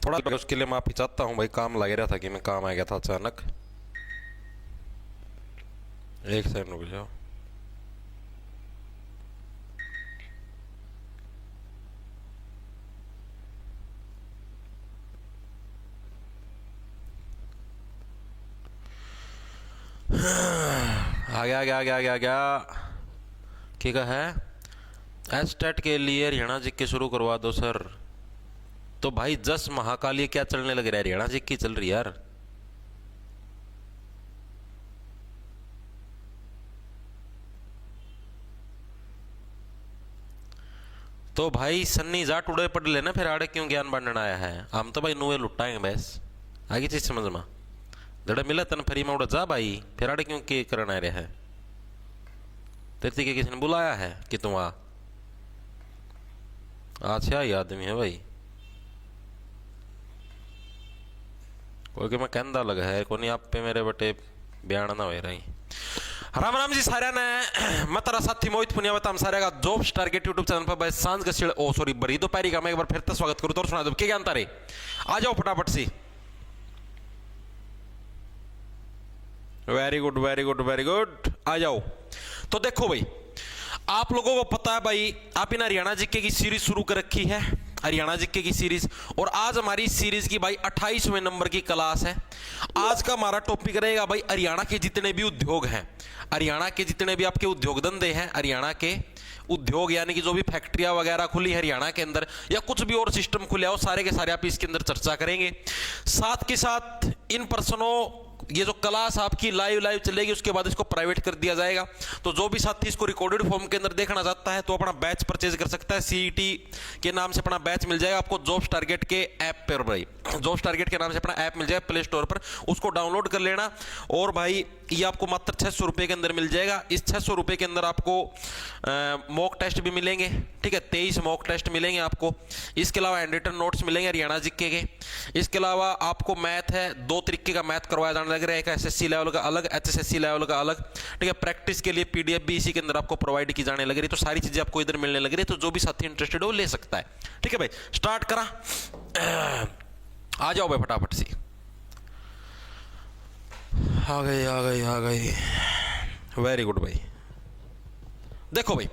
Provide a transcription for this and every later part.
थोड़ा उसके लिए माफी चाहता हूँ भाई, काम लग रहा था कि मैं काम आ गया था अचानक। एक सेकंड रुक जाओ। आ गया आ गया आ गया आ गया आ गया। ठीक है, एस्टेट के लिए हरियाणा जी के शुरू करवा दो सर। तो भाई जस महाकाली क्या चलने लग रहा है, हरियाणा जी की चल रही है यार। तो भाई सन्नी जा टुड़े पड़ लेना, फिर आड़े क्यों ज्ञान बांटने आया है। हम तो भाई नुए लुटाएंगे बस, आगे चीज समझ में। जड़ा मिला तन फरी में उड़ा जा भाई, फिर आड़े क्यों के करना रहा है। तेरे के किसी ने बुलाया है कि तुम आ। अच्छा ही आदमी है भाई, कोई कि मैं कहता लगा है को नहीं आप पे मेरे बटे बयान ना हो रही। राम राम जी सारे ने। मैं तेरा साथी मोहित पुनिया हम सारे का जॉब्स टारगेट यूट्यूब चैनल पर भाई सांझ का ओ सॉरी बरी दोपहरी का मैं एक बार फिर से स्वागत करूँ तो सुना दो क्या जानता रे। आ जाओ फटाफट सी। Very good very good very good, आ जाओ। तो देखो भाई, आप लोगों को पता है भाई, आप इन हरियाणा जीके की सीरीज शुरू कर रखी है, हरियाणा जीके की सीरीज। और आज हमारी सीरीज की भाई 28वें नंबर की क्लास है। आज का हमारा टॉपिक रहेगा भाई हरियाणा के जितने भी उद्योग हैं, हरियाणा के जितने भी आपके उद्योग धंधे हैं, हरियाणा के उद्योग यानी कि जो भी फैक्ट्रियां वगैरह खुली हरियाणा के अंदर या कुछ भी और सिस्टम खुले हो, सारे के सारे आप इसके अंदर चर्चा करेंगे। साथ के साथ इन पर्सनों ये जो क्लास आपकी लाइव चलेगी, उसके बाद इसको प्राइवेट कर दिया जाएगा। तो जो भी साथी इसको रिकॉर्डेड फॉर्म के अंदर देखना चाहता है तो अपना बैच परचेज कर सकता है। सीईटी के नाम से अपना बैच मिल जाएगा आपको जॉब्स टारगेट के ऐप पर भाई, जॉब्स टारगेट के नाम से अपना ऐप मिल जाएगा प्ले स्टोर पर, उसको डाउनलोड कर लेना। और भाई ये आपको मात्र 600 रुपये के अंदर मिल जाएगा। इस 600 रुपये के अंदर आपको मॉक टेस्ट भी मिलेंगे, ठीक है, 23 मॉक टेस्ट मिलेंगे आपको। इसके अलावा हैंड रिटन नोट्स मिलेंगे हरियाणा जीके के। इसके अलावा आपको मैथ है, 2 तरीके का मैथ करवाया जाने लग रहा है, एक एसएससी लेवल का अलग, एचएसएससी लेवल का अलग, ठीक है। प्रैक्टिस के लिए पीडीएफ भी इसी के अंदर आपको प्रोवाइड की जाने लग रही है। तो सारी चीजें आपको इधर मिलने लग रही है, तो जो भी साथी इंटरेस्टेड हो ले सकता है, ठीक है भाई। स्टार्ट करा, आ जाओ भाई फटाफट से। आ गई आ गई आ गई, वेरी गुड भाई। देखो भाई,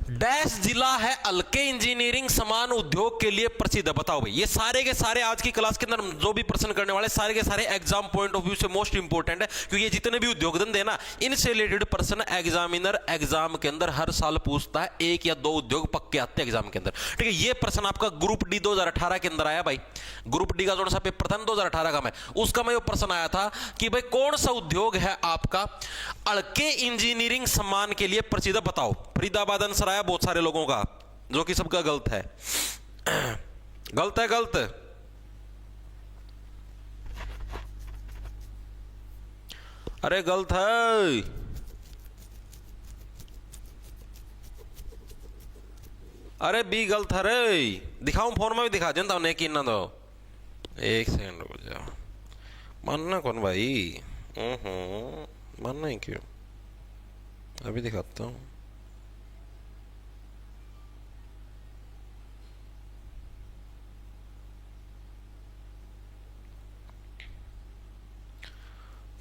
डैश जिला है हल्के इंजीनियरिंग समान उद्योग के लिए प्रसिद्ध है। बताओ भाई, ये सारे के सारे आज की क्लास के अंदर जो भी प्रश्न करने वाले सारे के सारे एग्जाम पॉइंट ऑफ व्यू से मोस्ट इंपोर्टेंट है, क्योंकि ये जितने भी उद्योग धंधे ना, इनसे रिलेटेड प्रश्न एग्जामिनर एग्जाम के अंदर हर साल पूछता है। 1 या 2 उद्योग पक्के आते हैं एग्जाम के अंदर, ठीक है। ये प्रश्न आपका ग्रुप डी 2018 के अंदर आया भाई। ग्रुप डी का जो सा पेपर था 2018 का, मैं उसका मैं प्रश्न आया था कि भाई कौन सा उद्योग है आपका हल्के इंजीनियरिंग सम्मान के लिए प्रसिद्ध, बताओ। फरीदाबाद आंसर आया बहुत सारे लोगों का, जो कि सबका गलत है। गलत है, गलत। अरे गलत है, अरे बी गलत है रे। दिखाऊं फोन में भी दिखा देता हूं कि ना। दो एक सेकंड रुक जाओ, मानना कौन भाई। मानना ही क्यों, अभी दिखाता हूं।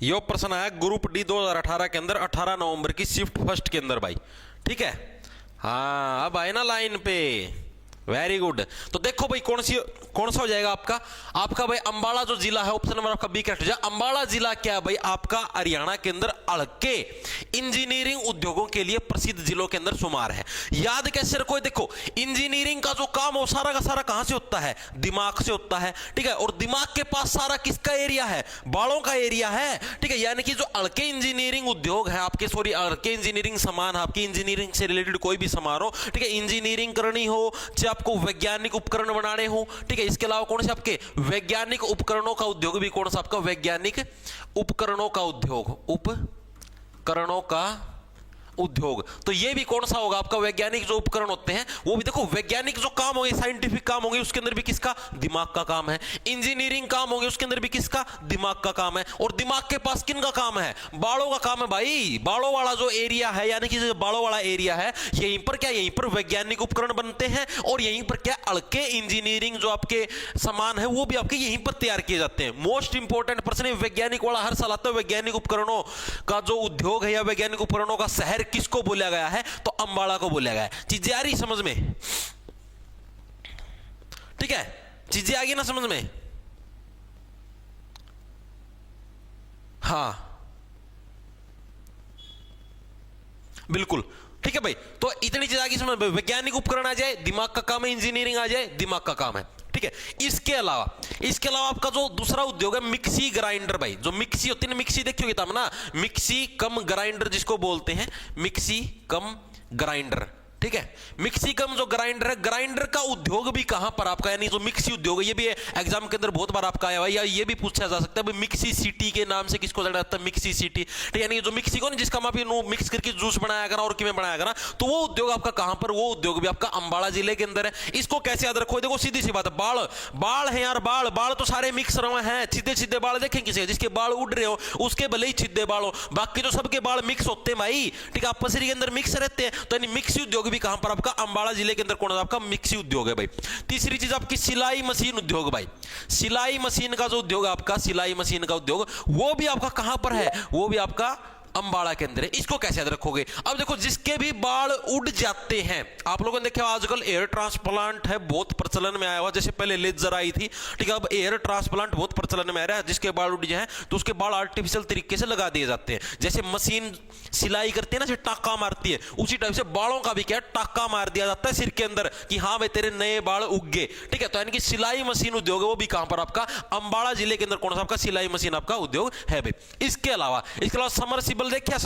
यो प्रश्न आया ग्रुप डी 2018 के अंदर 18 नवंबर की शिफ्ट फर्स्ट के अंदर भाई, ठीक है। हाँ अब आए ना लाइन पे, वेरी गुड। तो देखो भाई कौन सा हो जाएगा आपका, आपका भाई अंबाला जो जिला है, ऑप्शन नंबर आपका बी करेक्ट हो जाए। अंबाला जिला क्या है भाई आपका, हरियाणा के अंदर हल्के इंजीनियरिंग उद्योगों के लिए प्रसिद्ध जिलों के अंदर शुमार है। याद कैसे रखो, देखो इंजीनियरिंग का जो काम हो सारा का सारा कहां से होता है, दिमाग से होता है, ठीक है। और दिमाग के पास सारा किसका एरिया है, बालों का एरिया है, ठीक है। यानी कि जो हल्के इंजीनियरिंग उद्योग है आपके, सॉरी हल्के इंजीनियरिंग सामान, आपकी इंजीनियरिंग से रिलेटेड कोई भी सामान हो, ठीक है, इंजीनियरिंग करनी हो, चाहे आपको वैज्ञानिक उपकरण बनाने हो, ठीक है। इसके अलावा कौन से आपके वैज्ञानिक उपकरणों का उद्योग भी, कौन सा आपका वैज्ञानिक उपकरणों का उद्योग, उपकरणों का उद्योग। तो ये भी कौन सा होगा आपका, वैज्ञानिक जो उपकरण होते हैं वो भी देखो, वैज्ञानिक जो काम होंगे, साइंटिफिक काम होंगे, उसके अंदर भी किसका, दिमाग का काम है। इंजीनियरिंग काम होंगे, उसके अंदर भी किसका, दिमाग का काम है। और दिमाग के पास किन का काम है, बालों का काम है भाई। बालों वाला जो एरिया है, यानी कि बालों वाला एरिया है, यहीं पर क्या, यहीं पर वैज्ञानिक उपकरण बनते हैं। और यहीं पर क्या, अड़के इंजीनियरिंग जो आपके सामान है वो भी आपके यहीं पर तैयार किए जाते हैं। मोस्ट इंपोर्टेंट प्रश्न है वैज्ञानिक वाला, हर साल आता है। वैज्ञानिक उपकरणों का जो उद्योग है या वैज्ञानिक उपकरणों का शहर किसको बोला गया है, तो अंबाला को बोला गया है। चीजें आ रही समझ में, ठीक है, चीजें आ गई ना समझ में। हाँ बिल्कुल ठीक है भाई। तो इतनी चीज आ गई समझ में, वैज्ञानिक उपकरण आ जाए, दिमाग का काम है, इंजीनियरिंग आ जाए, दिमाग का काम है, ठीक है। इसके अलावा आपका जो दूसरा उद्योग है मिक्सी ग्राइंडर भाई। जो मिक्सी होती है ना, मिक्सी देखिए किताब ना, मिक्सी कम ग्राइंडर जिसको बोलते हैं, मिक्सी कम ग्राइंडर, ठीक है। मिक्सी कम जो ग्राइंडर है, ग्राइंडर का उद्योग भी कहां पर आपका, यानी जो मिक्सी उद्योग है, ये भी एग्जाम के अंदर बहुत बार आपका आया हुआ है, या ये भी पूछा जा सकता है मिक्सी सिटी के नाम से किसको जाना जाता है, मिक्सी सिटी, ठीक है। यानी जो मिक्सी को नहीं, जिसका हम मिक्स करके जूस बनाया करा और किमें बनाया करा, तो वो उद्योग आपका कहां पर, वो उद्योग भी आपका अंबाला जिले के अंदर है। इसको कैसे याद रखो, देखो सीधी सी बात है, बाल है यार, बाल तो सारे मिक्स रहे हैं, सीधे सीधे बाल देखें किसी, जिसके बाल उड़ रहे हो उसके भले ही सीधे बाल हो, बाकी तो सबके बाल मिक्स होते हैं भाई, ठीक है, आपस के अंदर मिक्स रहते हैं। तो यानी मिक्सी उद्योग भी कहां पर आपका, अंबाला जिले के अंदर कौन है आपका, मिक्सी उद्योग है भाई। तीसरी चीज आपकी सिलाई मशीन उद्योग भाई। सिलाई मशीन का जो उद्योग आपका, सिलाई मशीन का उद्योग, वो भी आपका कहां पर है, वो भी आपका अंबाला के अंदर है। इसको कैसे याद रखोगे, अब देखो जिसके भी बाल उड़ जाते हैं, आप लोगों ने देखा आजकल एयर ट्रांसप्लांट है, बहुत प्रचलन में आया हुआ, जैसे पहले लेजर आई थी, ठीक है, अब एयर ट्रांसप्लांट बहुत प्रचलन में आ रहा है। जिसके बाल उड़ जाए तो उसके बाल आर्टिफिशियल तरीके से लगा दिए जाते हैं। जैसे मशीन सिलाई करती है ना, जैसे टाका मारती है, उसी टाइप से बालों का भी क्या, टाका मार दिया जाता है सिर के अंदर कि हाँ भाई तेरे नए बाल उग गए, ठीक है। तो यानी कि सिलाई मशीन उद्योग है, वो भी कहां पर आपका, अंबाला जिले के अंदर कौन सा आपका सिलाई मशीन आपका उद्योग है भाई। इसके अलावा समरसिबल देखिए,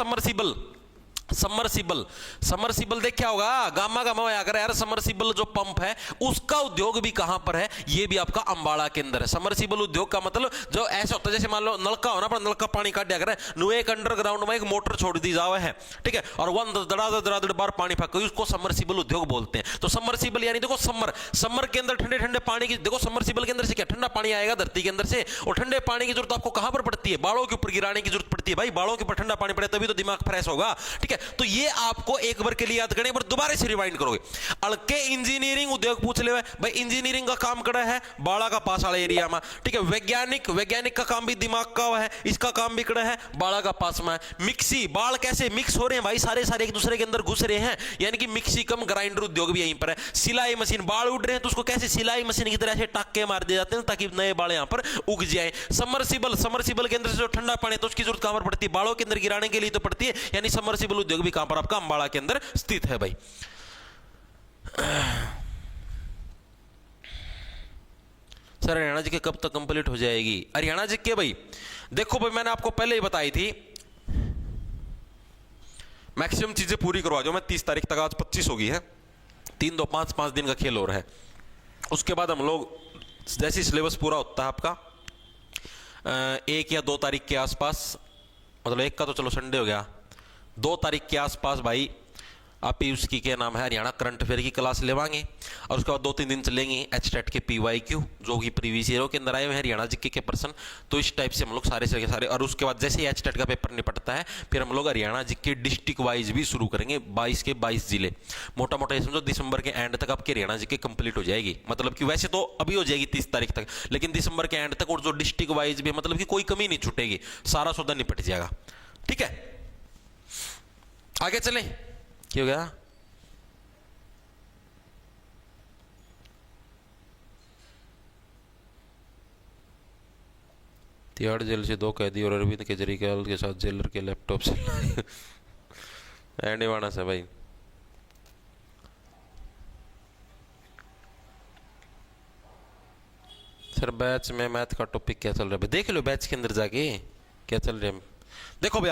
समरसिबल देखा होगा, गामा होया कर यार, समरसिबल जो पंप है उसका उद्योग भी कहां पर है, ये भी आपका अंबाला के अंदर है। समरसिबल उद्योग का मतलब जो ऐसा होता है, जैसे मान लो नलका हो ना, पर नलका पानी काट दिया करे, नु एक अंडरग्राउंड में एक मोटर छोड़ दी जावे है, ठीक है, और वन दड़ा बार पानी फेंक, उसको समरसिबल उद्योग बोलते हैं। तो समरसिबल यानी देखो समर के अंदर ठंडे ठंडे पानी की, देखो समरसिबल के अंदर से क्या ठंडा पानी आएगा धरती के अंदर से, और ठंडे पानी की जरूरत आपको कहां पर पड़ती है, बालों के ऊपर गिराने की जरूरत पड़ती है भाई। बालों के ऊपर ठंडा पानी पड़े तभी तो दिमाग फ्रेश होगा, ठीक है। तो ये आपको एक बार के लिए याद करने पर दोबारा से रिवाइंड करोगे। अड़के इंजीनियरिंग उद्योग पूछ ले भाई, इंजीनियरिंग का काम कड़ा है बाड़ा का पास वाले एरिया में, ठीक है। वैज्ञानिक का काम भी दिमाग का है, इसका काम भी कड़ा है बाड़ा का पास में। मिक्सी, बाल कैसे मिक्स हो रहे हैं भाई, सारे एक दूसरे के अंदर घुस रहे हैं, यानी कि मिक्सी कम ग्राइंडर उद्योग भी यहीं पर है। सिलाई मशीन, बाल उड़ रहे हैं तो उसको कैसे सिलाई मशीन की तरह से टाके मार दिए जाते हैं ताकि नए बाल यहां पर उग जाए। समरसिबल के अंदर से जो ठंडा पानी है तो उसकी जरूरत कहां पर पड़ती है, बालों के अंदर गिराने के लिए तो पड़ती है, यानी समरसिबल उद्योग भी कहां पर आपका, अंबाला के अंदर स्थित है भाई। सर हरियाणा जी के कब तक कंप्लीट हो जाएगी, हरियाणा जी के भाई देखो भाई, मैंने आपको पहले ही बताई थी मैक्सिमम चीजें पूरी करवा दो मैं 30 तारीख तक, आज 25 हो गई है, 3 2 5 दिन का खेल हो रहा है। उसके बाद हम लोग जैसे सिलेबस पूरा होता है आपका 1 या 2 तारीख के आसपास, मतलब 1 का तो चलो संडे हो गया, 2 तारीख के आसपास भाई आप ही उसकी क्या नाम है, हरियाणा करंट अफेयर की क्लास लेवाएंगे। और उसके बाद 2-3 दिन चलेंगे एचटेट के PYQ जो कि प्रीवियस ईयर के अंदर आए हुए हैं हरियाणा जीके के पर्सन। तो इस टाइप से हम लोग सारे, और उसके बाद जैसे ही एचटेट का पेपर निपटता है फिर हम लोग हरियाणा जीके डिस्ट्रिक्ट वाइज भी शुरू करेंगे, 22 के 22 जिले, मोटा मोटा ये समझो दिसंबर के एंड तक आपके हरियाणा जीके कंप्लीट हो जाएगी। मतलब कि वैसे तो अभी हो जाएगी 30 तारीख तक, लेकिन दिसंबर के एंड तक, और जो डिस्ट्रिक्ट वाइज भी मतलब कि कोई कमी नहीं छूटेगी, सारा सौदा निपट जाएगा, ठीक है। आगे चलें, क्या हो गया, तिहाड़ जेल से 2 कैदी और अरविंद केजरीवाल के साथ जेलर के लैपटॉप से एंडीवाना से भाई। सर बैच में मैथ का टॉपिक क्या चल रहा है, देख लो बैच के अंदर जाके क्या चल रहा है। देखो भाई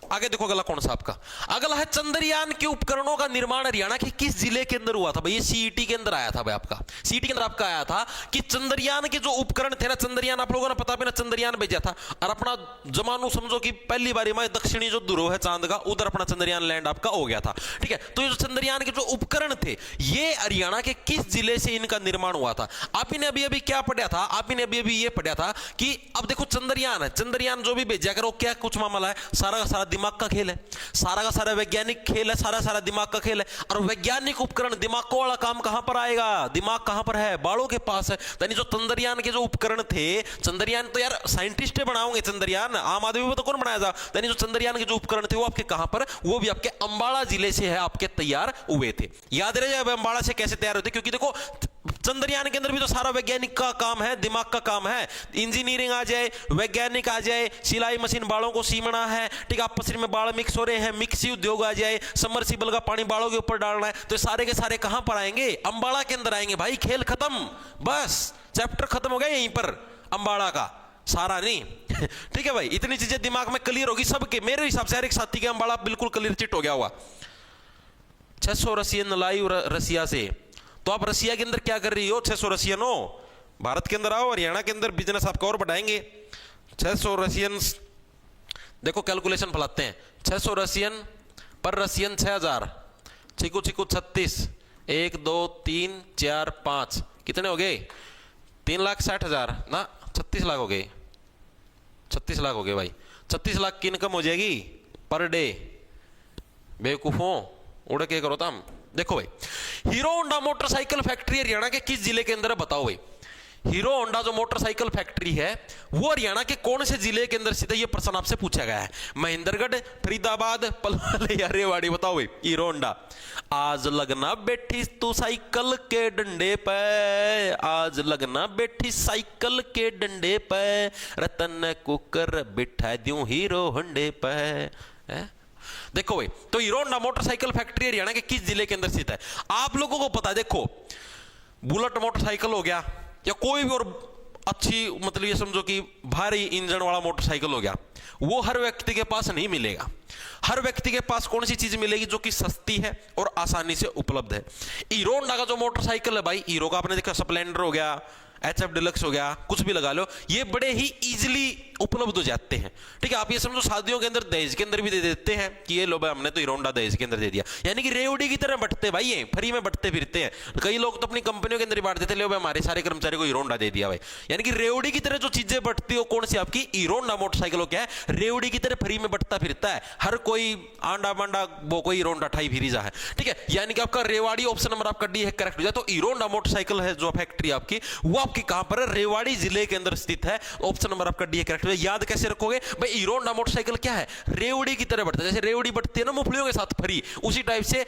आगे देखो अगला कौन सा आपका, अगला है चंद्रयान के उपकरणों का निर्माण हरियाणा के किस जिले के अंदर हुआ था भाई। ये सीईटी के अंदर आया था भाई, आपका सीईटी के अंदर आपका आया था कि चंद्रयान के जो उपकरण थे ना, चंद्रयान आप लोगों ने पता भी ना चंद्रयान भेजा था, और अपना जमानू समझो कि पहली बारी में दक्षिणी जो ध्रुव है चांद का, उधर अपना चंद्रयान लैंड आपका हो गया था। ठीक है, तो ये जो चंद्रयान के जो उपकरण थे ये हरियाणा के किस जिले से इनका निर्माण हुआ था। आप इन्हें अभी अभी क्या पढ़ा था, आप इन्हें अभी अभी ये पढ़ा था कि अब देखो चंद्रयान है, चंद्रयान जो भी भेजा करो क्या कुछ मामला है, सारा का सारा दिमाग का खेल है, सारा का सारा वैज्ञानिक खेल है, सारा सारा दिमाग का खेल है। और वैज्ञानिक उपकरण दिमाग वाला काम कहां पर आएगा, दिमाग कहां पर है, बालों के पास है। यानी जो चंद्रयान के जो उपकरण थे, चंद्रयान तो यार साइंटिस्ट बनाओगे चंद्रयान, आम आदमी में तो कौन बनाया था। यानी जो चंद्रयान के जो उपकरण थे वो आपके कहां पर, वो भी आपके अंबाला जिले से है आपके तैयार हुए थे। याद रहे अंबाला से कैसे तैयार होते, क्योंकि देखो चंद्रयान के अंदर भी तो सारा वैज्ञानिक का काम है, दिमाग का काम है। इंजीनियरिंग आ जाए, वैज्ञानिक आ जाए, सिलाई मशीन बालों को सीमना है, ठीक है, आपस में बाल मिक्स हो रहे हैं, मिक्सी उद्योग आ जाए, समरसीबल का पानी बालों के ऊपर डालना है, तो सारे के सारे कहां पर आएंगे, अंबाला के अंदर आएंगे भाई। खेल खत्म, बस चैप्टर खत्म हो गया यहीं पर, अंबाला का सारा नहीं। ठीक है भाई, इतनी चीजें दिमाग में क्लियर होगी सबके, मेरे हिसाब से हर एक साथी के अंबाला बिल्कुल क्लियर चिट हो गया हुआ। 600 रशियन लाइव रसिया से, तो आप रसिया के अंदर क्या कर रही हो, 600 रशियन हो, भारत के अंदर आओ, हरियाणा के अंदर बिजनेस आपका और बढ़ाएंगे। 600 रशियन, देखो कैलकुलेशन फैलाते हैं, 600 रशियन पर रशियन 6000, चिकू चिकू 36, 1 2 3 4 5, कितने हो गए, 3,60,000 ना, 36 लाख हो गए, 36 लाख हो गए भाई। 36 लाख की इनकम हो जाएगी पर डे। बेवकूफों, उड़ के करो तुम। देखो भाई, hero Honda motorcycle factory Haryana के किस जिले के अंदर है, बताओ भाई। हीरो होंडा जो मोटरसाइकिल फैक्ट्री है वो हरियाणा के कौन से जिले के अंदर स्थित है, ये प्रश्न आपसे पूछा गया है। महेंद्रगढ़, फरीदाबाद, पलवल या रेवाड़ी, बताओ भाई। हीरो होंडा, आज लगना बैठी तू साइकिल के डंडे पे, आज लगना बैठी साइकिल के डंडे पे, रतन कुकर बिठा दूं हीरो होंडे पे। देखो भाई, तो hero Honda motorcycle factory Haryana के किस जिले के अंदर स्थित है। आप लोगों को पता है, देखो बुलेट मोटरसाइकिल हो गया या कोई भी और अच्छी, मतलब ये समझो कि भारी इंजन वाला मोटरसाइकिल हो गया, वो हर व्यक्ति के पास नहीं मिलेगा। हर व्यक्ति के पास कौन सी चीज मिलेगी, जो कि सस्ती है और आसानी से उपलब्ध है। हीरो होंडा का जो मोटरसाइकिल है भाई, हीरो का आपने देखा स्प्लेंडर हो गया, HF डिलक्स हो गया, कुछ भी लगा लो, ये बड़े ही इजीली उपलब्ध हो जाते हैं। ठीक है, आप ये समझो शादियों के अंदर दहेज के अंदर भी दे देते हैं कि ये लो भाई हमने तो हीरो होंडा दहेज के अंदर दे दिया, यानी कि रेवड़ी की तरह बटते भाई, ये फ्री में बटते फिरते हैं। कई लोग तो अपनी कंपनियों के अंदर ही बांट देते, लो भाई हमारे सारे कर्मचारी को हीरो होंडा दे दिया भाई, यानी कि रेवड़ी की तरह जो चीजें बटती हो कौन सी आपकी, हीरो होंडा मोटरसाइकिल हो, क्या है, रेवड़ी की तरह फ्री में बटता फिरता है। हर कोई आंडा बांडा वो कोई हीरो होंडा ठाई फिरी जा है। ठीक है, यानी कि आपका रेवाड़ी ऑप्शन नंबर आपका डी है करेक्ट हो जाए। तो हीरो होंडा मोटरसाइकिल है जो फैक्ट्री आपकी, वो आपकी कहां पर है, रेवाड़ी जिले के अंदर स्थित है। ऑप्शन नंबर आपका डी है करेक्ट हो जाए। याद कैसे रखोगे भाई, हीरो होंडा मोटरसाइकिल क्या है, रेवड़ी की तरह बढ़ता है, जैसे रेवड़ी बढ़ती है ना मूंगफलियों के साथ फ्री, उसी टाइप से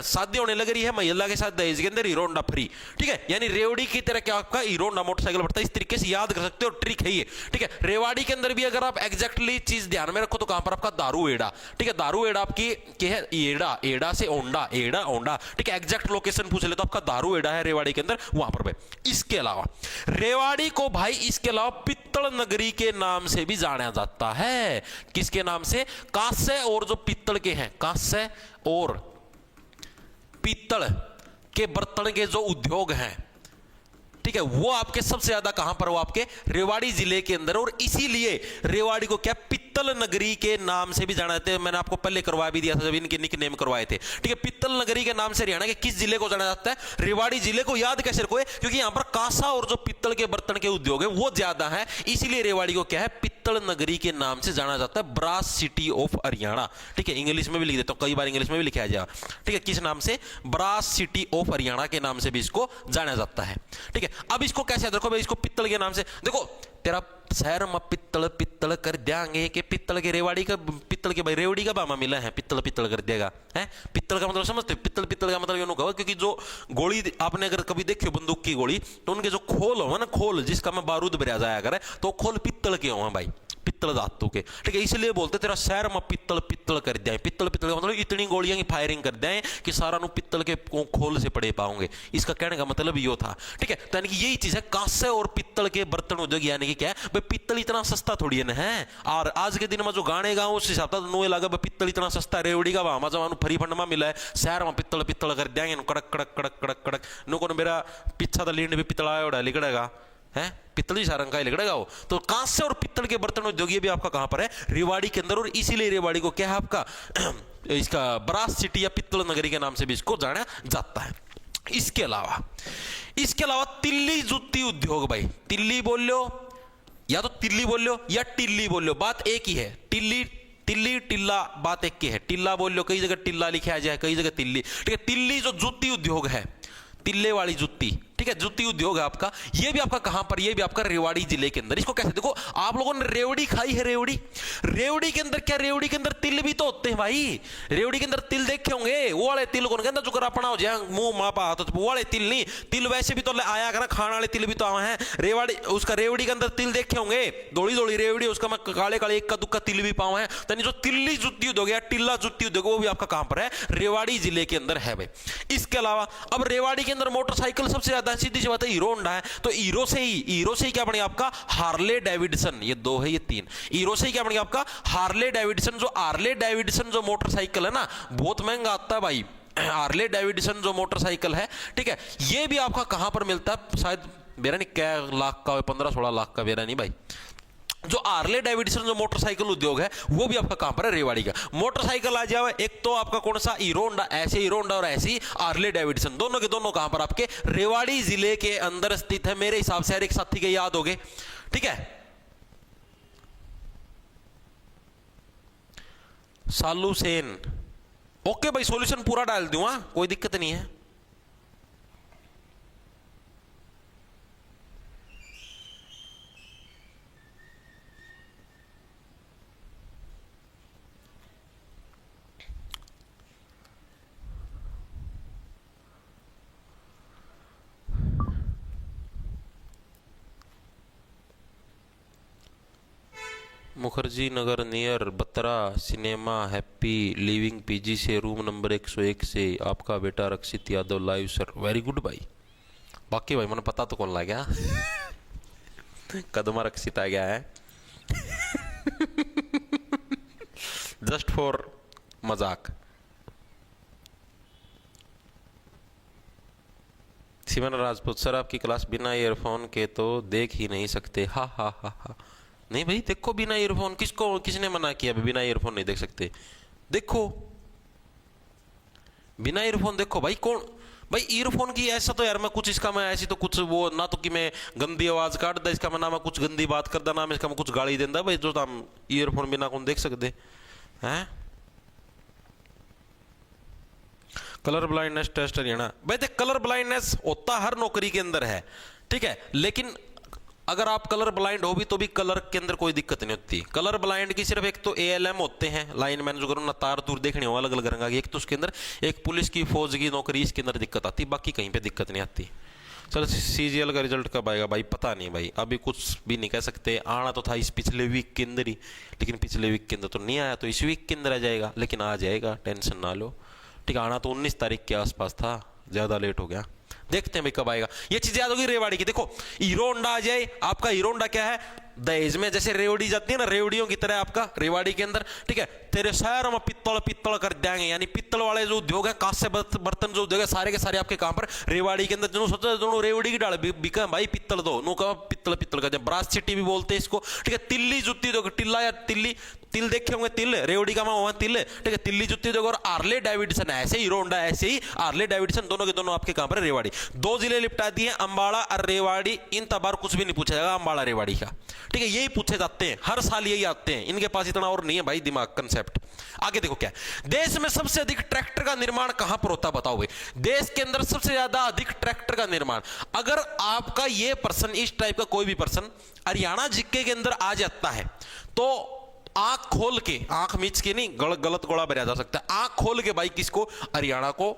शादी होने लग रही है महिला के साथ दहेज के अंदर हीरो होंडा फ्री। ठीक है, यानी रेवड़ी की तरह क्या आपका हीरो होंडा मोटरसाइकिल बढ़ता है। इस तरीके से याद कर सकते हो, ट्रिक है ये। ठीक है, रेवाड़ी के अंदर भी अगर आप एग्जैक्टली चीज ध्यान में रखो तो कहां पर आपका दारू एड़ा। ठीक है, दारू एड़ा आपकी क्या है, एड़ा, एड़ा से ओंडा, एड़ा ओंडा। ठीक है, एग्जैक्ट लोकेशन पूछ ले तो आपका दारू एड़ा है रेवाड़ी के अंदर, वहां पर भाई। इसके अलावा रेवाड़ी को भाई इसके अलावा पित्तल नगरी के नाम से भी जाना जाता है। किसके नाम से, कांस्य और जो पित्तल के हैं, कांस्य और पित्तल के बर्तन के जो उद्योग हैं, ठीक है, वो आपके सबसे ज्यादा कहां पर, वो आपके रेवाड़ी जिले के अंदर। और इसीलिए रेवाड़ी को क्या पित्तल नगरी के नाम से भी जाना जाता है। मैंने आपको पहले करवा भी दिया था जब इनके निकनेम करवाए थे। ठीक है, पित्तल नगरी के नाम से हरियाणा के किस जिले को जाना जाता है, रेवाड़ी जिले को। याद कैसे रखोगे, क्योंकि यहां पर कांसा और जो पित्तल के बर्तन के उद्योग है वो ज्यादा है, इसीलिए रेवाड़ी को क्या है, पित्तल नगरी के नाम से जाना जाता है, ब्रास सिटी ऑफ हरियाणा। ठीक है, इंग्लिश में भी लिख देता हूं, कई बार इंग्लिश में भी लिखा जाएगा। ठीक है, किस नाम से, ब्रास सिटी ऑफ हरियाणा के नाम से भी इसको जाना जाता है। ठीक है, अब इसको कैसे याद रखो भाई, इसको पित्तल के नाम से। देखो तेरा शहर में पित्तल पित्तल कर देंगे कि पित्तल के रेवाड़ी का, पित्तल के भाई रेवड़ी का बामा मिला है, पित्तल पित्तल कर देगा है। पित्तल का मतलब समझते, पित्तल पित्तल का मतलब ये कहो, क्योंकि जो गोली आपने अगर कभी देखी हो बंदूक की गोली, तो उनके जो खोल हो ना, खोल जिसका में बारूद भरा जाया करे, तो खोल पित्तल के हो भाई, पित्तल धातु के, ठीक है, इसलिए बोलते तेरा शहर में पित्तल पित्तल कर दिया। पित्तल पित्तल मतलब इतनी गोलियां की फायरिंग कर दिया कि सारा नु पित्तल के खोल से पड़े पाओगे, इसका कहने का मतलब यो था, ठीक है। तो यानी कि यही चीज है, कांसे और पित्तल के बर्तन उद्योग, यानी कि क्या है भाई, पित्तल इतना सस्ता थोड़ी है। और आज के दिन में जो गाने गाओ उस हिसाब से नो लगा पित्तल इतना सस्ता, रेवड़ी का वहां जब फ्री फंड में मिला है, शहर में पित्तल पित्तल कर देंगे, कड़क कड़क कड़क कड़क कड़क नो को मेरा पीछा तो लीड भी पित्तला लिखड़ेगा है, पित्तली सारंग का ही लिखड़ेगा वो। तो कांस्य और पित्तल के बर्तन उद्योग ये भी आपका कहां पर है, रेवाड़ी के अंदर। और इसीलिए रेवाड़ी को क्या है आपका इसका ब्रास सिटी या पित्तल नगरी के नाम से भी इसको जाना जाता है। इसके अलावा तिल्ली जुत्ती उद्योग भाई, तिल्ली बोल लो या तो तिल्ली बोल लो या टिल्ली बोल लो, बात एक ही है। तिल्ली तिल्ली टिल्ला बात एक ही है। टिल्ला बोल लो, कई जगह टिल्ला लिखा जाए, कई जगह तिल्ली, ठीक है। तिल्ली जो जुत्ती उद्योग है, तिल्ले वाली जुत्ती, ठीक है, जुत्ती उद्योग है आपका, ये भी आपका कहां पर, ये भी आपका रेवाड़ी जिले के अंदर। इसको कैसे देखो, आप लोगों ने रेवड़ी खाई है, रेवड़ी, रेवड़ी के अंदर क्या, रेवड़ी के अंदर तिल भी तो होते हैं भाई। रेवड़ी के अंदर तिल देखे होंगे, वो वाले तिल कौन कहता जो कर अपना हो जाए मुंह मापा तो वो वाले तिल नहीं, तिल वैसे भी तो आया करा, खाने वाले तिल भी तो आए हैं। रेवाड़ी उसका रेवड़ी के अंदर तिल देखे होंगे, दौड़ी दौड़ी रेवड़ी, उसका मैं काले काले एक का दुक्का तिल भी पाऊं है। तो जो तिल्ली जुत्ती उद्योग या टिल्ला जुत्ती उद्योग वो भी आपका कहां पर है, रेवाड़ी जिले के अंदर है भाई। इसके अलावा अब रेवाड़ी के अंदर मोटरसाइकिल सबसे ज्यादा, सीधी सी बात है, हीरो होंडा है। तो हीरो से ही क्या बने आपका हार्ले डेविडसन, ये दो है, ये तीन, हीरो से ही क्या बने आपका हार्ले डेविडसन। जो हार्ले डेविडसन जो मोटरसाइकिल है ना, बहुत महंगा आता है भाई, हार्ले डेविडसन जो मोटरसाइकिल है, ठीक है, ये भी आपका कहां पर मिलता है, शायद मेरा नहीं क्या लाख का, 15-16 लाख का, मेरा नहीं भाई। जो हार्ले डेविडसन जो मोटरसाइकिल उद्योग है वो भी आपका कहां पर है, रेवाड़ी का। मोटरसाइकिल आ जाए, एक तो आपका कौन सा, हीरो होंडा, ऐसे हीरो होंडा और ऐसी हार्ले डेविडसन, दोनों के दोनों कहां पर आपके रेवाड़ी जिले के अंदर स्थित है। मेरे हिसाब से हर एक साथी के याद हो गए, ठीक है। सालू सेन, ओके भाई, सॉल्यूशन पूरा डाल दूंगा, कोई दिक्कत नहीं है। Mukherjee Nagar near Batra cinema happy living PG से रूम नंबर 101 से आपका बेटा Rakshit Yadav live sir. Very good भाई, बाकी भाई मैंने पता तो कौन ला गया कदमा रक्षित आ गया है जस्ट फॉर मजाक। सिमन राजपूत सर, आपकी क्लास बिना ईयरफोन के तो देख ही नहीं सकते, हा हा हा हा। नहीं भाई देखो, बिना ईयरफोन, किसने मना किया बिना ईयरफोन नहीं देख सकते, देखो बिना ईयरफोन देखो भाई। कौन भाई ईयरफोन की ऐसा तो यार मैं कुछ इसका मैं ऐसी तो कुछ वो ना तो कि मैं गंदी आवाज काट दा इसका, मैं ना मैं कुछ गंदी बात करदा, ना मैं इसका मैं कुछ गाली देंदा भाई, जो हम ईयरफोन बिना कौन देख सकते हैं। कलर ब्लाइंडनेस टेस्ट हरियाणा भाई, देख कलर ब्लाइंडनेस होता हर नौकरी के अंदर है, ठीक है, लेकिन अगर आप कलर ब्लाइंड हो भी तो भी कलर के अंदर कोई दिक्कत नहीं होती। कलर ब्लाइंड की सिर्फ एक तो ALM होते हैं, लाइनमैन जो करो ना, तार तूर देखने हो अलग अलग रंग की, एक तो उसके अंदर एक पुलिस की फौज की नौकरी, इसके अंदर दिक्कत आती, बाकी कहीं पे दिक्कत नहीं आती। चलो CGL का रिजल्ट कब आएगा भाई, पता नहीं भाई, अभी कुछ भी नहीं कह सकते। आना तो था इस पिछले वीक के अंदर ही, लेकिन पिछले वीक के अंदर तो नहीं आया, तो इस वीक के अंदर आ जाएगा, लेकिन आ जाएगा, टेंशन ना लो, ठीक है। आना तो 19 तारीख के आसपास था, ज्यादा लेट हो गया, देखते हैं भाई कब आएगा। ये चीज याद होगी रेवाड़ी की। देखो हीरो होंडा आ जाए, आपका हीरो होंडा क्या है, दहेज में जैसे रेवड़ी जाती है ना, रेवड़ियों की तरह आपका रेवाड़ी के अंदर, ठीक है, तेरे शहर में पित्तल पित्तल कर देंगे, यानी पित्तल वाले जो उद्योग है, कांस्य बर्तन जो उद्योग है, सारे के सारे आपके कहां पर, रेवाड़ी के अंदर। जो सोचा दोनों रेवड़ी की डाल बिका भाई, पित्तल दो नो का पित्तल पित्तल का, ब्रास सिटी भी बोलते हैं इसको, ठीक है। तिल्ली जुत्ती दो, टिल्ला या तिल्ली, तिल देखे होंगे, तिल रेवड़ी का वहां तिल, ठीक है, तिल्ली जुत्ती देखो। और हार्ले डेविडसन ऐसे ही, हीरो होंडा ऐसे ही, हार्ले डेविडसन, दोनों के दोनों आपके कहां पर, रेवाड़ी। 2 जिले लिपटा दिए, अंबाला और रेवाड़ी। इन तबार कुछ भी नहीं पूछा जाएगा अंबाला रेवाड़ी का, ठीक है, यही पूछे जाते हैं, हर साल यही आते हैं, इनके पास इतना और नहीं है भाई दिमाग कंसेप्ट। आगे देखो क्या, देश में सबसे अधिक ट्रैक्टर का निर्माण कहां पर होता है, बताओ भाई। देश के अंदर सबसे ज्यादा अधिक ट्रैक्टर का निर्माण, अगर आपका ये पर्सन, इस टाइप का कोई भी पर्सन हरियाणा जीके के अंदर आ जाता है, तो आंख खोल के, आंख मीच के नहीं, गलत गोला भरा जा सकता है, आंख खोल के भाई किसको, हरियाणा को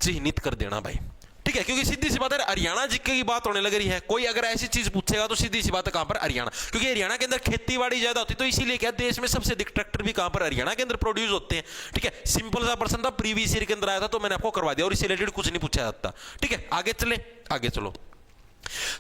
चिन्हित कर देना भाई, ठीक है, क्योंकि सीधी सी बात है हरियाणा जीके की बात होने लग रही है। कोई अगर ऐसी चीज पूछेगा तो सीधी सी बात है कहां पर, हरियाणा, क्योंकि हरियाणा के अंदर खेतीबाड़ी ज्यादा होती है, तो इसीलिए क्या देश में सबसे अधिक ट्रैक्टर भी कहां पर, हरियाणा के अंदर प्रोड्यूस होते हैं। ठीक है, सिंपल सा प्रश्न था, प्रीवियस ईयर के अंदर आया था, तो मैंने आपको करवा दिया और इससे रिलेटेड कुछ नहीं पूछा जाता। ठीक है, आगे चले, आगे चलो।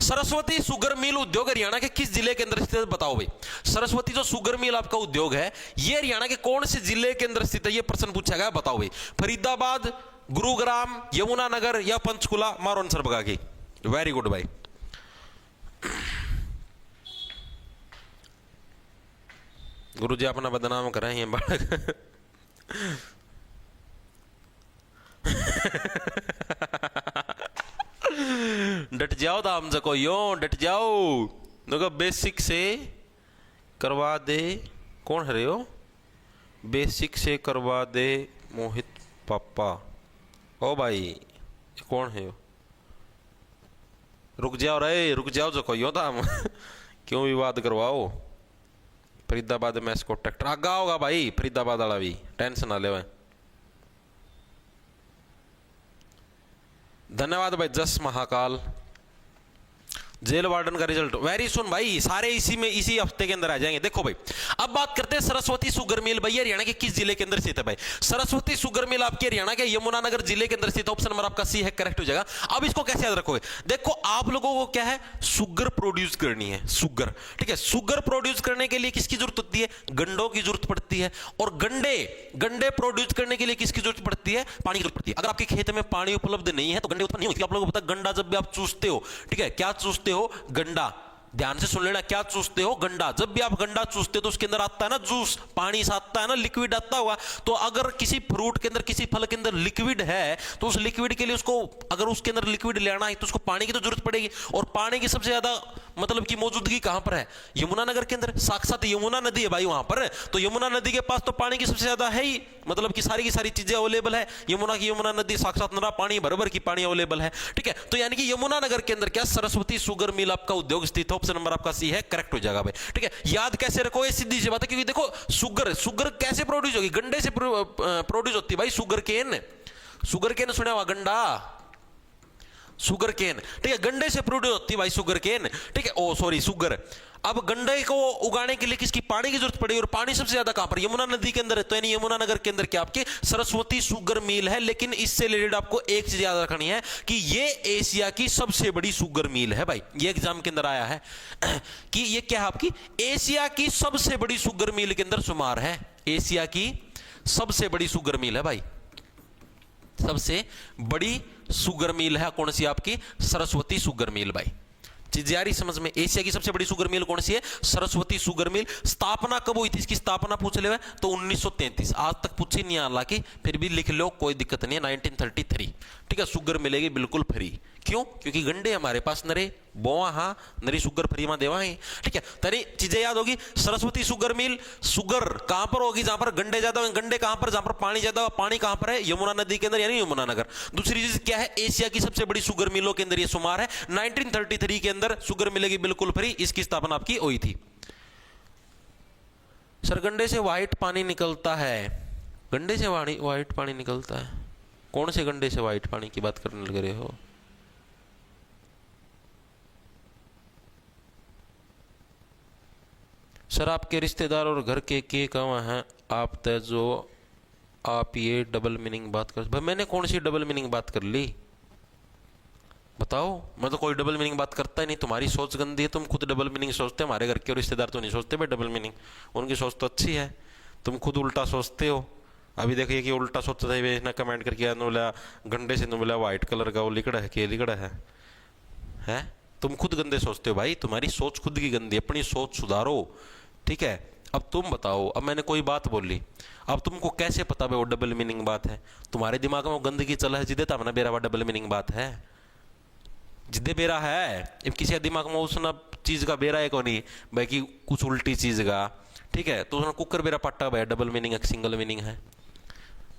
सरस्वती शुगर मिल उद्योग हरियाणा के किस जिले के अंदर स्थित है, बताओ भाई। सरस्वती जो शुगर मिल आपका उद्योग है, ये हरियाणा के कौन से जिले के अंदर स्थित है, ये प्रश्न पूछा गया, बताओ भाई। फरीदाबाद, गुरुग्राम, यमुनानगर या पंचकुला, मारो आंसर भगा के। वेरी गुड भाई। गुरुजी अपना बदनाम कर रहे हैं बालक। डट जाओ दाम जको यो, डट जाओ। देखो बेसिक से करवा दे, कौन है रे हो, बेसिक से करवा दे मोहित पापा। ओ भाई कौन है हो, रुक जाओ रे, रुक जाओ जको यो दाम। क्यों विवाद करवाओ। फरीदाबाद में इसको ट्रैक्टर आगा होगा भाई, फरीदाबाद वाला भी, टेंशन ना ले। धन्यवाद भाई जस महाकाल। जेल वार्डन का रिजल्ट वेरी सुन भाई, सारे इसी में इसी हफ्ते के अंदर आ जाएंगे। देखो भाई, अब बात करते हैं सरस्वती शुगर मिल, भाई हरियाणा के किस जिले के अंदर स्थित है भाई। सरस्वती शुगर मिल आपके हरियाणा के यमुनानगर जिले के अंदर स्थित है। ऑप्शन नंबर आपका सी है, करेक्ट हो जाएगा। अब इसको कैसे याद रखोगे, देखो आप लोगों को क्या है, शुगर प्रोड्यूस करनी है, शुगर। ठीक है, शुगर प्रोड्यूस करने के लिए किसकी जरूरत होती है, गंडों की जरूरत पड़ती है। और गंडे प्रोड्यूस करने के लिए किसकी जरूरत पड़ती है, पानी की जरूरत पड़ती है। अगर आपके खेत में पानी उपलब्ध नहीं है तो गंडे उत्पन्न नहीं होती। आप लोगों को पता, गंडा जब भी आप चूसते हो, ठीक है, क्या चूसते हो, गंडा। ध्यान से सुन लेना, क्या चूसते हो, गंडा। जब भी आप गंडा चूसते हो तो उसके अंदर आता है ना जूस, पानी सा आता है ना, लिक्विड आता हुआ। तो अगर किसी फ्रूट के अंदर, किसी फल के अंदर लिक्विड है, तो उस लिक्विड के लिए उसको, अगर उसके अंदर लिक्विड लेना है तो उसको पानी की तो जरूरत पड़ेगी। और पानी की सबसे ज्यादा मतलब की मौजूदगी कहां पर है, यमुनानगर के अंदर। साक्षात यमुना नदी है भाई वहां पर, तो यमुना नदी के पास तो पानी की सबसे ज्यादा है ही, मतलब की सारी चीजें अवेलेबल है। यमुना नदी साक्षात नरा पानी, भर की पानी अवेलेबल है। ठीक है, तो यानी कि यमुनानगर के अंदर क्या सरस्वती शुगर मिल आपका उद्योग स्थित है। ऑप्शन नंबर आपका सी है, करेक्ट हो जाएगा भाई। ठीक है, याद कैसे रखोगे, सीधी सी बात है, क्योंकि देखो शुगर कैसे प्रोड्यूस होगी, गंडे से प्रोड्यूस होती है भाई। शुगर केन सुना हुआ, गंडा, शुगर केन। ठीक है, गंडे से प्रोड्यूस होती है भाई शुगर केन। ठीक है, ओ सॉरी शुगर। अब गंडे को उगाने के लिए किसकी, पानी की जरूरत पड़ेगी। और पानी सबसे ज्यादा कहां पर, यमुना नदी के अंदर है। तो यानी यमुनानगर के अंदर क्या आपके सरस्वती शुगर मिल है। लेकिन इससे रिलेटेड आपको एक चीज याद रखनी है कि ये एशिया की सबसे बड़ी शुगर मिल है भाई। ये एग्जाम के अंदर आया है कि ये क्या है आपकी, एशिया की सबसे बड़ी शुगर मिल के अंदर शुमार है। एशिया की सबसे बड़ी शुगर मिल है भाई, सबसे बड़ी शुगर मिल है कौन सी आपकी, सरस्वती शुगर मिल भाई। चीज आ रही समझ में, एशिया की सबसे बड़ी शुगर मिल कौन सी है, सरस्वती शुगर मिल। स्थापना कब हुई थी, इसकी स्थापना पूछ ले तो 1933, आज तक पूछी नहीं, हालांकि फिर भी लिख लो, कोई दिक्कत नहीं है, 1933। ठीक है, शुगर मिलेगी बिल्कुल फ्री। क्यों, क्योंकि गंडे हमारे पास नरे बोआ, हाँ नरी शुगर फ्री में देवा है। ठीक है, तरी चीजें याद होगी। सरस्वती शुगर मिल, शुगर कहां पर होगी, जहां पर गंडे ज्यादा होंगे। गंडे कहां पर, जहां पर पानी ज्यादा होगा। पानी कहां पर है, यमुना नदी के अंदर, यानी यमुनानगर। दूसरी चीज क्या है, एशिया की सबसे बड़ी शुगर मिलों के अंदर ये शुमार है। 1933 के अंदर शुगर मिलेगी बिल्कुल फ्री, इसकी स्थापना आपकी हुई थी। सर गंडे से व्हाइट पानी निकलता है, गंडे से व्हाइट पानी निकलता है, कौन से गंडे से व्हाइट पानी की बात करने लग रहे हो। सर आपके रिश्तेदार और घर के कहाँ हैं आप, तय जो आप ये डबल मीनिंग बात कर, भाई मैंने कौन सी डबल मीनिंग बात कर ली, बताओ। मैं तो कोई डबल मीनिंग बात करता ही नहीं, तुम्हारी सोच गंदी है, तुम खुद डबल मीनिंग सोचते, हमारे घर के रिश्तेदार तो नहीं सोचते भाई डबल मीनिंग, उनकी सोच तो अच्छी है, तुम खुद उल्टा सोचते हो। अभी देखिए कि उल्टा सोचता था, इसने कमेंट करके बोला गंडे से बोला व्हाइट कलर का वो लिकड़ा है, के लिकड़ा है? तुम खुद गंदे सोचते हो भाई, तुम्हारी सोच खुद की गंदी, अपनी सोच सुधारो। ठीक है, अब तुम बताओ, अब मैंने कोई बात बोली, अब तुमको कैसे पता भाई वो डबल मीनिंग बात है, तुम्हारे दिमाग में वो गंदगी चला है, जिदे तब ना बेरा वो डबल मीनिंग बात है, जिदे बेरा है। अब किसी का दिमाग में उस चीज का बेरा है को नहीं भाई कि कुछ उल्टी चीज का, ठीक है, तो उसने कुकर बेरा पट्टा भाई डबल मीनिंग है, सिंगल मीनिंग है,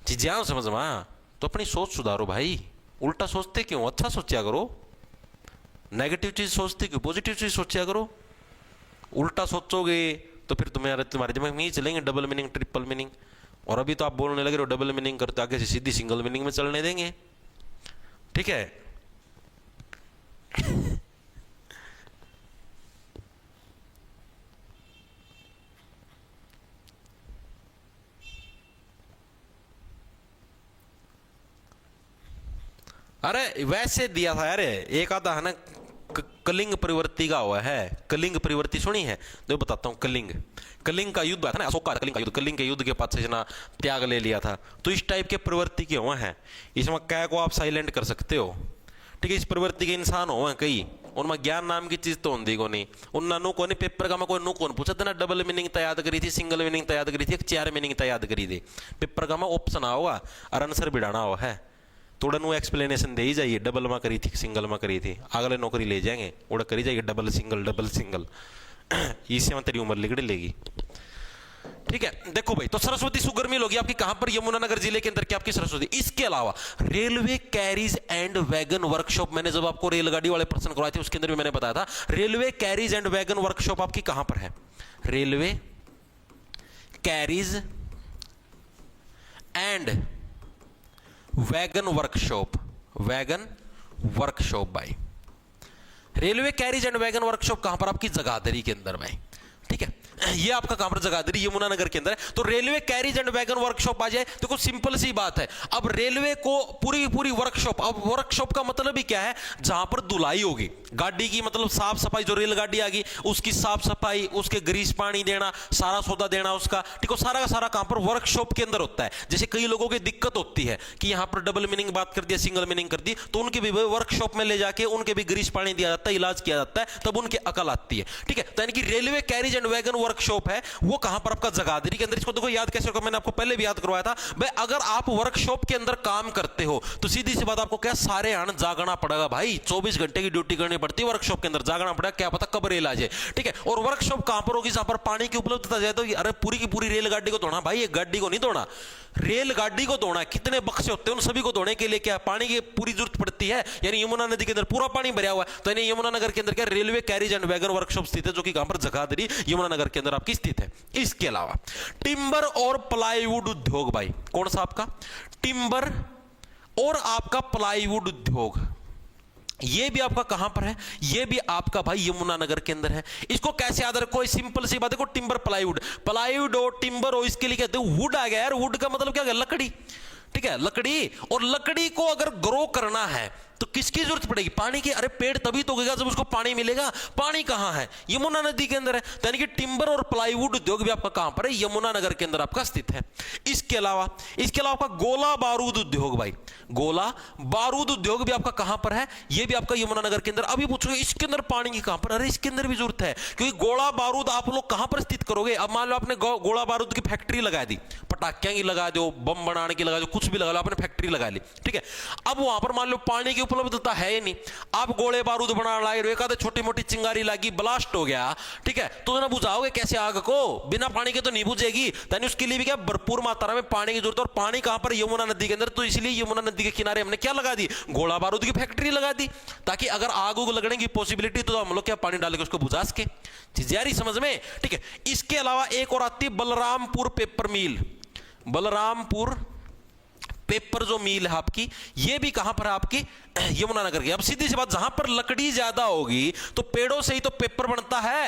चीज आओ समझ में। तो अपनी सोच सुधारो भाई, उल्टा सोचते क्यों, अच्छा सोचा करो, नेगेटिव चीज सोचते क्यों, पॉजिटिव चीज सोचा करो। उल्टा सोचोगे तो फिर तुम्हारे दिमाग में ही चलेंगे डबल मीनिंग, ट्रिपल मीनिंग। और अभी तो आप बोलने लगे हो डबल मीनिंग करते, आगे से सीधी सिंगल मीनिंग में चलने देंगे। ठीक है, अरे वैसे दिया था यार, एक आधा है ना कलिंग प्रवृत्ति का हुआ है। कलिंग प्रवृत्ति सुनी है? तो बताता हूँ। कलिंग, कलिंग का युद्ध था ना, अशोक का कलिंग का युद्ध, कलिंग के युद्ध के पास जना त्याग ले लिया था। तो इस टाइप के प्रवृत्ति के हुए हैं। इसमें कै को आप साइलेंट कर सकते हो, ठीक है। इस प्रवृत्ति के इंसान हुए कई, उनमें ज्ञान नाम की चीज तो होती को नहीं। उन नु को नहीं पेपर का मैं कोई नु कौन पूछा था, डबल मीनिंग तो याद करी थी, सिंगल मीनिंग तो याद करी थी, 4 मीनिंग तो याद करी थी। पेपर का मैं ऑप्शन आओगा और आंसर बिड़ाना हुआ है, थोड़ा नु एक्सप्लेनेशन दे ही जाइए। डबल में करी थी, सिंगल में करी थी, अगले नौकरी ले जाएंगे, उड़ा करी जाएगी डबल सिंगल डबल सिंगल। इससे में तेरी उम्र लिगड़ लेगी, ठीक है। देखो भाई, तो सरस्वती शुगर मिल होगी आपकी कहां पर? यमुनानगर जिले के अंदर की आपकी सरस्वती। इसके अलावा railway carriage and wagon workshop, मैंने जब आपको रेलगाड़ी वाले प्रश्न करवाए थे उसके अंदर भी मैंने बताया था, railway carriage and wagon workshop आपकी कहां पर है? Railway carriage and wagon workshop, wagon workshop भाई, railway carriage and wagon workshop कहां पर? आपकी जगाधरी के अंदर भाई, ठीक है। ये आपका कहां पर? जगाधरी, यमुनानगर के अंदर है। तो railway carriage and wagon workshop आ जाए तो कुछ सिंपल सी बात है। अब रेलवे को पूरी पूरी वर्कशॉप, अब वर्कशॉप का मतलब ही क्या है? जहां पर धुलाई होगी गाड़ी की, मतलब साफ सफाई, जो रेलगाड़ी आ गई उसकी साफ सफाई, उसके ग्रीस पानी देना, सारा सौदा देना उसका, ठीक है, सारा का सारा काम पर वर्कशॉप के अंदर होता है। जैसे कई लोगों की दिक्कत होती है कि यहां पर डबल मीनिंग बात कर दिया, सिंगल मीनिंग कर दी, तो उनके भी वर्कशॉप में ले जाके उनके भी ग्रीस पानी दिया जाता है, इलाज किया जाता है, तब उनकी अकल आती है, ठीक है। तो यानी कि railway carriage and wagon workshop है वो कहां पर? आपका जगाधरी के अंदर। इसको देखो याद कैसे होगा, मैंने आपको पहले भी याद करवाया था भाई। अगर आप वर्कशॉप के अंदर काम करते हो तो सीधी सी बात आपको क्या, सारे आन जागना पड़ेगा भाई, 24 घंटे की ड्यूटी करनी पड़ती है वर्कशॉप के अंदर, जागना पड़ेगा, क्या पता कब रेल आ जाए, ठीक है। और वर्कशॉप कहां पर होगी? जहां पर पानी की उपलब्धता जाए। तो अरे पूरी की पूरी रेलगाड़ी को धोना भाई, एक गाड़ी को नहीं धोना, रेलगाड़ी को धोना। कितने बक्से होते हैं उन सभी को धोने के लिए क्या पानी की पूरी जरूरत पड़ती है? यानी यमुना नदी के अंदर पूरा पानी भरा हुआ है। तो यानी यमुनानगर के अंदर क्या railway carriage and wagon workshop स्थित है, जो कि कहां पर? जगाधरी, यमुनानगर के अंदर आपकी स्थित है। इसके अलावा टिम्बर और प्लाईवुड उद्योग भाई, कौन सा आपका? टिम्बर और आपका प्लाईवुड उद्योग, ये भी आपका कहां पर है? ये भी आपका भाई यमुनानगर के अंदर है। इसको कैसे याद रखो? सिंपल सी बात, देखो टिम्बर प्लाईवुड, प्लाईवुड और टिम्बर हो, इसके लिए कहते हैं वुड आ गया यार। वुड का मतलब क्या है? लकड़ी, ठीक है, लकड़ी। और लकड़ी को अगर ग्रो करना है तो किसकी जरूरत पड़ेगी? पानी की। अरे पेड़ तभी तो उगेगा जब उसको पानी मिलेगा। पानी कहां है? यमुना नदी के अंदर है। तो यानी कि टिम्बर और प्लाईवुड उद्योग भी आपका कहां पर है? यमुनानगर के अंदर आपका स्थित है। इसके अलावा आपका गोला बारूद उद्योग भाई, गोला बारूद उद्योग भी आपका कहां पर है? ये भी आपका यमुनानगर के अंदर। अभी पूछोगे इसके अंदर पानी की कहां पर? अरे इसके अंदर भी जरूरत है, क्योंकि गोला बारूद आप लोग कहां पर स्थित करोगे? अब मान लो आपने गोला बारूद की फैक्ट्री लगा दी, पटाखियां की लगा दो, बम बनाने की लगा दो, कुछ भी लगा लो, आपने फैक्ट्री लगा ली, ठीक है। अब वहां पर मान लो पानी की उपलब्धता है ही नहीं, आप गोले बारूद बनाने लगे, एक आधे छोटी मोटी चिंगारी लगी, ब्लास्ट हो गया, ठीक है, तो ना बुझाओगे कैसे आग को? बिना पानी के तो नहीं बुझेगी। यानी उसके लिए भी क्या भरपूर मात्रा में पानी की जरूरत है। और पानी कहां पर? यमुना नदी के अंदर। तो इसलिए यमुना नदी के किनारे हमने क्या लगा दी? गोला बारूद की फैक्ट्री लगा दी, ताकि अगर आग उग लगने की पॉसिबिलिटी तो हम लोग क्या पानी डाल के उसको बुझा सके। चीज यारी समझ में, ठीक है। इसके अलावा एक और आती है बलरामपुर पेपर मिल, बलरामपुर पेपर जो मिल है आपकी, ये भी कहां पर है? आपकी यमुनानगर की। अब सीधी सी बात, जहां पर लकड़ी ज्यादा होगी तो पेड़ों से ही तो पेपर बनता है,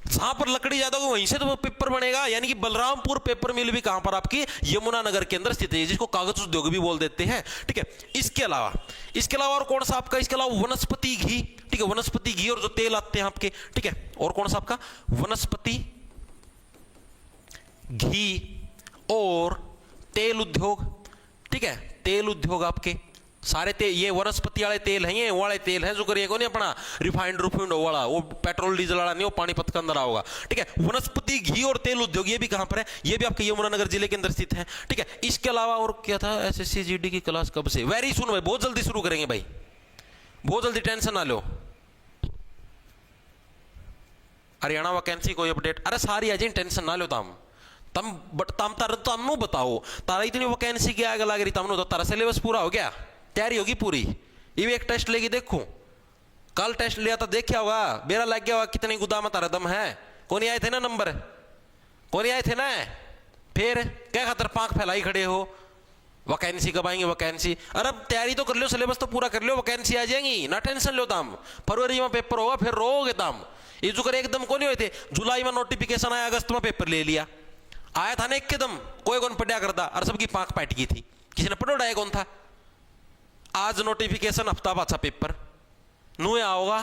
जहां पर लकड़ी ज्यादा होगी वहीं से तो वो पेपर बनेगा। यानी कि बलरामपुर पेपर मिल भी कहां पर? आपकी यमुनानगर के अंदर स्थित है, जिसको कागज उद्योग भी बोल देते हैं, ठीक है। इसके अलावा और कौन सा आपका? इसके अलावा वनस्पति घी, ठीक है, वनस्पति घी और जो तेल आते हैं आपके, ठीक है। और कौन सा आपका? वनस्पति घी और तेल उद्योग, ठीक है, तेल उद्योग आपके सारे तेल, ये वनस्पति वाले तेल हैं, ये वाले तेल हैं जो करिए को नहीं अपना रिफाइंड वाला, वो पेट्रोल डीजल वाला नहीं, वो पानीपत के अंदर होगा, ठीक है। वनस्पति घी और तेल उद्योग ये भी कहां पर है? ये भी आपके यमुनानगर जिले के अंदर स्थित है, ठीक है। इसके अलावा और क्या था? एसएससी जीडी की क्लास कब से? वेरी सुन भाई, बहुत जल्दी शुरू करेंगे भाई, बहुत जल्दी, टेंशन ना लो। हरियाणा वैकेंसी कोई अपडेट? अरे सारी आ जाए, टेंशन ना लो तम तार बताओ तारा इतनी वैकेंसी की आग लग रही, तमनो तो तारा सिलेबस पूरा हो गया, तैयारी होगी पूरी। ये भी एक टेस्ट लेगी, देखो कल टेस्ट लिया था, देखा होगा बेरा लग गया होगा कितनी गोदाम तारा दम है। कौन आए थे ना नंबर, कौन आए थे ना, फिर क्या खातर पांख फैलाई खड़े हो? वैकेंसी कब आएंगे? वैकेंसी, अरे तैयारी तो कर लो, सिलेबस तो पूरा कर लो, वैकेंसी आ जाएंगी, ना टेंशन लो तम। फरवरी में पेपर होगा, फिर रोगे तम। ये जो कर एकदम को नहीं हुए थे, जुलाई में नोटिफिकेशन आया, अगस्त में पेपर ले लिया, आया था ना एकदम, कोई कौन पढ़ा करता, और सबकी पांख पैट गई थी, किसी ने पढ़ा उड़ाया कौन था? आज नोटिफिकेशन हफ्ता पाछा पेपर नू आओगा,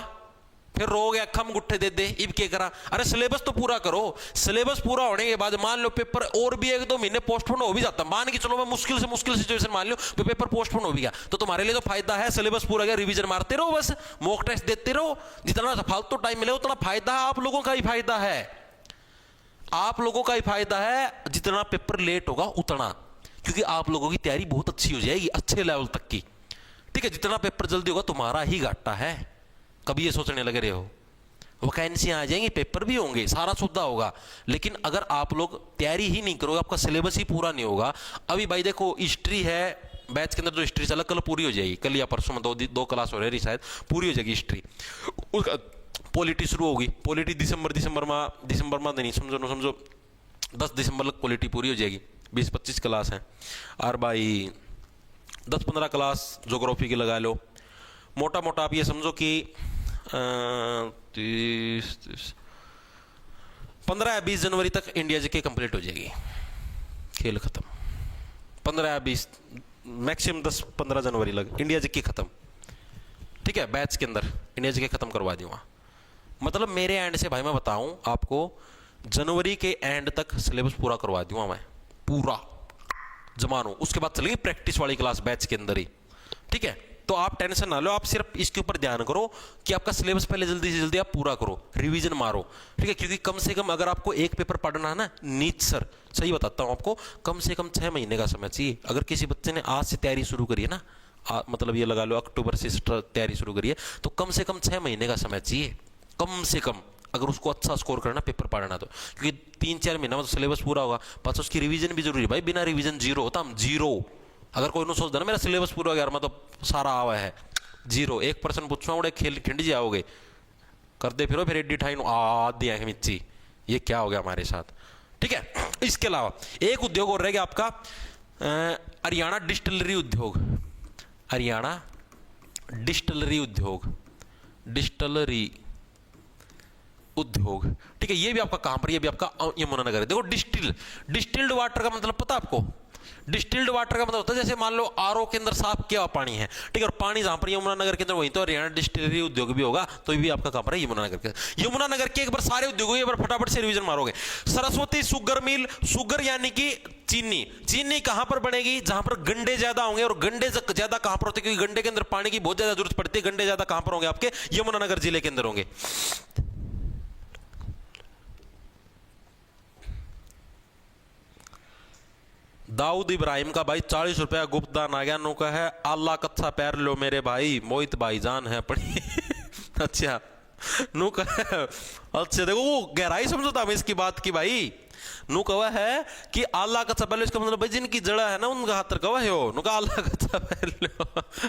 फिर रोगे अखम गुट्ठे दे दे इब के करा। अरे सिलेबस तो पूरा करो, सिलेबस पूरा होने के बाद मान लो पेपर और भी 1-2 महीने पोस्टपोन हो भी जाता, मान के चलो मैं मुश्किल से मुश्किल सिचुएशन मान लो तो पेपर पोस्टपोन हो भी गया, तो तुम्हारे लिए तो फायदा है, सिलेबस पूरा गया, रिवीजन मारते रहो, बस मॉक टेस्ट देते रहो, जितना फालतू टाइम मिले उतना फायदा है, आप लोगों का ही फायदा है, आप लोगों का ही फायदा है, जितना पेपर लेट होगा उतना, क्योंकि आप लोगों की तैयारी बहुत अच्छी हो जाएगी, अच्छे लेवल तक की, ठीक है। जितना पेपर जल्दी होगा तुम्हारा ही घाटा है। कभी ये सोचने लगे रहे हो, वैकेंसी आ जाएंगी, पेपर भी होंगे, सारा सुविधा होगा, लेकिन अगर आप लोग तैयारी ही नहीं करोगे, आपका सिलेबस ही पूरा नहीं होगा। अभी भाई देखो हिस्ट्री है, बैच के अंदर जो हिस्ट्री चला कल पूरी हो जाएगी, कल या परसों में दो क्लास हो रही शायद, पूरी हो जाएगी हिस्ट्री। उसका पॉलिटी शुरू होगी, पॉलिटी दिसंबर में नहीं, समझो 10 दिसंबर तक पॉलिटी पूरी हो जाएगी, 20-25 क्लास हैं, और भाई 10-15 क्लास ज्योग्राफी की लगा लो, मोटा मोटा आप ये समझो कि 15 या 20 जनवरी तक इंडिया जीके कंप्लीट हो जाएगी, खेल खत्म। 15 या 20 मैक्सिमम 10-15 जनवरी लग इंडिया जीके खत्म, ठीक है। बैच के अंदर इंडिया जीके खत्म करवा दूंगा, मतलब मेरे एंड से भाई मैं बताऊं आपको, जनवरी के एंड तक सिलेबस पूरा करवा दूंगा मैं, पूरा जमानो। उसके बाद चलेगी प्रैक्टिस वाली क्लास बैच के अंदर ही, ठीक है। तो आप टेंशन ना लो, आप सिर्फ इसके ऊपर ध्यान करो कि आपका सिलेबस पहले जल्दी से जल्दी आप पूरा करो, रिवीजन मारो, ठीक है। क्योंकि कम से कम अगर आपको एक पेपर पढ़ना है ना, नीट सर सही बताता हूं आपको, कम से कम 6 महीने का समय चाहिए। अगर किसी बच्चे ने आज से तैयारी शुरू करी है ना, मतलब ये लगा लो अक्टूबर से तैयारी शुरू करी है, तो कम से कम 6 महीने का समय चाहिए, कम से कम, अगर उसको अच्छा स्कोर करना पेपर पढ़ना तो। क्योंकि 3-4 महीना में तो सिलेबस पूरा होगा, बस उसकी रिवीजन भी जरूरी है भाई, बिना रिवीजन जीरो होता, हम जीरो। अगर कोई सोचता ना मेरा सिलेबस पूरा हो गया, मैं तो सारा आवा है, जीरो। 1% पूछना उड़े खेल खिंड जाओगे, करते फिरो फिर एडी ठाइन आदि आंख मिच्ची, ये क्या हो गया हमारे साथ, ठीक है। इसके अलावा एक उद्योग और रहेगा आपका, हरियाणा डिस्टिलरी उद्योग, हरियाणा डिस्टिलरी उद्योग, डिस्टिलरी उद्योग, ठीक है। ये भी आपका कहां पर, ये भी आपका यमुनानगर है। देखो डिस्टिल्ड वाटर का मतलब पता आपको, डिस्टिल्ड वाटर का मतलब होता है जैसे मान लो आरओ के अंदर साफ किया हुआ पानी है, ठीक है, और पानी जहां पर यमुनानगर के अंदर, वहीं तो हरियाणा डिस्टिलरी उद्योग भी होगा, तो ये भी आपका कहां पर है, यमुनानगर के। यमुनानगर के एक बार सारे उद्योगों एक बार फटाफट से रिवीजन मारोगे। सरस्वती शुगर मिल, शुगर यानी कि चीनी कहां पर बनेगी, जहां पर गंडे ज्यादा होंगे, और गंडे ज्यादा कहां पर होते हैं, क्योंकि गंडे के अंदर पानी की बहुत ज्यादा जरूरत पड़ती है, गंडे ज्यादा कहां पर होंगे आपके, यमुनानगर जिले के अंदर होंगे। दाऊद इब्राहिम का भाई 40 रुपया गुप्तदान आ गया, नो का है अल्लाह कच्चा पैर लो मेरे भाई, मोहित भाईजान है पड़ी अच्छा नु का अच्छा, देखो वो गहराई समझो था मैं इसकी बात की भाई। नु कवा है कि अल्लाह का पहले, इसका मतलब भाई जिनकी जड़ा है ना उनका हाथ कवा है हो, नु का अल्लाह का पहले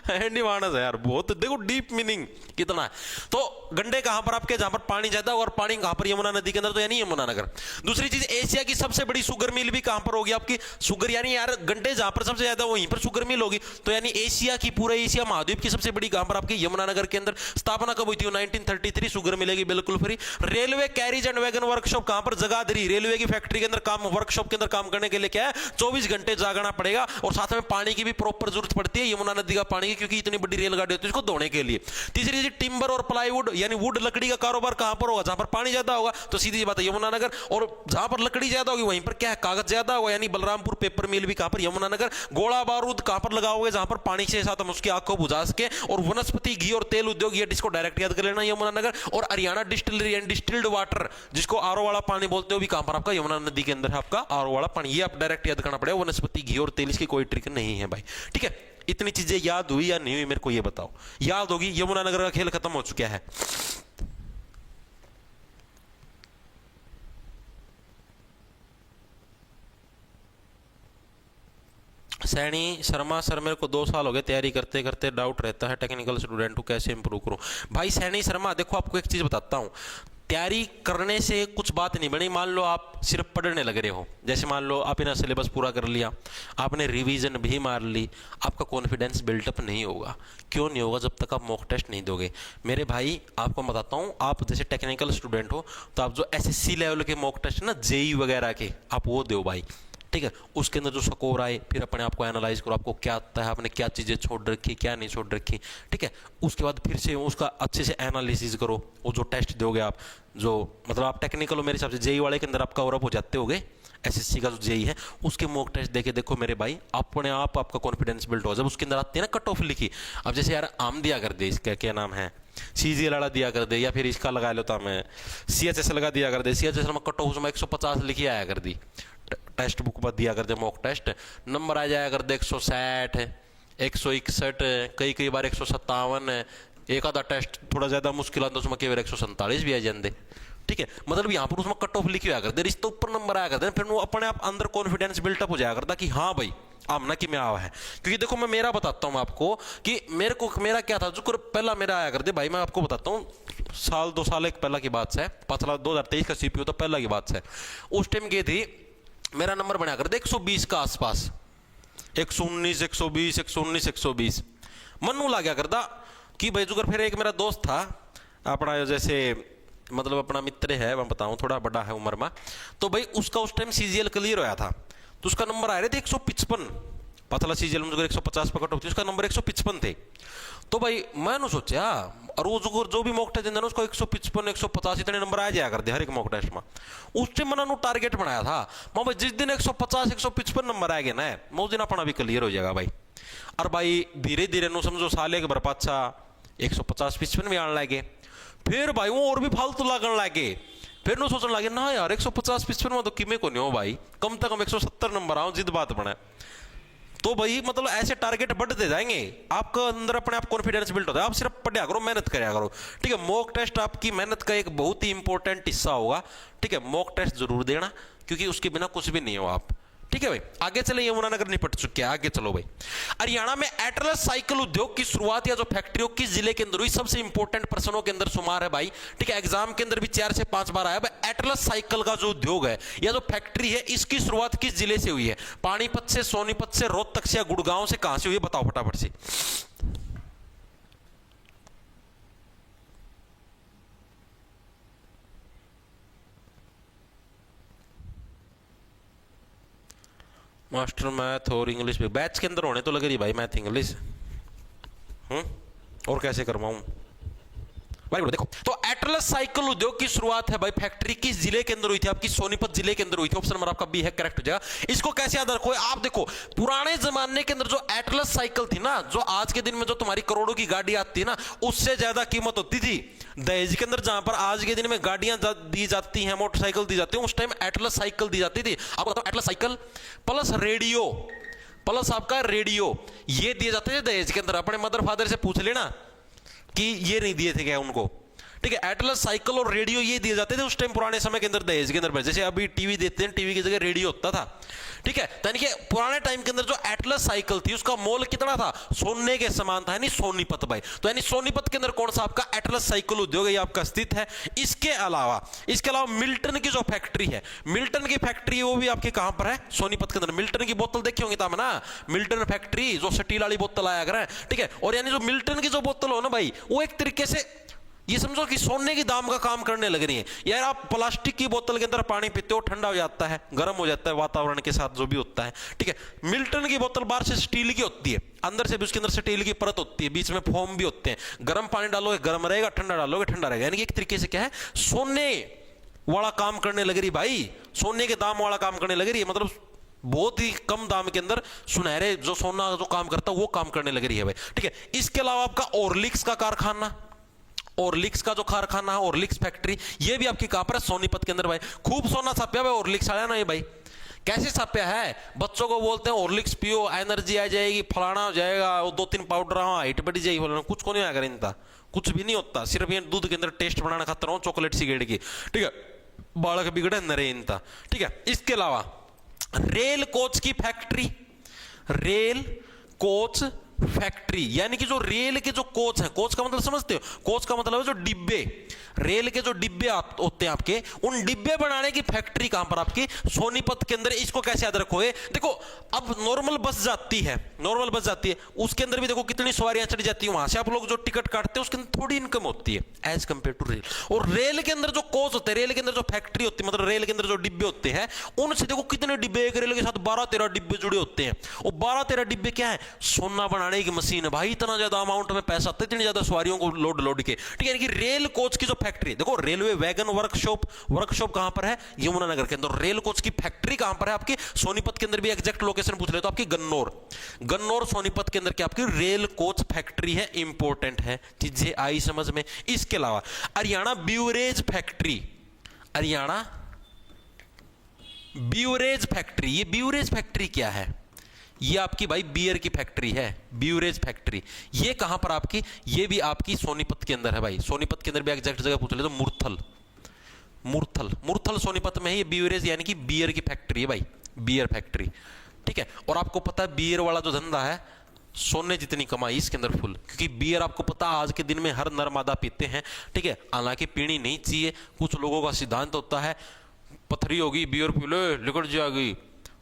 हैंडी मानस है यार, बहुत देखो डीप मीनिंग कितना है। तो गंडे कहां पर आपके, जहां पर पानी ज्यादा और पानी कहां पर, यमुना नदी के अंदर, तो यानी यमुनानगर। दूसरी चीज, एशिया की सबसे बड़ी शुगर मिल भी कहां पर होगी आपकी, शुगर यानी यार गंडे जहां पर सबसे ज्यादा वहीं पर शुगर मिल होगी, तो यानी एशिया की, पूरे एशिया महाद्वीप की सबसे बड़ी कहां पर आपकी, यमुनानगर के अंदर। स्थापना कब हुई थी, 1933, शुगर मिलेगी बिल्कुल free. Railway carriage and wagon workshop कहां पर, जगाधरी, रेलवे की फैक्ट्री के अंदर काम, वर्कशॉप के अंदर काम करने के लिए क्या है, 24 घंटे जागना पड़ेगा, और साथ में पानी की भी प्रॉपर जरूरत पड़ती है, यमुना नदी का पानी की, क्योंकि इतनी बड़ी रेलगाड़ी होती है इसको धोने के लिए। तीसरी चीज, टिम्बर और प्लाईवुड यानी वुड, लकड़ी का कारोबार कहां पर होगा, जहां पर पानी ज्यादा होगा, तो सीधी बात है यमुनानगर। और जहां पर लकड़ी ज्यादा होगी वहीं पर क्या है, कागज ज्यादा होगा, यानी बलरामपुर पेपर मिल भी कहां पर, यमुनानगर। गोला बारूद कहां पर लगाओगे, जहां पर पानी के साथ हम उसकी आग को बुझा सके। और वनस्पति, घी और तेल उद्योग, ये इसको डायरेक्ट याद कर लेना, यमुनानगर। और Haryana distillery and distilled water, जिसको आरओ वाला पानी बोलते हो, भी कहां पर आपका, यमुना नदी के अंदर है आपका आरओ वाला पानी, ये आप डायरेक्ट याद करना पड़ेगा। वनस्पति, घी और तेल, इसकी कोई ट्रिक नहीं है भाई, ठीक है। इतनी चीजें याद हुई या नहीं हुई मेरे को ये बताओ, याद होगी। यमुनानगर का खेल खत्म हो चुका है। सैनी शर्मा सर, मेरे को 2 साल हो गए तैयारी करते करते, डाउट रहता है टेक्निकल स्टूडेंट हूं, कैसे इंप्रूव करूं। भाई सैनी शर्मा, देखो आपको एक चीज बताता हूं, तैयारी करने से कुछ बात नहीं बनी। मान लो आप सिर्फ पढ़ने लग रहे हो, जैसे मान लो आपने सिलेबस पूरा कर लिया, आपने रिवीजन भी मार ली, आपका कॉन्फिडेंस बिल्टअप नहीं होगा। क्यों नहीं होगा, जब तक आप मॉक टेस्ट नहीं दोगे। मेरे भाई आपको बताता हूँ, आप जैसे टेक्निकल स्टूडेंट हो, तो आप जो SSC लेवल के मॉक टेस्ट ना, जेई वगैरह के, आप वो दो भाई, ठीक है, उसके अंदर जो स्कोर आए फिर अपने आप को एनालाइज करो, आपको क्या आता है, आपने क्या चीज़ें छोड़ रखी क्या नहीं छोड़ रखी, ठीक है। उसके बाद फिर से उसका अच्छे से एनालिसिस करो, वो जो टेस्ट दोगे आप, जो मतलब आप टेक्निकल हो मेरे हिसाब से जेई वाले के अंदर आप कवर अप हो जाते होगे, एसएससी का जो जेई है उसके मॉक टेस्ट देके देखो मेरे भाई, अपने आप आपका कॉन्फिडेंस बिल्ड हो। जब उसके अंदर आती है ना कट ऑफ लिखी, अब जैसे यार आम दिया कर दे, इसका क्या नाम है, सीजीएल वाला दिया कर दे, या फिर इसका लगा लेता मैं सीएचएस लगा दिया कर दे, सीएचएस में कट ऑफ उसमें 150 लिखी आया कर दी, टेस्ट बुक पर दिया कर दे मॉक टेस्ट, नंबर आ जाया कर दे 160 161, कई बार 157, एक आधा टेस्ट थोड़ा ज्यादा मुश्किल आता उसमें केवल 147 भी आ जाते, ठीक है। मतलब यहाँ पर उसमें कट ऑफ लिखी हुआ करते, रिश्ते ऊपर नंबर आया करते, फिर वो अपने आप अंदर कॉन्फिडेंस बिल्टअप हो जाया करता कि हाँ भाई आमना कि मैं आवा है। क्योंकि देखो मैं मेरा बताता हूँ आपको कि मेरा क्या था, जो पहला मेरा आया करते भाई, मैं आपको बताता हूँ, साल 2 साल एक पहला की बात है, 2023 का सीपीयू तो पहला की बात है। उस टाइम की थी मेरा नंबर बना करते 120 का आसपास, 119 120 119 120, मनु ला गया करता कि भाई जुगर। फिर एक मेरा दोस्त था अपना, जैसे मतलब अपना मित्र है, मैं बताऊं थोड़ा बड़ा है उम्र में, तो भाई उसका उस टाइम सीजीएल क्लियर होया था, तो उसका नंबर आ रहे थे 155, पतला सीजीएल में 150 पकड़ होती, उसका नंबर 155 थे। तो भाई मैंने सोचा, और वो जो भी मॉक टेस्ट देना उसको 155 150 इतने नंबर आ जाया करते हर एक मॉक टेस्ट में। उस टाइम मैंने टारगेट बनाया था, मैं भाई जिस दिन 150 155 नंबर आएगा ना, मैं उस दिन अपना भी क्लियर हो जाएगा भाई। और भाई धीरे धीरे नो समझो साल एक बार पाछा 150 55 भी आने लगे, फिर भाई वो और भी फालतू लगन लगे, फिर नो सोचने लगे ना यार 150 55 में तो किमे को नहीं हो भाई, कम से कम 170 नंबर आओ, जिद बात बना। तो भाई मतलब ऐसे टारगेट बढ़ते जाएंगे, आपका अंदर अपने आप कॉन्फिडेंस बिल्ड होता है। आप सिर्फ पढ़ा करो, मेहनत करा करो, ठीक है। मॉक टेस्ट आपकी मेहनत का एक बहुत ही इंपॉर्टेंट हिस्सा होगा, ठीक है। मॉक टेस्ट जरूर देना, क्योंकि उसके बिना कुछ भी नहीं हो आप, ठीक है भाई। आगे चले, यमुनानगर निपट चुके हैं, आगे चलो भाई। हरियाणा में एटलस साइकिल उद्योग की शुरुआत या जो फैक्ट्री किस जिले के अंदर हुई, सबसे इंपॉर्टेंट प्रश्नों के अंदर शुमार है भाई, ठीक है। एग्जाम के अंदर भी 4 से 5 बार आया भाई। एटलस साइकिल का जो उद्योग है या जो फैक्ट्री है, इसकी शुरुआत किस जिले से हुई है? पानीपत से, सोनीपत से, रोहतक से या गुड़गांव से, कहां से हुई है? बताओ फटाफट से। मास्टर मैथ और इंग्लिश भी बैच के अंदर होने तो लग रही भाई, मैथ इंग्लिश और कैसे करवाऊं भाई। देखो तो एटलस साइकिल उद्योग की शुरुआत है भाई, फैक्ट्री किस जिले के अंदर हुई थी? आपकी सोनीपत जिले के अंदर हुई थी। ऑप्शन नंबर आपका बी है, करेक्ट हो जाएगा। इसको कैसे याद रखो आप, देखो पुराने जमाने के अंदर जो एटलस साइकिल थी ना, जो आज के दिन में जो तुम्हारी करोड़ों की गाड़ी आती है ना, उससे ज्यादा कीमत होती थी दहेज के अंदर। जहां पर आज के दिन में गाड़ियां दी जाती हैं, मोटरसाइकिल दी जाती है, उस टाइम एटलस साइकिल दी जाती थी। आपको बताओ, Atlas cycle plus radio, plus आपका रेडियो, ये दिए जाते थे दहेज के अंदर। अपने मदर फादर से पूछ लेना कि ये नहीं दिए थे क्या उनको, ठीक है। एटलस साइकिल और रेडियो ये दिए जाते थे उस टाइम पुराने समय के अंदर दहेज के अंदर। जैसे अभी टीवी देते हैं, टीवी की जगह रेडियो होता था, ठीक है। यानी कि पुराने टाइम के अंदर जो एटलस साइकिल थी उसका मोल कितना था? सोने के समान था, यानी सोनीपत भाई। तो यानी सोनीपत के अंदर कौन सा आपका एटलस साइकिल उद्योग है, ये आपका स्थित है। इसके अलावा मिल्टन की जो फैक्ट्री है, मिल्टन की फैक्ट्री वो भी आपके कहां पर है? सोनीपत के अंदर। मिल्टन की बोतल देखी होंगी तब ना, मिल्टन फैक्ट्री जो स्टील वाली बोतल आया करें, ठीक है। और यानी जो मिल्टन की जो बोतल हो ना भाई, वो एक तरीके से ये समझो कि सोने की दाम का काम करने लग रही है यार। आप प्लास्टिक की बोतल के अंदर पानी पीते हो, ठंडा हो जाता है, गर्म हो जाता है वातावरण के साथ जो भी होता है, ठीक है। मिल्टन की बोतल बाहर से स्टील की होती है, अंदर से भी उसके अंदर स्टील की परत होती है, बीच में फोम भी होते हैं। गर्म पानी डालोगे गर्म रहेगा, ठंडा डालोगे ठंडा रहेगा। यानी कि एक तरीके से क्या है, सोने वाला काम करने लग रही भाई, सोने के दाम वाला काम करने लग रही है। मतलब बहुत ही कम दाम के अंदर सुनहरे जो सोना जो काम करता है वो काम करने लग रही है भाई, ठीक है। इसके अलावा आपका ऑर्लिक्स का कारखाना, ऑर्लिक्स का जो कारखाना है, ऑर्लिक्स फैक्ट्री, ये भी आपकी कहां पर है? सोनीपत के अंदर भाई। खूब सोना छापया भाई ऑर्लिक्स आया ना ये भाई। कैसे छापया है? बच्चों को बोलते हैं ऑर्लिक्स पियो, एनर्जी आ जाएगी, फलाना हो जाएगा, वो 2-3 पाउडर हाइट बढ़ जाएगी, फलाना कुछ को नहीं आएगा इनका, कुछ भी नहीं होता। सिर्फ ये दूध के अंदर टेस्ट बनाना खातर हूं, चॉकलेट सिगरेट की, ठीक है। बालक बिगड़े नरे इनका, ठीक है। इसके अलावा रेल कोच की फैक्ट्री, रेल कोच फैक्ट्री, यानी कि जो रेल के जो कोच है, कोच का मतलब समझते हो, कोच का मतलब है जो डिब्बे, रेल के जो डिब्बे होते हैं आपके, उन डिब्बे बनाने की फैक्ट्री कहां पर आपकी, सोनीपत के अंदर। इसको कैसे याद रखोगे, देखो अब नॉर्मल बस जाती है, नॉर्मल बस जाती है, उसके अंदर भी देखो कितनी सवारियां चढ़ी जाती है, वहां से आप लोग जो टिकट काटते हैं उसके अंदर थोड़ी इनकम होती है एज कंपेयर टू रेल। और रेल के अंदर जो कोच होते हैं, रेल के अंदर जो फैक्ट्री होती है, मतलब रेल के अंदर जो डिब्बे होते हैं, उनसे देखो कितने डिब्बे, एक रेल के साथ 12-13 डिब्बे जुड़े होते हैं। और 12-13 डिब्बे क्या है, सोना बनाने की मशीन है भाई, इतना ज्यादा अमाउंट में पैसा आता है, इतनी ज्यादा सवारियों को लोड के, ठीक है। रेल कोच की जो फैक्ट्री, देखो रेलवे वैगन वर्कशॉप, वर्कशॉप कहां पर है, यमुनानगर के अंदर। रेल कोच की फैक्ट्री कहां पर है आपकी, सोनीपत के अंदर भी एग्जैक्ट लोकेशन पूछ ले तो आपकी गन्नौर, गन्नौर सोनीपत के अंदर क्या आपकी रेल कोच फैक्ट्री है, इंपॉर्टेंट है, चीजें आई समझ में। इसके अलावा Haryana beverage factory, Haryana beverage factory, ये ब्यूरेज फैक्ट्री क्या है, ये आपकी भाई बियर की फैक्ट्री है, ब्यूरेज फैक्ट्री। ये कहां पर आपकी, ये भी आपकी सोनीपत के अंदर है भाई, सोनीपत के अंदर भी एग्जैक्ट जगह पूछ ले तो मुरथल, मुरथल, मुरथल सोनीपत में है ये ब्यूरेज, यानी कि बियर की फैक्ट्री है भाई, बियर फैक्ट्री, ठीक है। और आपको पता है बियर वाला जो धंधा है, सोने जितनी कमाई इसके अंदर फुल, क्योंकि बियर आपको पता आज के दिन में हर नर मादा पीते हैं, ठीक है। हालांकि पीनी नहीं चाहिए, कुछ लोगों का सिद्धांत होता है पथरी होगी बियर पी लो लिकट जाएगी,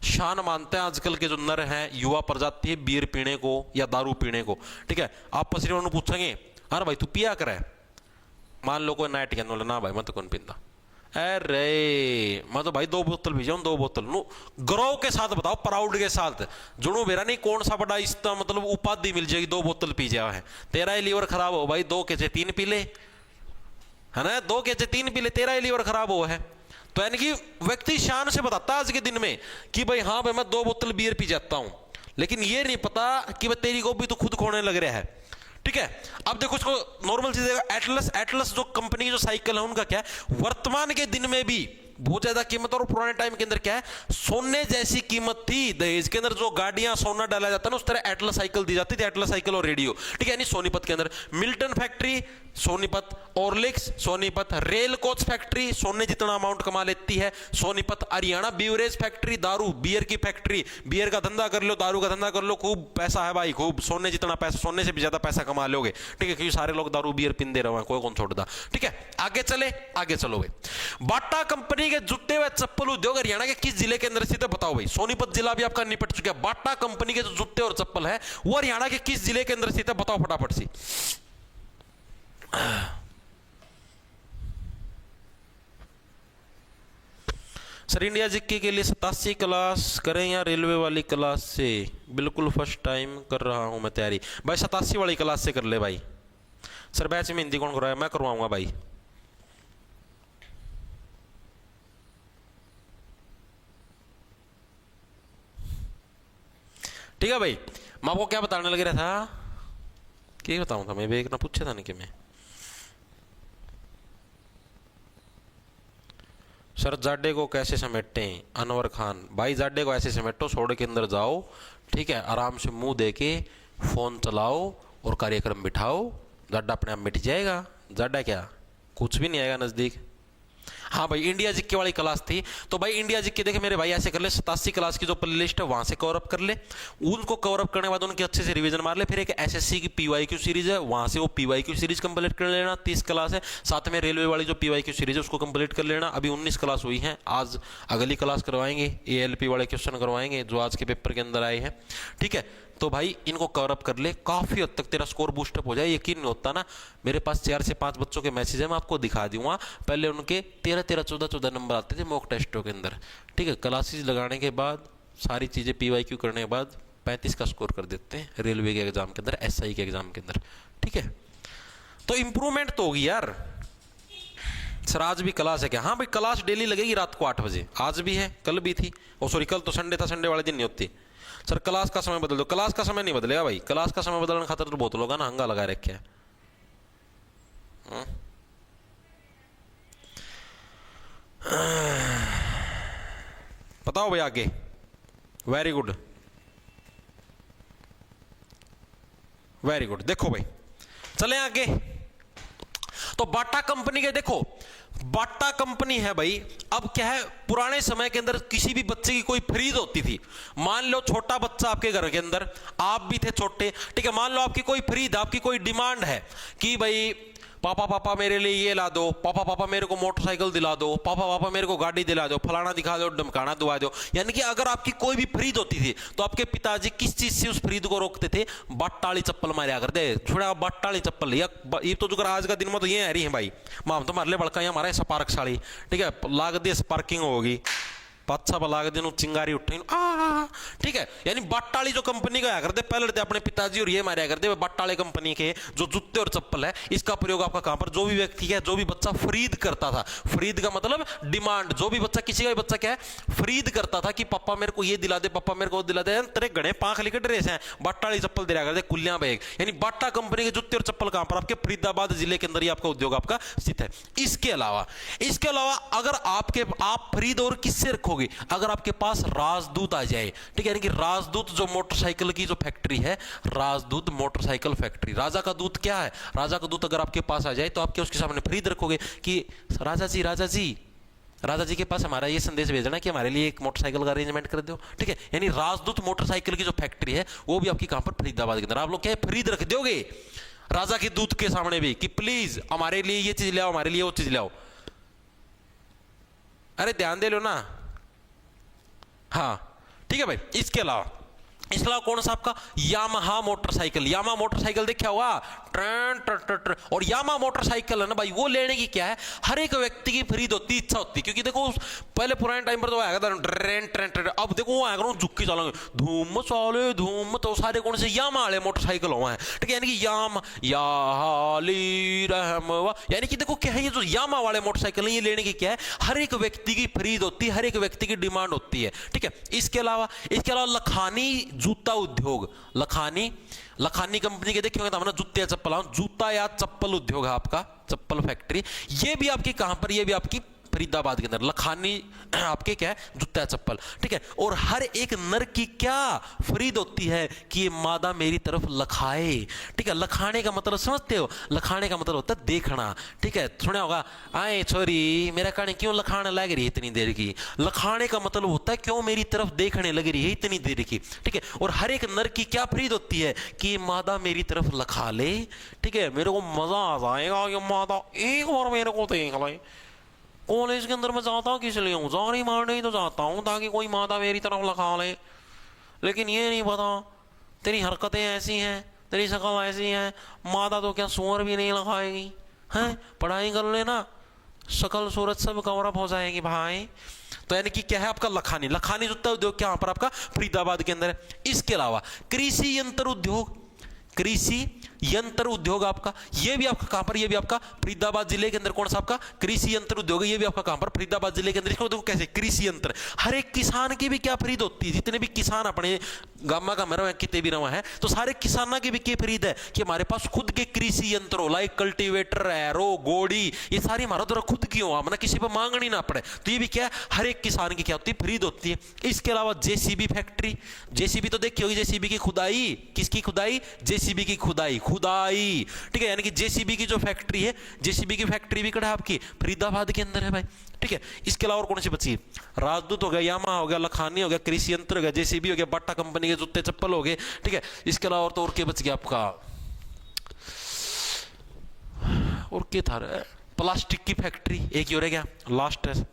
शान मानते हैं आजकल के जो नर हैं, युवा प्रजाति है बियर पीने को या दारू पीने को, ठीक है। आप पसरी उन्होंने पूछेंगे हाँ भाई तू पिया करे, मान लो कोई नाइट कहने वाला ना भाई मैं तो कौन पीता, अरे मैं तो भाई 2 बोतल पी जाऊं, 2 बोतल नो ग्रो के साथ बताओ, प्राउड के साथ जुड़ू मेरा नहीं, कौन सा बड़ा इसका मतलब उपाधि मिल जाएगी, 2 बोतल पी जाओ है, तेरा ही लीवर खराब हो भाई, 2 के 3 पी ले, है ना, 2 के 3 पी ले, तेरा ही लीवर खराब हो है। तो यानी कि व्यक्ति शान से बताता है आज के दिन में कि भाई हाँ भाई मैं 2 बोतल बियर पी जाता हूं, लेकिन ये नहीं पता कि भाई तेरी को भी तो खुद खोने लग रहा है, ठीक है। अब देखो इसको नॉर्मल चीज है, एटलस, एटलस जो कंपनी की जो साइकिल है उनका क्या है, वर्तमान के दिन में भी बहुत ज्यादा कीमत, और पुराने टाइम के अंदर क्या है, सोने जैसी कीमत थी। दहेज के अंदर जो गाड़ियां सोना डाला जाता है ना, उस तरह एटलस साइकिल दी जाती थी, एटलस साइकिल और रेडियो, ठीक है। यानी सोनीपत के अंदर मिल्टन फैक्ट्री सोनीपत, ऑर्लिक्स सोनीपत, रेल कोच फैक्ट्री सोने जितना अमाउंट कमा लेती है सोनीपत, हरियाणा ब्यूरेज फैक्ट्री दारू बियर की फैक्ट्री, बियर का धंधा कर लो, दारू का धंधा कर लो, खूब पैसा है भाई, खूब सोने जितना पैसा, सोने से भी ज्यादा पैसा कमा लोगे, ठीक है, क्योंकि सारे लोग दारू बियर पीते रहे, कोई कौन छोड़ता, ठीक है। आगे चले, आगे चलोगे। बाटा कंपनी के जूते व चप्पल उद्योग हरियाणा के किस जिले के अंदर स्थित है, बताओ भाई। सोनीपत जिला भी आपका निपट चुका है, बाटा कंपनी के जो जूते और चप्पल है वो हरियाणा के किस जिले के अंदर स्थित है, बताओ फटाफट सी। सर इंडिया जीके के लिए 87 क्लास करें या रेलवे वाली क्लास से, बिल्कुल फर्स्ट टाइम कर रहा हूं मैं तैयारी भाई, 87 वाली क्लास से कर ले भाई। सर बैच में हिंदी कौन करवाया, मैं करवाऊंगा भाई, ठीक है भाई। मैं आपको क्या बताने लग रहा था, क्या बताऊं था मैं, एक ना पूछा था ना कि मैं, सर जाडे को कैसे समेटें, अनवर खान भाई, जाडे को ऐसे समेटो, सोडे के अंदर जाओ, ठीक है, आराम से मुंह देके फोन चलाओ और कार्यक्रम बिठाओ, जाडा अपने आप मिट जाएगा। जाडा क्या कुछ भी नहीं आएगा नजदीक। हाँ भाई इंडिया जीके वाली क्लास थी, तो भाई इंडिया जीके देखे मेरे भाई ऐसे कर ले, 87 क्लास की जो प्ले लिस्ट है वहां से कवर अप कर ले, उनको कवर अप करने के बाद उनकी अच्छे से रिवीजन मार ले, फिर एक एसएससी की पीवाईक्यू सीरीज है वहां से वो पीवाईक्यू सीरीज कंप्लीट कर लेना, 30 क्लास है, साथ में रेलवे वाली जो पीवाईक्यू सीरीज है उसको कंप्लीट कर लेना। अभी 19 क्लास हुई है, आज अगली क्लास करवाएंगे, एएलपी वाले क्वेश्चन करवाएंगे जो आज के पेपर के अंदर आए हैं, ठीक है। तो भाई इनको कवर अप कर ले, काफी हद तक तेरा स्कोर बूस्टअप हो जाए। यकीन नहीं होता ना, मेरे पास 4 से 5 बच्चों के मैसेज है, मैं आपको दिखा दूंगा, पहले उनके 13-13, 14-14 नंबर आते थे मॉक टेस्टों के अंदर, ठीक है। क्लासेस लगाने के बाद सारी चीजें पीवाईक्यू करने के बाद 35 का स्कोर कर देते हैं रेलवे के एग्जाम के अंदर, एसआई के एग्जाम के अंदर, ठीक है। तो इंप्रूवमेंट तो होगी यार। सर आज भी क्लास है क्या, हाँ भाई क्लास डेली लगेगी रात को 8 बजे, आज भी है, कल भी थी, और सॉरी कल तो संडे था, संडे वाले दिन नहीं होती। सर क्लास का समय बदल दो, क्लास का समय नहीं बदलेगा भाई, क्लास का समय बदलने खातर तो बहुत लोग ना हंगा लगा रखे हैं। बताओ भाई आगे, वेरी गुड वेरी गुड। देखो भाई चले आगे, तो बाटा कंपनी के देखो, बाटा कंपनी है भाई अब क्या है, पुराने समय के अंदर किसी भी बच्चे की कोई खरीद होती थी, मान लो छोटा बच्चा आपके घर के अंदर, आप भी थे छोटे, ठीक है, मान लो आपकी कोई खरीद, आपकी कोई डिमांड है कि भाई पापा पापा मेरे लिए ये ला दो, पापा पापा मेरे को मोटरसाइकिल दिला दो, पापा पापा मेरे को गाड़ी दिला दो, फलाना दिखा दो, डमकाना दुआ दो। यानी कि अगर आपकी कोई भी खरीद होती थी तो आपके पिताजी किस चीज से उस खरीद को रोकते थे? बट्टाली चप्पल मारा करते, थोड़ा बट्टाली चप्पल या ये तो जो आज का दिन में तो ये आ रही है भाई, माम तो मार ले बड़का यहाँ हमारा स्पार्क साड़ी, ठीक है, लाग दे स्पार्किंग होगी, पाछा बला के दिन चिंगारी उठी ठीक है। यानी बट्टाली जो कंपनी का करते, पहले थे अपने पिताजी और ये मारा करते बट्टाले कंपनी के जो जूते और चप्पल है, इसका प्रयोग आपका कहां पर? जो भी व्यक्ति है, जो भी बच्चा खरीद करता था, खरीद का मतलब डिमांड, जो भी बच्चा, किसी का भी बच्चा क्या है खरीद करता था कि पापा मेरे को ये दिला दे, पापा मेरे को दिला दे, तेरे गणे पांख लिखे ड्रेस हैं, बट्टाली चप्पल दिला करते, कुल्लियां बैग। यानी बाटा कंपनी के जूते और चप्पल कहां पर? आपके फरीदाबाद जिले के अंदर ही आपका उद्योग आपका स्थित है। इसके अलावा अगर आप खरीद और किससे रखोगे? अगर आपके पास राजदूत आ जाए, ठीक है, यानी कि राजदूत जो मोटरसाइकिल की जो फैक्ट्री है, राजदूत मोटरसाइकिल फैक्ट्री, राजा का दूत क्या है? राजा का दूत अगर आपके पास आ जाए तो आप क्या उसके सामने खरीद रखोगे कि राजा जी के पास हमारा ये संदेश भेजना कि हमारे लिए एक मोटरसाइकिल का अरेंजमेंट कर दो, ठीक है। यानी राजदूत मोटरसाइकिल की जो फैक्ट्री है वो भी आपकी कहां पर? फरीदाबाद के अंदर। आप लोग क्या खरीद रख दोगे राजा के दूत के सामने भी कि प्लीज हमारे लिए ये चीज लाओ, हमारे लिए वो चीज लाओ? अरे ध्यान दे लो ना, हाँ ठीक है भाई। इसके अलावा कौन सा आपका? Yamaha motorcycle. यामाहा मोटरसाइकिल देखा होगा, ट्रेन ट्रेन। और यामाहा मोटरसाइकिल है ना भाई, वो लेने की क्या है, हर एक व्यक्ति की खरीद होती, इच्छा होती, क्योंकि देखो पहले पुराने टाइम पर तो आएगा ट्रेन ट्रेन ट्रेन, अब देखो वो आएगा झुक्की चलेंगे, धूम चाले धूम, तो सारे कौन से? यामाहा वाले मोटरसाइकिल हुआ है, ठीक है। यानी कि यानी कि देखो क्या है, ये जो यामाहा वाले मोटरसाइकिल है, ये लेने की क्या है, हर एक व्यक्ति की खरीद होती है, हर एक व्यक्ति की डिमांड होती है, ठीक है। इसके अलावा लखानी जूता उद्योग, लखानी कंपनी के देखिए ना, जूते या चप्पल, जूता या चप्पल उद्योग है आपका, चप्पल फैक्ट्री, ये भी आपकी कहां पर? ये भी आपकी फरीदाबाद के अंदर। लखानी आपके क्या है? जूता चप्पल, ठीक है। और हर एक नर की क्या खरीद होती है कि ये मादा मेरी तरफ लखाए, ठीक है। लखाने का मतलब समझते हो? लखाने का मतलब होता है देखना, ठीक है। सुना होगा, आए छोरी मेरा कहानी क्यों लखाने लग रही है इतनी देर की? लखाने का मतलब होता है क्यों मेरी तरफ देखने लग रही है इतनी देर की, ठीक है। और हर एक नर की क्या खरीद होती है कि मादा मेरी तरफ लखा ले, ठीक है, मेरे को मजा आ जाएगा ये मादा एक बार मेरे को देख ले। कॉलेज के अंदर मैं जाता हूँ किस लिए हूँ? जारी मारने ही तो जाता हूँ ताकि कोई मादा मेरी तरफ लखा ले, लेकिन ये नहीं पता तेरी हरकतें ऐसी हैं, तेरी शक्ल ऐसी है, मादा तो क्या सुअर भी नहीं लखाएगी हैं? पढ़ाई कर लेना, शक्ल सूरत सब कवर अप हो जाएगी भाई। तो यानी कि क्या है आपका? लखानी जूता उद्योग क्या पर? आपका फरीदाबाद के अंदर है। इसके अलावा कृषि यंत्र उद्योग, कृषि यंत्र उद्योग आपका, ये भी आपका कहां पर? ये भी आपका फरीदाबाद जिले के अंदर। कौन सा आपका? कृषि यंत्र उद्योग है, ये भी आपका कहां पर? फरीदाबाद जिले के अंदर। इसको देखो कैसे, कृषि यंत्र, हर एक किसान की भी क्या खरीद होती है? जितने भी किसान अपने गामा का मेरा कितने भी रवा है, तो सारे किसानों की भी क्या खरीद है कि हमारे पास खुद के कृषि यंत्र हो, लाइक कल्टीवेटर, एरो, गोड़ी, ये सारी हमारा द्वारा खुद की हो, हमने किसी पर मांगनी ना पड़े। तो ये भी क्या है, हर एक किसान की क्या होती है? खरीद होती है। इसके अलावा जेसीबी फैक्ट्री, जेसीबी तो देखी होगी, जेसीबी की खुदाई, किसकी खुदाई? जेसीबी की खुदाई, ठीक है। यानी कि जेसीबी की जो फैक्ट्री है, जेसीबी की फैक्ट्री भी कड़ा आपकी फरीदाबाद के अंदर है भाई, ठीक है। इसके अलावा और कौन सी बची? राजदूत हो गया, यामाहा हो गया, लखानी हो गया, कृषि यंत्र हो गया, जेसीबी हो गया, बाटा कंपनी के जूते चप्पल हो गए, ठीक है। इसके अलावा और तो और क्या बच गया आपका? और क्या था? प्लास्टिक की फैक्ट्री एक ही हो रह गया, लास्ट है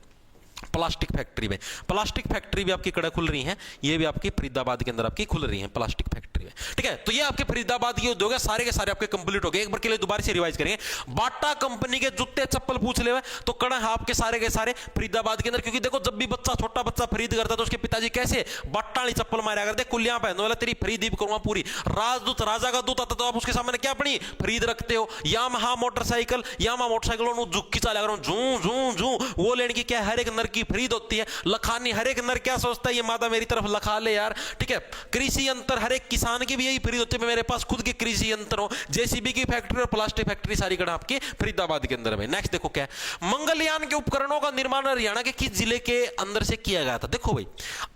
प्लास्टिक फैक्ट्री में। प्लास्टिक फैक्ट्री भी आपकी कड़ा खुल रही है, ये भी आपकी फरीदाबाद के अंदर आपकी खुल रही है प्लास्टिक फैक्ट्री में, ठीक है। तो ये आपके फरीदाबाद के उद्योग है, सारे के सारे आपके कंप्लीट हो गए। एक बार के लिए दोबारा से रिवाइज करेंगे। बाटा कंपनी के जूते चप्पल पूछ ले तो कड़ा है आपके सारे के सारे फरीदाबाद के अंदर, क्योंकि देखो जब भी बच्चा, छोटा बच्चा खरीद करता है तो उसके पिताजी कैसे बट्टाली चप्पल मारा करते, कुल्लियां पहनो वाला तेरी खरीद करूंगा पूरी। राजदूत, राजा का दूत आता तो आप उसके सामने क्या अपनी खरीद रखते हो? यामाहा मोटरसाइकिल, यामाहा मोटरसाइकिल झुक्की चला कर जू जू जू, वो लेने की क्या हर एक नर की खरीद होती है। लखानी, हर एक नर क्या सोचता है, ये मादा मेरी तरफ लखा ले यार, ठीक है। कृषि यंत्र, हर एक किसान किसान की भी यही खरीद होती है, मेरे पास खुद के कृषि यंत्र हो, जेसीबी की फैक्ट्री और प्लास्टिक फैक्ट्री सारी गढ़ आपके फरीदाबाद के अंदर है। नेक्स्ट देखो क्या है, मंगलयान के उपकरणों का निर्माण हरियाणा के किस जिले के अंदर से किया गया था। देखो भाई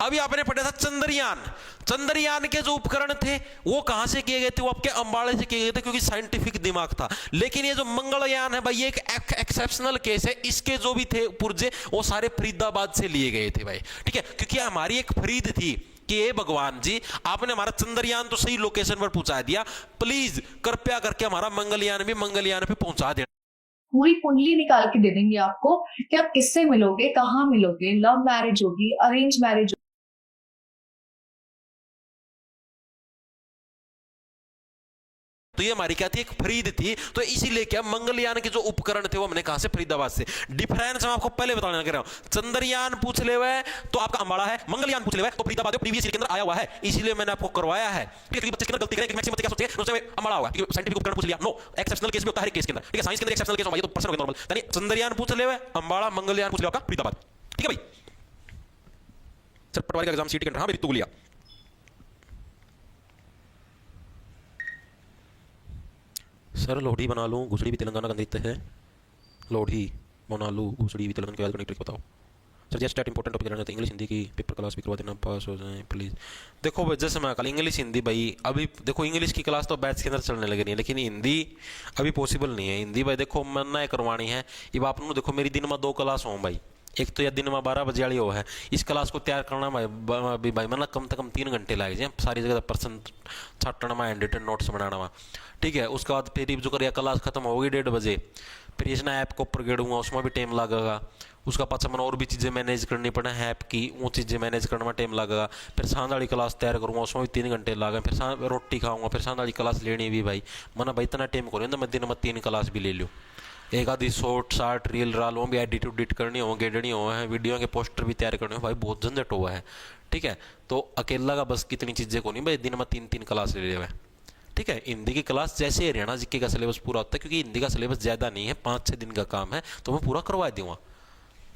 अभी आपने पढ़ा था चंद्रयान, चंद्रयान के जो उपकरण थे वो कहां से किए गए थे, वो आपके अंबाला से किए गए थे, क्योंकि साइंटिफिक दिमाग था। लेकिन ये जो मंगलयान है भाई ये एक एक्सेप्शनल केस है, इसके जो भी थे पुर्जे वो सारे फरीदाबाद से लिए गए थे भाई, ठीक है, क्योंकि हमारी एक फरीद थी कि ये भगवान जी आपने हमारा चंद्रयान तो सही लोकेशन पर पहुंचा दिया, प्लीज कृपया करके हमारा मंगलयान भी मंगलयान पे पहुंचा देना। पूरी कुंडली निकाल के दे देंगे आपको कि आप किससे मिलोगे, कहाँ मिलोगे, लव मैरिज होगी, अरेंज मैरिज। तो ये हमारी क्या थी, एक खरीद थी, तो इसीलिए क्या मंगलयान के जो उपकरण थे वो हमने कहां से, फरीदाबाद से। डिफरेंस मैं आपको पहले बताने लग रहा हूं, चंद्रयान पूछ ले हुए तो आपका अंबाला है, मंगलयान पूछ ले हुए तो फरीदाबाद प्रीवियस ईयर के अंदर आया हुआ है, इसीलिए मैंने आपको करवाया है। ठीक है, बच्चे के अंदर गलती करें, मैक्सिमम बच्चे क्या सोचते हैं उसमें अंबाला होगा, क्योंकि साइंटिफिक उपकरण पूछ लिया, नो एक्सेप्शनल केस भी होता है हर केस के अंदर, ठीक है, साइंस के अंदर एक्सेप्शनल केस होगा, ये तो पर्सन हो गया नॉर्मल, यानी चंद्रयान पूछ ले हुए अंबाला, मंगलयान पूछ ले आपका फरीदाबाद, ठीक है भाई। सर पटवारी का एग्जाम सीटी के अंदर, हाँ मेरी तू लिया। सर लोहड़ी बना लूँ, घुसड़ी भी तेलंगाना का नृत्य है, लोहड़ी बना लूँ, घुसड़ी भी तेलंगाना के ट्रिक बताओ। Sir just start important topic रहना था, इंग्लिश हिंदी की पेपर क्लास भी करवा देना, पास हो जाए प्लीज़। देखो भाई जैसे मैं कल इंग्लिश हिंदी भाई, अभी देखो इंग्लिश की क्लास तो बैच के अंदर चलने लग रही है, लेकिन हिंदी अभी पॉसिबल नहीं है। हिंदी भाई देखो मैंने करवानी है, अब आप देखो मेरी दिन में 2 क्लास हों भाई, एक तो यह दिन में 12 बजे वाली वो है, इस क्लास को तैयार करना भाई भाई मतलब कम से कम 3 घंटे लग जाए, सारी जगह पर्सन छाटना में, हैंड रिटन नोट्स बनाना में, ठीक है। उसके बाद फिर जो करिए क्लास खत्म होगी 1:30 बजे, फिर इसना ऐप को ऊपर गेड़ूंगा, उसमें भी टाइम लगेगा, उसका पाछा मैंने और भी चीज़ें मैनेज करनी पड़े ऐप की, वो चीज़ें मैनेज करने में टाइम लगेगा, फिर सांझ वाली क्लास तैयार करूँगा, उसमें भी 3 घंटे लगे, फिर रोटी खाऊंगा, फिर सांझ वाली क्लास लेनी भी भाई, मैंने भाई इतना टाइम करूँ मैं दिन में 3 क्लास भी ले लूँ, एक आधी शॉर्ट शार्ट रील राल वो भी एडिट उडिट करनी हो, गेडनी हो है, वीडियो के पोस्टर भी तैयार करने हो भाई, बहुत झंझट हुआ है, ठीक है। तो अकेला का बस कितनी चीज़ें को नहीं भाई, दिन में 3-3 क्लास ले हुए, ठीक है। हिंदी की क्लास जैसे हरियाणा जीके का सिलेबस पूरा होता है, क्योंकि हिंदी का सिलेबस ज़्यादा नहीं है, 5-6 दिन का काम है, तो मैं पूरा करवा दूंगा,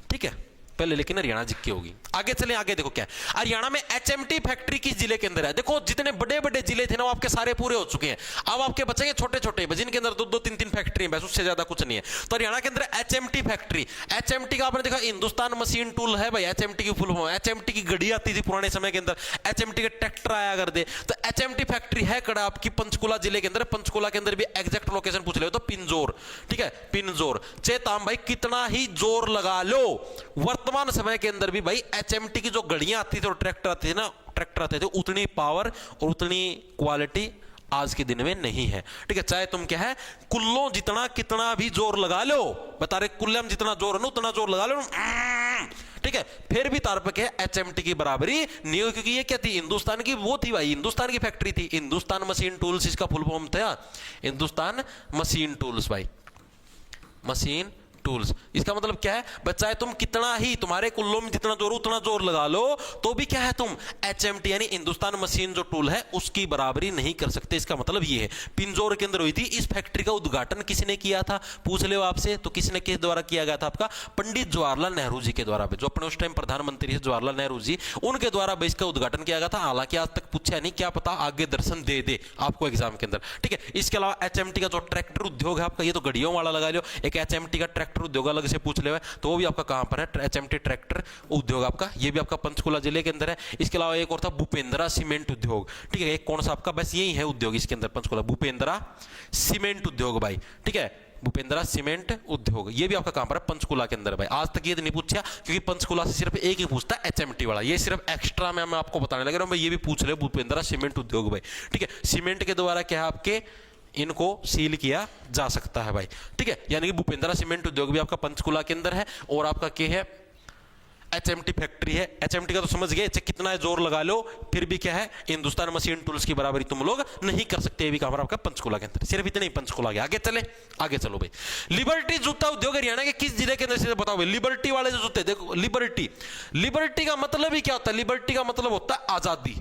ठीक है पहले, लेकिन हरियाणा जीके होगी। आगे चले, आगे देखो क्या है, हरियाणा में एचएमटी फैक्ट्री किस जिले के अंदर है। देखो जितने बड़े बड़े जिले थे ना वो आपके सारे पूरे हो चुके हैं, अब आपके बचेंगे छोटे छोटे जिनके अंदर 2-2-3-3 फैक्ट्री है, बस उससे ज्यादा कुछ नहीं है। तो हरियाणा के अंदर एचएमटी फैक्ट्री, एचएमटी का आपने देखा हिंदुस्तान मशीन टूल है भाई, एचएमटी की फुल फॉर्म, एचएमटी की गड़ी आती थी पुराने समय के अंदर, एचएमटी के ट्रैक्टर आया करते, तो एचएमटी फैक्ट्री है कड़ा आपकी पंचकुला जिले के अंदर, पंचकुला के अंदर भी एग्जैक्ट लोकेशन पूछ ले तो पिंजौर, ठीक है पिंजौर। चेताम भाई कितना ही जोर लगा लो, वर्तमान समय के अंदर भी भाई एचएमटी की जो गड़ियां आती थी और ट्रैक्टर आते थे ना, ट्रैक्टर आते थे, उतनी पावर और उतनी क्वालिटी आज के दिन में नहीं है, ठीक है। चाहे तुम क्या है कुल्लों जितना कितना भी जोर लगा लो, बता रहे कुल्ले में जितना जोर है ना उतना जोर लगा लो, ठीक है, फिर भी तार पे एचएमटी की बराबरी नहीं हो, क्योंकि ये क्या थी हिंदुस्तान की वो थी भाई, हिंदुस्तान की फैक्ट्री थी, हिंदुस्तान मशीन टूल्स इसका फुल फॉर्म था, हिंदुस्तान मशीन टूल्स भाई, मशीन टूल्स। इसका मतलब क्या है, बच्चा है तुम कितना ही तुम्हारे कुल्लों में जितना जोर उतना जोर लगा लो तो भी क्या है तुम एचएमटी यानी हिंदुस्तान मशीन जो टूल है उसकी बराबरी नहीं कर सकते। इसका मतलब ये है पिंजौर के अंदर हुई थी इस फैक्ट्री का उद्घाटन किसने किया था, पूछ ले आपसे, तो किसने किस द्वारा किया गया था, आपका पंडित जवाहरलाल नेहरू जी के द्वारा, जो अपने उस टाइम प्रधानमंत्री थे जवाहरलाल नेहरू जी, उनके द्वारा इसका उद्घाटन किया गया था। हालांकि आज तक पूछा नहीं, क्या पता आगे दर्शन दे दे आपको एग्जाम के अंदर, ठीक है। इसके अलावा एचएमटी का जो ट्रैक्टर उद्योग है आपका, ये तो गड़ियों वाला लगा लो, एक एचएमटी का ट्रैक्टर उद्योग अलग से पूछ ले तो वो भी आपका कहां पर है, एचएमटी ट्रैक्टर उद्योग आपका, ये भी आपका पंचकुला जिले के अंदर है। इसके अलावा एक और था भूपेंद्रा सीमेंट उद्योग, ठीक है, एक कौन सा आपका, बस यही है उद्योग इसके अंदर पंचकुला, भूपेंद्रा सीमेंट उद्योग भाई, ठीक है, भूपेंद्रा सीमेंट उद्योग, ये भी आपका कहां पर है, पंचकुला के अंदर भाई। आज तक ये नहीं पूछा क्योंकि पंचकुला से सिर्फ एक ही पूछता है एचएमटी वाला, ये सिर्फ एक्स्ट्रा में मैं आपको बताने लग रहा हूं भाई, ये भी पूछ ले भूपेंद्रा सीमेंट उद्योग भाई, ठीक है। सीमेंट के द्वारा क्या है आपके इनको सील किया जा सकता है भाई, ठीक है, यानी कि भूपेंद्रा सीमेंट उद्योग भी आपका पंचकुला के अंदर है। और आपका क्या है एचएमटी फैक्ट्री है, एचएमटी का तो समझ गए, कितना जोर लगा लो फिर भी क्या है हिंदुस्तान मशीन टूल्स की बराबरी तुम लोग नहीं कर सकते, भी कहां आपका पंचकुला के अंदर, सिर्फ इतने ही पंचकुला के। आगे चले, आगे चलो भाई, लिबर्टी जूता उद्योग हरियाणा के किस जिले के अंदर से बताओ भाई, लिबर्टी वाले जो जूते देखो, लिबर्टी, लिबर्टी का मतलब ही क्या होता है, लिबर्टी का मतलब होता है आजादी,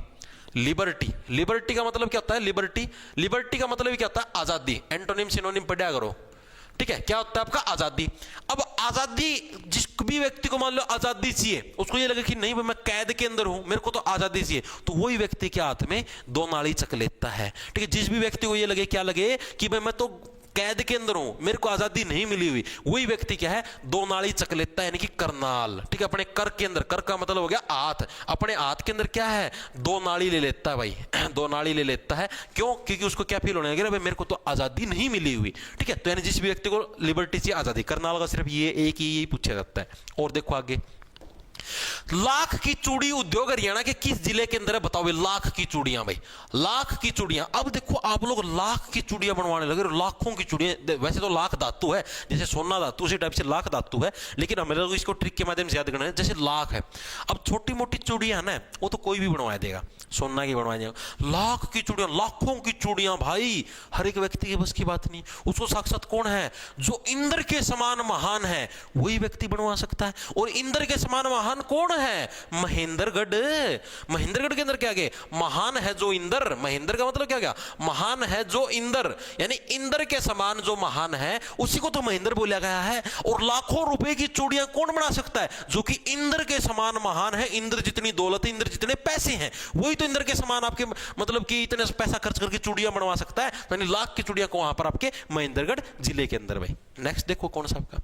लिबर्टी, लिबर्टी का मतलब क्या होता है, लिबर्टी, लिबर्टी का मतलब क्या होता है आजादी, एंटोनिम सिनोनिम पढ़ा करो, ठीक है, क्या होता है आपका आजादी। अब आजादी, जिस भी व्यक्ति को मान लो आजादी चाहिए, उसको ये लगे कि नहीं भाई मैं कैद के अंदर हूं, मेरे को तो आजादी चाहिए, तो वही व्यक्ति के हाथ में दो नाली चक लेता है। ठीक है, जिस भी व्यक्ति को ये लगे, क्या लगे कि भाई मैं तो कैद के अंदर हूं, मेरे को आजादी नहीं मिली हुई, वही व्यक्ति क्या है, दो नाली चक लेता है, यानी कि करनाल। ठीक है, अपने कर के अंदर, कर का मतलब हो गया हाथ, अपने हाथ के अंदर क्या है, दो नाली ले लेता है भाई, दो नाली ले लेता है। क्यों? क्योंकि उसको क्या फील होने लगे, भाई मेरे को तो आजादी नहीं मिली हुई। ठीक है, तो यानी जिस भी व्यक्ति को लिबर्टी चाहिए, आजादी, करनाल का सिर्फ ये एक ही यही पूछा जाता है। और देखो आगे, लाख की चूड़ी उद्योग हरियाणा के किस जिले के अंदर है, बताओ। लाख की चूड़ियां भाई, लाख की चूड़ियां। अब देखो आप लोग लाख की चूड़ियां बनवाने लगे, लाखों की चूड़ियां। वैसे तो लाख धातु है, जैसे सोना धातु, उसी टाइप से लाख धातु है, लेकिन हमें लोग इसको ट्रिक के माध्यम से याद करना है। जैसे लाख है, अब छोटी मोटी चूड़ियां ना, वो तो कोई भी बनवा देगा, सोना की बनवा देगा। लाख की चूड़ियां, लाखों की चूड़ियां भाई, हर एक व्यक्ति के बस की बात नहीं। उसको साक्षात कौन है, जो इंद्र के समान महान है, वही व्यक्ति बनवा सकता है। और इंद्र के समान महान कौन है, महेंद्रगढ़। महेंद्रगढ़ के अंदर क्या गए, महान है जो इंद्र, महेंद्र का मतलब क्या गया, महान है जो इंद्र, यानी इंद्र के समान जो महान है उसी को तो महेंद्र बोला गया है। और लाखों रुपए की चूड़ियां कौन बना सकता है, जो कि इंद्र के समान महान है। इंद्र जितनी दौलत, इंद्र जितने पैसे हैं, वही तो इंद्र के समान आपके मतलब कि इतने पैसा खर्च करके चूड़ियां बनवा सकता है। यानी लाख की चूड़ियां को वहां पर आपके महेंद्रगढ़ जिले के अंदर भाई। नेक्स्ट देखो कौन सा आपका,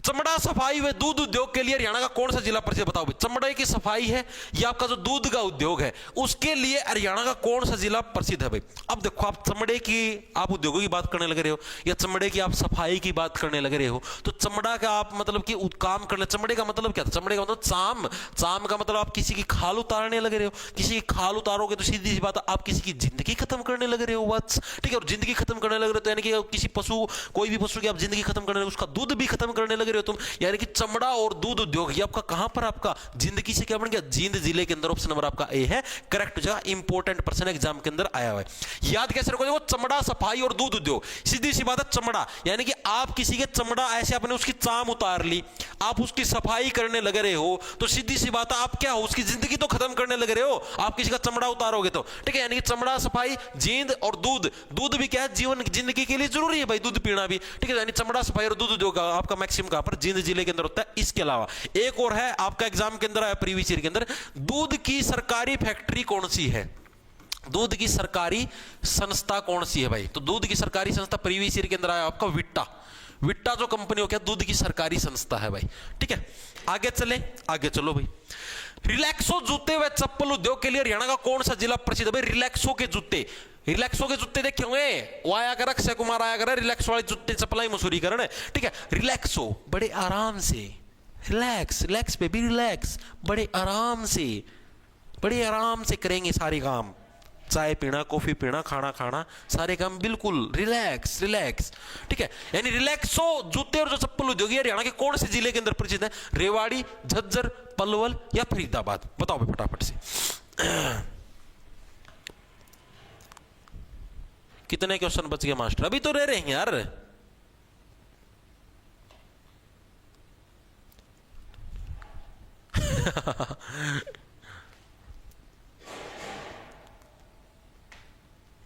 चमड़ा सफाई व दूध उद्योग के लिए हरियाणा का कौन सा जिला प्रसिद्ध, बताओ भाई। चमड़े की सफाई है, ये आपका जो दूध का उद्योग है, उसके लिए हरियाणा का कौन सा जिला प्रसिद्ध है भाई। अब देखो, आप चमड़े की आप उद्योगों की बात करने लग रहे हो, या चमड़े की आप सफाई की बात करने लग रहे हो, तो चमड़ा का आप मतलब कि काम करने, चमड़े का मतलब क्या था, चमड़े का मतलब चाम, चाम का मतलब आप किसी की खाल उतारने लग रहे हो। किसी की खाल उतारोगे तो सीधी सी बात है, आप किसी की जिंदगी खत्म करने लग रहे हो बस। ठीक है, और जिंदगी खत्म करने लग रहे हो तो यानी कि किसी पशु, कोई भी पशु की आप जिंदगी खत्म करने लगे, उसका दूध भी खत्म करने लग रहे हो तुम। यानी कि चमड़ा और दूध उद्योग ये आपका कहां पर, आपका जिंदगी से क्या बन गया, जींद जिले के अंदर। ऑप्शन नंबर आपका ए है करेक्ट जगह, इंपॉर्टेंट पर्सन एग्जाम के अंदर आया हुआ है। याद कैसे रखो, देखो चमड़ा सफाई और दूध उद्योग, सीधी सी बात है चमड़ा, यानी कि आप किसी के चमड़ा ऐसे आपने उसकी चाम उतार ली, आप उसकी सफाई करने लग रहे हो, तो सीधी सी बात है आप क्या हो, उसकी जिंदगी तो खत्म करने लग रहे हो, आप किसी का चमड़ा उतारोगे तो। ठीक है, यानी कि चमड़ा सफाई, जींद और दूध, दूध भी क्या है, जीवन जिंदगी के लिए जरूरी है भाई, दूध पीना भी। ठीक है, यानी चमड़ा सफाई और दूध उद्योग आपका मैक्सिमम कहां पर, जींद जिले के अंदर होता है। इसके अलावा एक और है आपका एग्जाम के अंदर आया प्रीवियस ईयर के अंदर, दूध की सरकारी फैक्ट्री कौन सी है, दूध की सरकारी संस्था कौन सी है भाई। तो दूध की सरकारी संस्था प्रीवियस ईयर के अंदर आया आपका विट्टा। विट्टा जो कंपनी हो, क्या दूध की सरकारी संस्था है भाई। ठीक है, आगे चले, आगे चलो भाई। रिलैक्सो जूते व चप्पल उद्योग के लिए हरियाणा का कौन सा जिला प्रसिद्ध है भाई। रिलैक्सो के जूते, रिलैक्सो के जूते देखे होंगे, वो आया कर, अक्षय कुमार आया कर, रिलैक्सो वाले जूते चप्पल मसूरी करने। ठीक है, रिलैक्सो, बड़े आराम से, रिलैक्स, रिलैक्स बेबी रिलैक्स, बड़े आराम से करेंगे सारे काम, चाय पीना, कॉफी पीना, खाना खाना, सारे काम बिल्कुल रिलैक्स रिलैक्स। ठीक है, यानी रिलैक्सो जूते और जो चप्पल उद्योग हरियाणा के कौन से जिले के अंदर प्रसिद्ध है, रेवाड़ी, झज्जर, पलवल या फरीदाबाद, बताओ भाई फटाफट से। कितने क्वेश्चन बच गए मास्टर, अभी तो रह रहे हैं यार।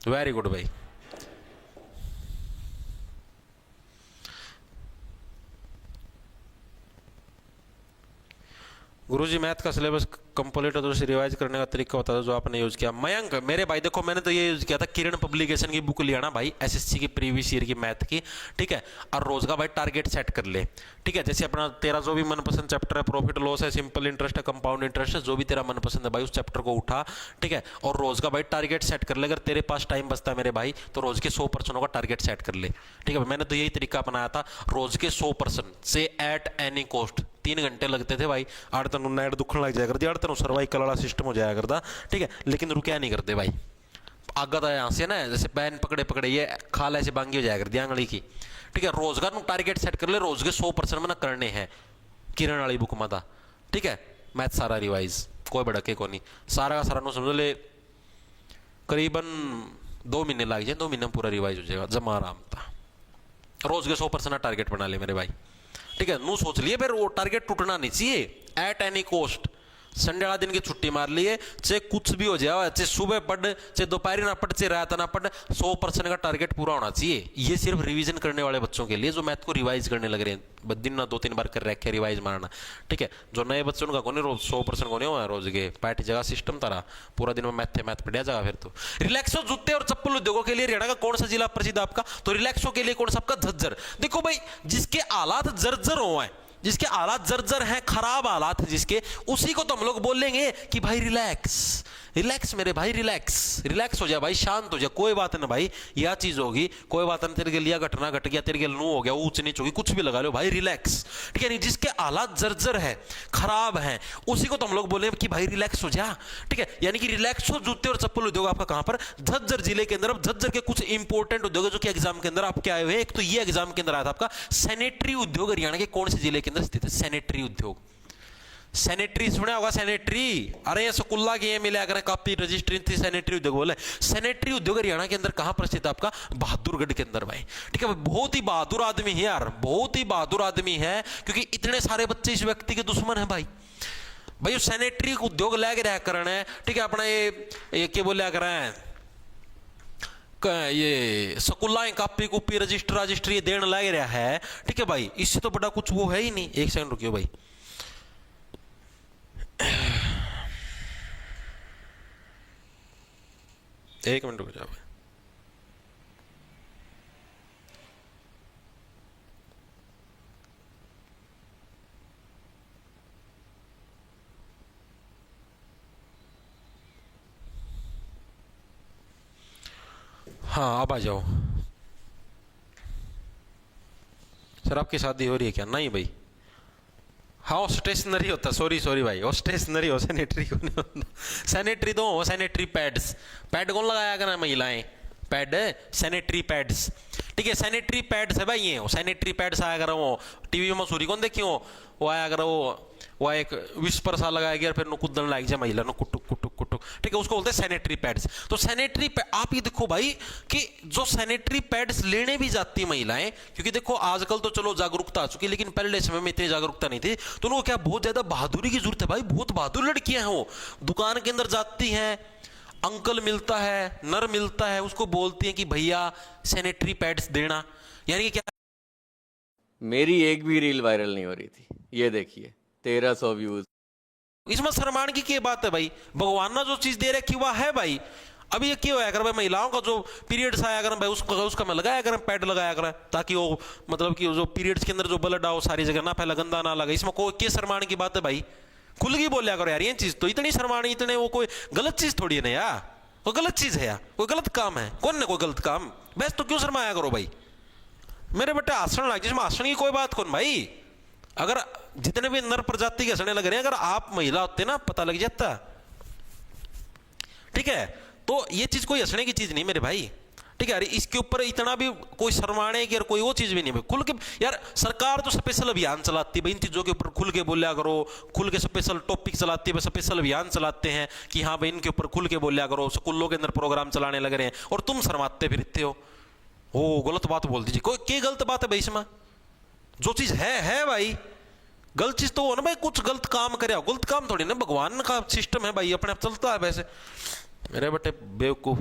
वेरी गुड भाई। गुरुजी मैथ का सिलेबस कंप्लीट हो तो उसे रिवाइज करने का तरीका होता था जो आपने यूज किया। मयंक मेरे भाई देखो, मैंने तो ये यूज किया था, किरण पब्लिकेशन की बुक लिया ना भाई, एसएससी की प्रीवियस ईयर की मैथ की। ठीक है, और रोज का भाई टारगेट सेट कर ले। ठीक है, जैसे अपना तेरा जो भी मनपसंद चैप्टर है, प्रॉफिट लॉस है, सिंपल इंटरेस्ट है, कंपाउंड इंटरेस्ट है, जो भी तेरा मनपसंद है भाई उस चैप्टर को उठा। ठीक है, और रोज का भाई टारगेट सेट कर ले। अगर तेरे पास टाइम बचता है मेरे भाई तो रोज के 100 पर्सनों का टारगेट सेट कर ले। ठीक है, मैंने तो यही तरीका अपनाया था, रोज के 100 पर्सन से एट एनी कॉस्ट। 3 घंटे लगते थे भाई, 8 तनु नाइट दुखन लग जाया करती, 8 तनु सर्वाइकल वाला सिस्टम हो जाया करता। ठीक है, लेकिन रुकिया नहीं करते भाई, आगा तो यहाँ से ना जैसे बैन पकड़े पकड़े ये खाल ऐसे बांगी हो जाया करती आंगली की। ठीक है, रोजगार नु टारगेट सेट कर ले, रोज के 100% में ना करने हैं, किरण वाली बुक में था। ठीक है, मैथ सारा रिवाइज, कोई भड़के को नहीं, सारा का सारा नु समझ ले, करीबन 2 महीने लग जाए, 2 महीने में पूरा रिवाइज हो जाएगा, जमा आराम था। रोज के 100% टारगेट बना ले मेरे भाई। ठीक है, नू सोच लिए फिर वो टारगेट टूटना नहीं चाहिए, एट एनी कॉस्ट संडे वाला दिन की छुट्टी मार लिए, चाहे कुछ भी हो जाए, चाहे सुबह पढ़, चाहे दोपहर ना पढ़, चाहे रात ना पढ़, 100% का टारगेट पूरा होना चाहिए। ये सिर्फ रिवीजन करने वाले बच्चों के लिए, जो मैथ को रिवाइज करने लग रहे हैं, दिन ना 2-3 बार कर रखे रिवाइज मारना, ठीक है। जो नए बच्चों का कोने रोज 100% कोने हुआ रोज के पार्टी जगह सिस्टम तारा पूरा दिन में मैथ पढ़िया जाएगा। फिर तो रिलैक्सो जूते और चप्पल उद्योगों के लिए हरियाणा का कौन सा जिला प्रसिद्ध आपका? तो रिलैक्सो के लिए कौन सा आपका? झज्जर। देखो भाई, जिसके हालात जर्जर हो है, जिसके हालात जर्जर हैं, खराब हालात है जिसके, उसी को तो हम लोग बोलेंगे कि भाई रिलैक्स रिलैक्स मेरे भाई, रिलैक्स रिलैक्स हो जा भाई, शांत हो जा, कोई बात ना भाई, यह चीज होगी, कोई बात नहीं, तेरे के लिए घटना घट गया, तेरे के नू हो गया, ऊंच नीच होगी, कुछ भी लगा लो भाई, रिलैक्स, ठीक है। नहीं, जिसके हालात जर्जर है, खराब है, उसी को तो हम लोग बोले कि भाई रिलैक्स हो जा, ठीक है। यानी कि रिलैक्स हो जूते और चप्पल उद्योग आपका कहां पर? झज्जर जिले के अंदर। अब झज्जर के कुछ इंपॉर्टेंट उद्योग जो कि एग्जाम के अंदर आपके आए हुए, एक तो ये एग्जाम के अंदर आया था आपका सैनिटरी उद्योग, हरियाणा के कौन से जिले के अंदर स्थित है? सैनिटरी उद्योग। सैनिटरी सुना होगा, सैनिटरी, अरे ये स्कूल्ला के ये मिला करें कॉपी रजिस्ट्री थी, सैनिटरी उद्योग बोले। सैनिटरी उद्योग हरियाणा के अंदर कहां पर स्थित है आपका? बहादुरगढ़ के अंदर भाई, ठीक है। बहुत ही बहादुर आदमी है यार, बहुत ही बहादुर आदमी है, क्योंकि इतने सारे बच्चे इस व्यक्ति के दुश्मन है भाई। भाई सैनिटरी उद्योग लग रहा करना है, ठीक है। अपना ये क्या बोलिया कर रहे हैं, ये स्कूल्ला कॉपी कूपी रजिस्टर ये देने लग रहा है, ठीक है भाई। इससे तो बड़ा कुछ वो है ही नहीं। एक सेकंड रुकियो भाई, एक मिनट रुक जाओ। हाँ अब आ जाओ। सर आपकी शादी हो रही है क्या? नहीं भाई, हाँ स्टेशनरी होता, सॉरी भाई, वो स्टेशनरी हो, सैनिटरी को नहीं होता। सैनिटरी तो हो, सैनिटरी पैड्स, पैड कौन लगाया करना? महिलाएं पैड, सैनिटरी पैड्स, ठीक है। सैनिटरी पैड्स है भाई, ये हो सैनिटरी पैड्स आया करो। वो टीवी में मसूरी कौन देखी हो, वो आया करो, वो एक विस्पर सा लगाया गया, फिर कुदन लाग जाए महिला, कुटुक कुटुक कुटुक, ठीक है, उसको बोलते हैं सैनिटरी पैड्स। तो सैनिटरी आप ये देखो भाई कि जो सैनिटरी पैड्स लेने भी जाती है महिलाएं, क्योंकि देखो आजकल तो चलो जागरूकता आ चुकी है, लेकिन पहले समय में इतनी जागरूकता नहीं थी, तो उनको क्या बहुत ज्यादा बहादुरी की जरूरत है भाई। बहुत बहादुर लड़कियां हैं, वो दुकान के अंदर जाती हैं, अंकल मिलता है, नर मिलता है, उसको बोलती हैं कि भैया सैनिटरी पैड्स देना। यानी कि क्या, मेरी एक भी रील वायरल नहीं हो रही थी, ये देखिए 1300 व्यूज। इसमें शर्माने की क्या बात है भाई? भगवान ने जो चीज दे रखी वह है भाई। अभी ये क्या होया कर भाई, महिलाओं का जो पीरियड्स आया कर भाई, उसका मैं लगाया कर, पैड लगाया कर, ताकि वो मतलब कि जो पीरियड्स के अंदर जो ब्लड आओ सारी जगह ना फैला, गंदा ना लगे। इसमें कोई क्या शर्माने की बात है भाई? खुल की बोलिया करो यार, ये चीज तो इतनी शर्मानी, इतने वो कोई गलत चीज थोड़ी है ना यार, वो गलत चीज है यार, कोई गलत काम है, कौन ने कोई गलत काम, बस तो क्यों शर्माया करो भाई? मेरे बेटे आसन लग, जिसमें आसन की कोई बात कौन भाई। अगर जितने भी नर प्रजाति के हंसने लग रहे हैं, अगर आप महिला होते ना पता लग जाता, ठीक है। तो ये चीज कोई हंसने की चीज नहीं मेरे भाई, ठीक है। अरे इसके ऊपर इतना भी कोई शर्माने की और कोई वो चीज भी नहीं है। खुल के यार सरकार तो स्पेशल अभियान चलाती है भाई, इन चीजों के ऊपर खुल के बोलिया करो, खुल के स्पेशल टॉपिक चलाती है, स्पेशल अभियान चलाते हैं कि हाँ भाई इनके ऊपर खुल के बोलिया करो, स्कूलों के अंदर प्रोग्राम चलाने लग रहे हैं, और तुम शर्माते फिरते हो। ओ गलत बात बोल दीजिए, कोई क्या गलत बात है भाई इसमें? जो चीज है भाई, गलत चीज तो हो ना भाई, कुछ गलत काम करे, गलत काम थोड़ी ना, भगवान का सिस्टम है भाई, अपने आप चलता है वैसे मेरे बेटे बेवकूफ।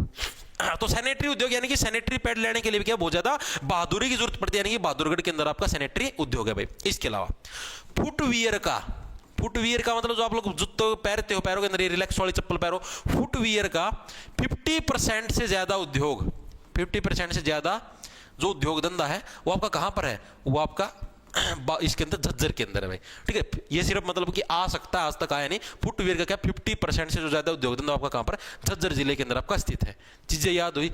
तो सैनिटरी उद्योग यानी कि सैनिटरी पैड लेने के लिए भी क्या बहुत ज्यादा बहादुरी की जरूरत पड़ती है, यानी कि बहादुरगढ़ के अंदर आपका सैनिटरी उद्योग है भाई। इसके अलावा फुटवियर का मतलब जो आप लोग जूते पहनते हो, पैरों के अंदर ये रिलैक्स वाली चप्पल पहनो, फुटवियर का 50% से ज्यादा उद्योग, 50% से ज्यादा जो उद्योग धंधा है वो आपका कहां पर है? वो आपका इसके अंदर झज्जर के अंदर है भाई, ठीक है। ये सिर्फ मतलब कि आ सकता है, आज तक आया नहीं। फुटवियर का क्या 50% से जो ज्यादा उद्योग धंधा आपका कहां पर? झज्जर जिले के अंदर आपका स्थित है। चीजें याद हुई?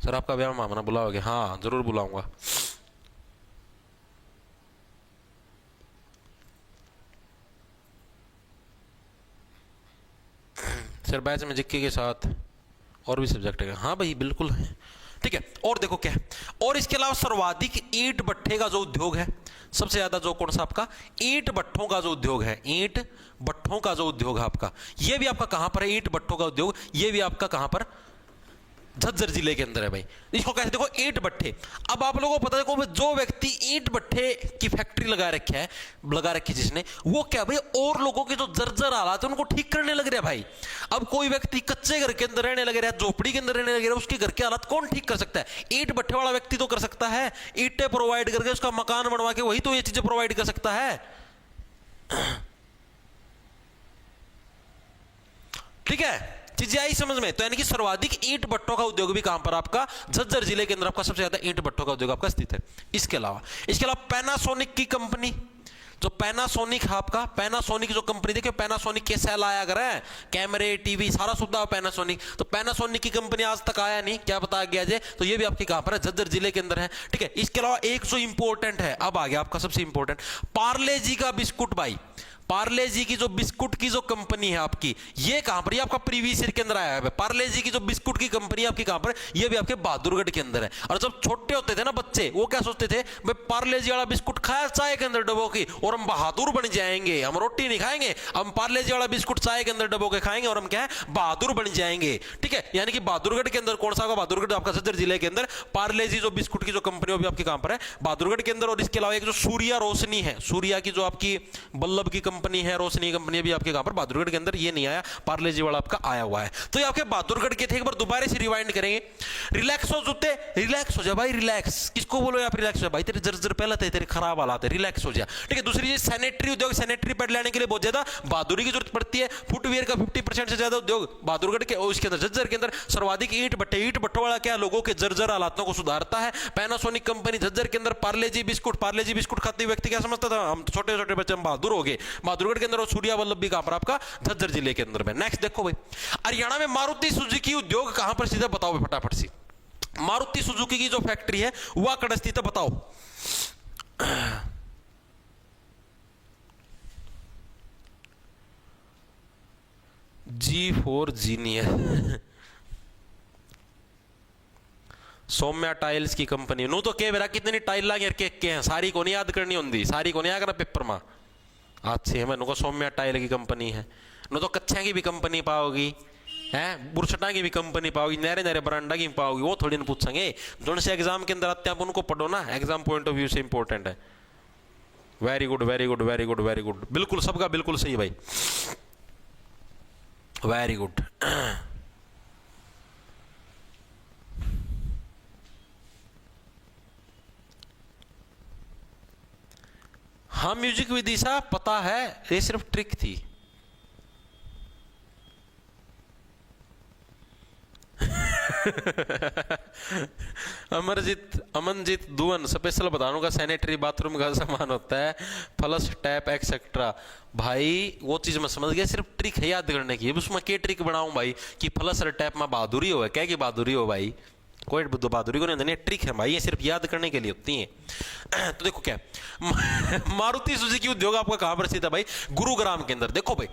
सर आपका व्यायाम मामना बुलाओगे? हाँ जरूर बुलाऊंगा। सर बैच में जिक्के के साथ और भी सब्जेक्ट है? हाँ भाई बिल्कुल है, ठीक है। और देखो क्या है, और इसके अलावा सर्वाधिक ईंट भट्ठे का जो उद्योग है, सबसे ज्यादा जो कौन सा आपका? ईंट भट्ठों का जो उद्योग है, ईंट भट्ठों का जो उद्योग है आपका, ये भी आपका कहां पर है? ईंट भट्ठों का उद्योग ये भी आपका कहां पर? झज्जर जिले के अंदर है भाई। इसको कैसे देखो, ईंट भट्ठे। अब आप लोगों को पता है, देखो जो व्यक्ति ईंट भट्ठे की फैक्ट्री लगा रखी जिसने, वो क्या भाई और लोगों के जो जर्जर हालात है उनको ठीक करने लग रहा है भाई। अब कोई व्यक्ति कच्चे घर के अंदर रहने लग रहा है, झोपड़ी के अंदर रहने लग रहा है, उसके घर के हालात कौन ठीक कर सकता है? ईंट भट्ठे वाला व्यक्ति तो कर सकता है, ईंटें प्रोवाइड करके उसका मकान बनवा के वही तो ये चीजें प्रोवाइड कर सकता है। ठीक है, चीजें आई समझ में? तो यानी कि सर्वाधिक ईंट भट्टों का उद्योग भी कहां पर आपका झज्जर जिले के अंदर आपका सबसे ज्यादा ईंट भट्टों का उद्योग आपका स्थित है। इसके अलावा पैनासोनिक की कंपनी, जो पैनासोनिक है आपका, पैनासोनिक जो कंपनी, देखिए पैनासोनिक के सेल आया कर है, कैमरे टीवी सारा सुविधा पैनासोनिक, तो पैनासोनिक की कंपनी आज तक आया नहीं, क्या बताया गया जे? तो ये भी आपके कहां पर है? झज्जर जिले के अंदर है। ठीक है, इसके अलावा एक जो इंपॉर्टेंट है, अब आ गया आपका सबसे इंपॉर्टेंट, पार्ले जी का बिस्कुट भाई। पार्ले जी की जो बिस्कुट की जो कंपनी है आपकी, ये कहां पर? ये आपका प्रीवियस ईयर के अंदर आया है। पार्ले जी की जो बिस्कुट की कंपनी है आपकी कहां पर? ये भी आपके बहादुरगढ़ के अंदर है। और जब छोटे होते थे ना बच्चे, वो क्या सोचते थे, भाई पार्ले जी वाला बिस्कुट खाया चाय के अंदर डबो की और हम बहादुर बन जाएंगे, हम रोटी नहीं खाएंगे, हम पार्ले जी वाला बिस्कुट चाय के अंदर डबो के खाएंगे और हम क्या है, बहादुर बन जाएंगे। ठीक है, यानी कि बहादुरगढ़ के अंदर, कौन सा बहादुरगढ़? आपका झज्जर जिले के अंदर पार्ले जी जो बिस्कुट की जो कंपनी है, वो भी आपके कहां पर है? बहादुरगढ़ के अंदर। और इसके अलावा एक जो सूर्या रोशनी है, सूर्या की जो आपकी बल्लभ की कंपनी है, रोशनी कंपनी भी आपके कहां पर? बहादुरगढ़ के अंदर। ये नहीं आया, पार्ले जी वाला आपका आया हुआ है। तो ये आपके बहादुरगढ़ के थे। एक बार दोबारा से रिवाइंड करेंगे। रिलैक्स हो जूते, रिलैक्स हो जा भाई, रिलैक्स। किसको बोलो आप रिलैक्स हो जा भाई, तेरे जर्जर पहले थे, तेरे खराब हालात है, रिलैक्स हो जा। ठीक है, दूसरी चीज सैनिटरी उद्योग, सैनिटरी पैड लेने के लिए बहुत ज्यादा बहादुरी की जरूरत पड़ती है। फुटवियर का 50% से ज्यादा उद्योग बहादुरगढ़ के, और इसके अंदर झज्जर के अंदर सर्वाधिक ईंट भट्टे। ईंट भट्टों वाला क्या, लोगों के जर्जर हालातों को सुधारता है। पैनासोनिक कंपनी झज्जर के अंदर। पार्ले जी बिस्कुट, पार्ले जी बिस्कुट खाते व्यक्ति क्या समझता था, हम छोटे छोटे बच्चे, हम बहादुर हो गए। बहादुरगढ़ के अंदर। और सूर्या वल्लभ भी कहां पर? आपका झज्जर जिले के अंदर में। नेक्स्ट देखो भाई, हरियाणा में मारुति सुजुकी उद्योग कहां पर स्थित है? बताओ भाई फटाफट से। मारुति सुजुकी की जो फैक्ट्री है वह कहां स्थित है? बताओ। जी फॉर जीनियस। सौम्या टाइल्स की कंपनी। नू तो कह बेरा कितनी टाइल लागे के हैं, सारी को नहीं याद करनी होंगी, सारी को नहीं आकर पेपर में। अच्छी है, मैंने सौम्या टाइल की कंपनी है। नो तो कच्छा की भी कंपनी पाओगी, हैं बुरसटा की भी कंपनी पाओगी, नहरे नहरे बरांडा की पाओगी, वो थोड़ी ना पूछेंगे। जो से एग्जाम के अंदर आते हैं आप उनको पढ़ो ना, एग्जाम पॉइंट ऑफ व्यू से इंपॉर्टेंट है। Very good very good very good very good, बिल्कुल सबका बिल्कुल सही भाई, वेरी गुड। हाँ म्यूजिक विदिशा पता है, ये सिर्फ ट्रिक थी। अमनजीत दुवन स्पेशल बताने का सैनिटरी बाथरूम का सामान होता है, फ्लश टैप एक्सेट्रा। भाई वो चीज मैं समझ गया, सिर्फ ट्रिक है याद करने की। उसमें क्या ट्रिक बनाऊं भाई कि फ्लश और टैप में बहादुरी हो, क्या की बहादुरी हो भाई, कोई बहादुरी को नहीं, ट्रिक है भाई, ये सिर्फ याद करने के लिए होती है। तो देखो क्या, मारुति सुजुकी उद्योग आपका कहां पर स्थित है भाई? गुरुग्राम के अंदर। देखो भाई,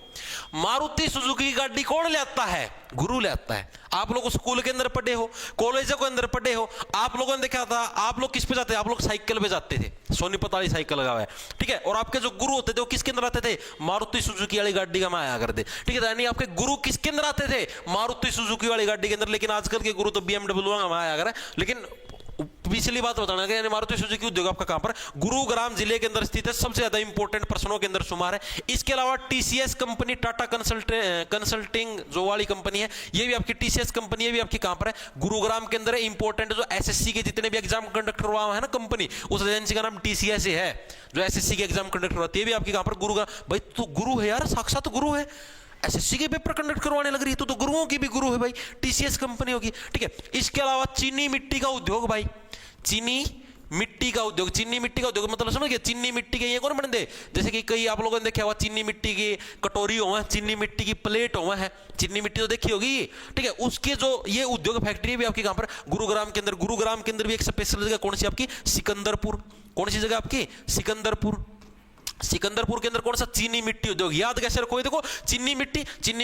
मारुति सुजुकी की गाड़ी कौन ले आता है? गुरु ले आता है। आप लोग स्कूल के अंदर पढ़े हो, कॉलेजों के अंदर पढ़े हो, आप लोगों ने देखा था, आप लोग किस पे जाते थे? आप लोग साइकिल पे जाते थे, सोनीपत वाली साइकिल लगा हुआ है, ठीक है। और आपके जो गुरु होते थे वो किसके अंदर आते थे? मारुति सुजुकी वाली गाड़ी का में आया करते, ठीक है। यानी आपके गुरु किसके अंदर आते थे? मारुति सुजुकी वाली गाड़ी के अंदर। लेकिन आजकल के गुरु तो BMW में आया करे। लेकिन पिछली बात बताना कि मारुति सुजुकी उद्योग आपका कहां पर? गुरुग्राम जिले के अंदर स्थित है। सबसे ज्यादा इंपॉर्टेंट प्रश्नों के अंदर शुमार है। इसके अलावा TCS कंपनी, टाटा कंसल्टिंग जो वाली कंपनी है, ये भी आपकी TCS कंपनी, ये भी आपकी कहां पर है? गुरुग्राम के अंदर है। इंपॉर्टेंट जो SSC के जितने भी एग्जाम कंडक्ट करवा है ना कंपनी, उस एजेंसी का नाम TCS है, जो SSC के एग्जाम कंडक्ट करवाती है। ये भी आपकी कहां पर? गुरुग्राम। भाई तू गुरु है यार, साक्षात गुरु है, SSC के पेपर कंडक्ट करवाने लग रही है, तो गुरुओं की भी गुरु है भाई, TCS कंपनी होगी, ठीक है। इसके अलावा चीनी मिट्टी का उद्योग भाई, चीनी मिट्टी का उद्योग। चीनी मिट्टी का उद्योग मतलब समझ गए? चीनी मिट्टी के ये कौन बनते? जैसे कि कई आप लोगों ने देखा हुआ चीनी मिट्टी की कटोरी हो, चीनी मिट्टी की प्लेट हो, है चीनी मिट्टी तो देखी होगी, ठीक है। उसके जो ये उद्योग फैक्ट्री भी आपकी कहां पर? गुरुग्राम के अंदर। गुरुग्राम के अंदर भी एक स्पेशल जगह कौन सी आपकी? सिकंदरपुर। कौन सी जगह आपकी? सिकंदरपुर। सिकंदरपुर के अंदर कौन सा? चीनी मिट्टी उद्योग। याद कैसे रखो? देखो चीनी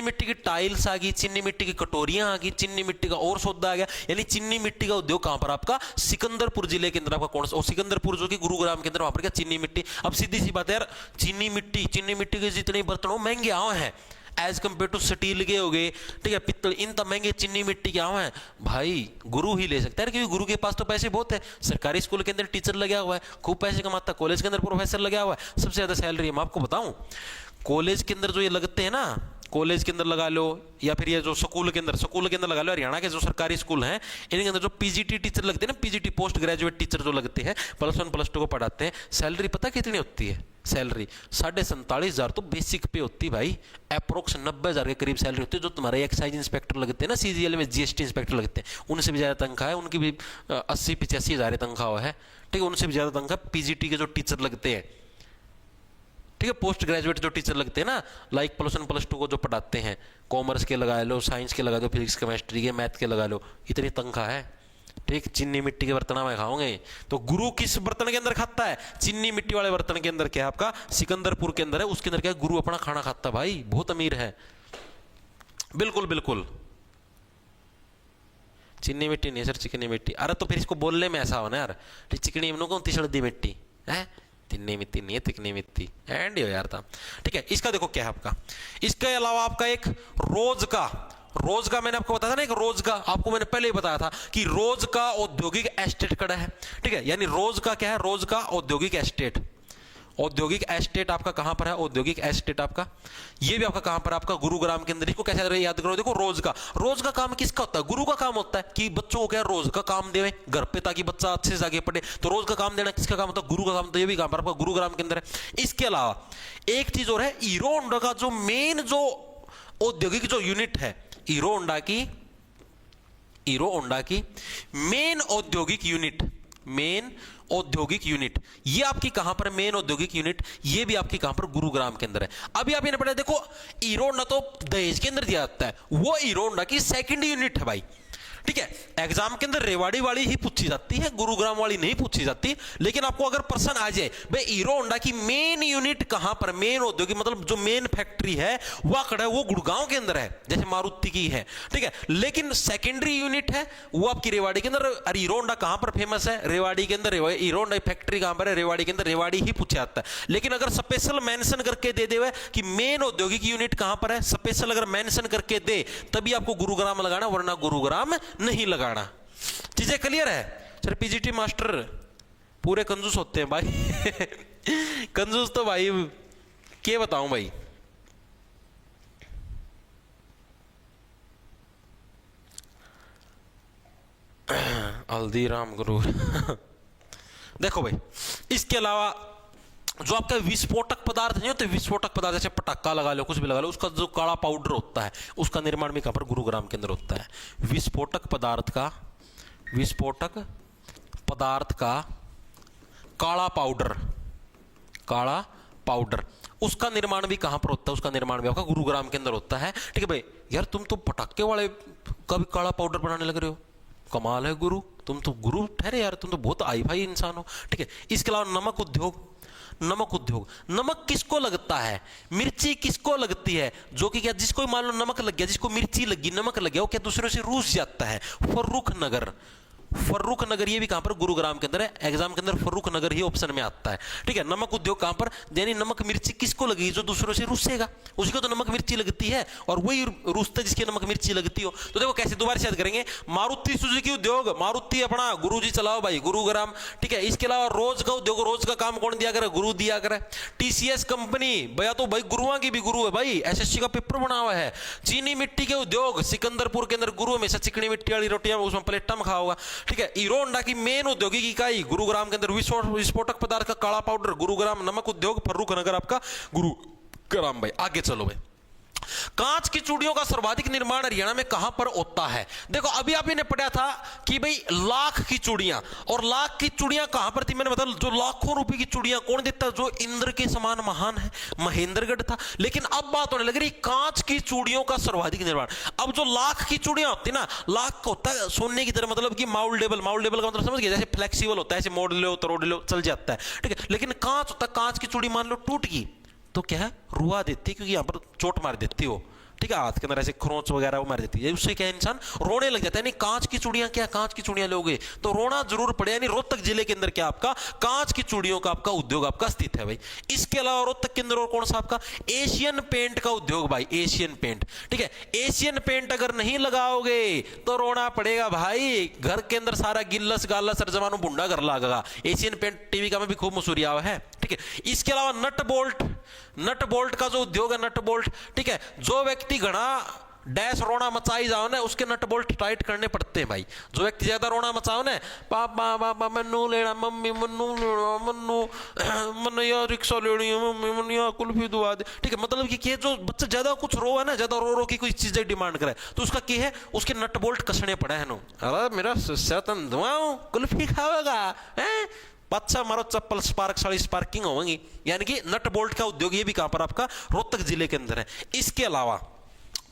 मिट्टी की टाइल्स आ गई, चीनी मिट्टी की कटोरियां आ गई, चीनी मिट्टी का और सौदा आ गया। यानी चीनी मिट्टी का उद्योग कहां पर आपका? सिकंदरपुर जिले के अंदर आपका कौन सा? और सिकंदरपुर जो कि गुरुग्राम के अंदर, वहां पर क्या? चीनी मिट्टी। अब सीधी सी बात है यार, चीनी मिट्टी के जितने बर्तन महंगे आए हैं, एज कम्पेयर टू स्टील के हो गए, ठीक है, पित्तल, इन तब महंगे चीनी मिट्टी क्या हुआ है भाई, गुरु ही ले सकता है, क्योंकि गुरु के पास तो पैसे बहुत है। सरकारी स्कूल के अंदर टीचर लगा हुआ है, खूब पैसे कमाता है, कॉलेज के अंदर प्रोफेसर लगा हुआ है, सबसे ज्यादा सैलरी है। मैं आपको बताऊं, कॉलेज के अंदर जो ये लगते हैं ना, कॉलेज के अंदर लगा लो या फिर ये जो स्कूल के अंदर लगा लो, हरियाणा के जो सरकारी स्कूल हैं इनके अंदर जो पीजीटी टीचर लगते हैं ना, पीजीटी पोस्ट ग्रेजुएट टीचर जो लगते हैं, +1 +2 को पढ़ाते हैं, सैलरी पता कितनी होती है? सैलरी 47,500 तो बेसिक पे होती है भाई, अप्रोक्स 90,000 के करीब सैलरी होती है। जो तुम्हारे एक्साइज इंस्पेक्टर लगते हैं ना, सीजीएल में जीएसटी इंस्पेक्टर लगते हैं, उनसे भी ज्यादा तनख्वाह है, उनकी भी 80-85 हज़ार तनख्वाह है, ठीक है, उनसे भी ज्यादा तनख्वाह पीजीटी के जो टीचर लगते हैं, ठीक है, पोस्ट ग्रेजुएट जो टीचर लगते हैं ना, लाइक +1 +2 को जो पढ़ाते हैं, कॉमर्स के लगा लो, साइंस के लगा दो, फिजिक्स केमिस्ट्री के, मैथ के लगा लो, इतनी तनख्वाह है, ठीक। चीनी मिट्टी के बर्तन में खाओगे तो गुरु किस बर्तन के अंदर खाता है? चीनी मिट्टी वाले बर्तन के अंदर क्या है आपका, सिकंदरपुर के अंदर है, उसके अंदर क्या है, गुरु अपना खाना खाता है भाई, बहुत अमीर है, बिल्कुल बिल्कुल। चीनी मिट्टी नहीं सर, चिकनी मिट्टी। अरे तो फिर इसको बोलने में ऐसा हो ना यार, चिकनी में कौन तिसड़ी मिट्टी है, तिन्नी मिट्टी नहीं है, तिकनी मिट्टी एंड हो यार था, ठीक है। इसका देखो क्या है आपका, इसके अलावा आपका एक रोज का मैंने आपको बताया था ना, एक रोज का आपको मैंने पहले ही बताया था कि रोज का औद्योगिक एस्टेट कड़ा है, ठीक है, यानी रोज का क्या है, रोज का औद्योगिक एस्टेट। औद्योगिक एस्टेट आपका कहां पर है, औद्योगिक एस्टेट आपका ये भी आपका कहां पर, आपका गुरुग्राम के अंदर। इसको कैसे याद करो, देखो रोज का काम किसका होता है, गुरु का काम होता है कि बच्चों को क्या रोज का काम देवे घर पे, ताकि बच्चा अच्छे से आगे पढ़े। तो रोज का काम देना किसका काम होता है, गुरु का काम। तो ये भी काम पर आपका गुरुग्राम के अंदर है। इसके अलावा एक चीज और है, हीरो होंडा का जो मेन जो औद्योगिक जो यूनिट है, हीरो होंडा की मेन औद्योगिक यूनिट, ये आपकी कहां पर, मेन औद्योगिक यूनिट, ये भी आपकी कहां पर, गुरुग्राम के अंदर है। अभी आप इन्हें पढ़ा, देखो हीरो होंडा तो दहेज के अंदर दिया जाता है, वो हीरो होंडा की सेकंड यूनिट है भाई, ठीक है। एग्जाम के अंदर रेवाड़ी वाली ही पूछी जाती है, गुरुग्राम वाली नहीं पूछी जाती। लेकिन आपको अगर प्रश्न आ जाए भाई हीरो होंडा की मेन यूनिट कहां पर, मेन औद्योगिक मतलब जो मेन फैक्ट्री है वह खड़ा है, वो गुड़गांव के अंदर है, जैसे मारुति की है, ठीक है। लेकिन सेकेंडरी यूनिट है वो आपकी रेवाड़ी के अंदर। और हीरो होंडा कहां पर फेमस है, रेवाड़ी के अंदर। हीरो होंडा फैक्ट्री कहां पर है, रेवाड़ी के अंदर, रेवाड़ी ही पूछा जाता है। लेकिन अगर स्पेशल मेंशन करके दे दे कि मेन औद्योगिक यूनिट कहां पर है, स्पेशल अगर मेंशन करके दे तभी आपको गुरुग्राम लगाना, वरना गुरुग्राम नहीं लगाना। चीजें क्लियर है सर? पीजीटी मास्टर पूरे कंजूस होते हैं भाई कंजूस तो भाई क्या बताऊं भाई। हल्दीराम गुरु देखो भाई, इसके अलावा जो आपका विस्फोटक पदार्थ नहीं होते, विस्फोटक पदार्थ जैसे पटाखा लगा लो, कुछ भी लगा लो, उसका जो काला पाउडर होता है उसका निर्माण भी कहां पर, गुरुग्राम के अंदर होता है। विस्फोटक पदार्थ का काला पाउडर उसका निर्माण भी कहां पर होता है, उसका निर्माण भी आपका गुरुग्राम के अंदर होता है, ठीक है भाई। यार तुम तो पटाखे वाले का भी काला पाउडर बनाने लग रहे हो, कमाल है गुरु, तुम तो गुरु ठहरे यार, तुम तो बहुत हाई फाई इंसान हो, ठीक है। इसके अलावा नमक उद्योग, नमक किसको लगता है, मिर्ची किसको लगती है, जो कि क्या जिसको मान लो नमक लग गया, जिसको मिर्ची लगी, नमक लग गया, वो क्या दूसरों से रूस जाता है। फर्रुख नगर ये भी कहां पर, गुरुग्राम के अंदर है। एग्जाम के अंदर फर्रुख नगर ही ऑप्शन में आता है, ठीक है। नमक उद्योग कहां पर, यानी नमक मिर्ची किसको लगेगी, जो दूसरों से रूसेगा, उसी को तो नमक मिर्ची लगती है, और वही रूसता जिसकी नमक मिर्ची लगती हो। तो देखो कैसे दोबारा याद करेंगे, मारुति सुजुकी उद्योग, मारुति अपना गुरुजी चलाओ भाई, गुरुग्राम, ठीक है। इसके अलावा रोज का उद्योग, रोज का काम कौन दिया करे, गुरु दिया करे। टीसीएस कंपनी भैया तो भाई गुरुओं की भी गुरु है भाई, एसएससी का पेपर बना हुआ है। चीनी मिट्टी के उद्योग, सिकंदरपुर के अंदर गुरु हमेशा चिकनी मिट्टी वाली रोटियां उसमें प्लेटा में खाओगा, ठीक है। हीरो होंडा की मेन औद्योगिक इकाई गुरुग्राम के अंदर, विस्फोटक पदार्थ का काला पाउडर गुरुग्राम, नमक उद्योग फर्रुख नगर आपका गुरुग्राम भाई। आगे चलो भाई, कांच की चूड़ियों का सर्वाधिक निर्माण हरियाणा में कहां पर होता है। देखो अभी आप इन्हें पढ़ा था कि भाई लाख की चूड़ियां, और लाख की चूड़ियां कहां पर थी, मैंने बताया जो लाखों रुपए की चूड़ियां कौन देता है, जो इंद्र के समान महान है, महेंद्रगढ़ था। लेकिन अब बात होने लग रही कांच की चूड़ियों का सर्वाधिक निर्माण। अब जो लाख की चूड़ियां होती ना, लाख का होता है सोने की तरह, मतलब कि माउल्डेबल का मतलब समझ गए, जैसे फ्लेक्सिबल होता है, ऐसे मोड़ लो तोड़ लो चल जाता है, ठीक है। लेकिन कांच होता है, कांच की चूड़ी मान लो टूट गई तो क्या है, रुआ देती, क्योंकि यहां पर चोट मार देती हो, ठीक है, हाथ के अंदर ऐसे खरोंच वगैरह वो मर जाती है, उससे क्या इंसान रोने लग जाता है। नहीं कांच की चूड़ियां, क्या कांच की चूड़ियां लोगे तो रोना जरूर पड़े। यानी रोहतक जिले के अंदर क्या आपका कांच की चूड़ियों का आपका उद्योग आपका स्थित है भाई। इसके अलावा रोहतक के अंदर और कौन सा आपका एशियन पेंट का उद्योग भाई, एशियन पेंट। ठीक है, एशियन पेंट अगर नहीं लगाओगे तो रोना पड़ेगा भाई। घर के अंदर सारा गिल्लस गालस हर जमानो बुंडा घर लागेगा। एशियन पेंट टीवी का में भी खूब मशहूरी आवा है। ठीक है, इसके अलावा नट बोल्ट, नट बोल्ट का जो उद्योग है नट बोल्ट, ठीक है, जो व्यक्ति घना डैश रोना मचाई जाओ ना उसके नट बोल्ट टाइट करने पड़ते हैं भाई। जो व्यक्ति ज्यादा रोना मचाओ ना, पापा पापा मन्नू लेना, मम्मी मन्नू लेना, मन्नू मन्नैया रिक्शा लेनी है, मम्मी मन्नैया कुल्फी दुआ दे। ठीक है, मतलब कि जो बच्चा ज्यादा कुछ रो है ना, ज्यादा रो रो की कोई चीजें डिमांड करे तो उसका क्या है, उसके नट बोल्ट कसने पड़े हैं नो। अरे मेरा सतन दुआओ कुल्फी खाओगा हैं, अच्छा मारो चप्पल स्पार्क साड़ी स्पार्किंग होंगी। यानी कि नट बोल्ट का उद्योग ये भी कहां पर आपका रोहतक जिले के अंदर है। इसके अलावा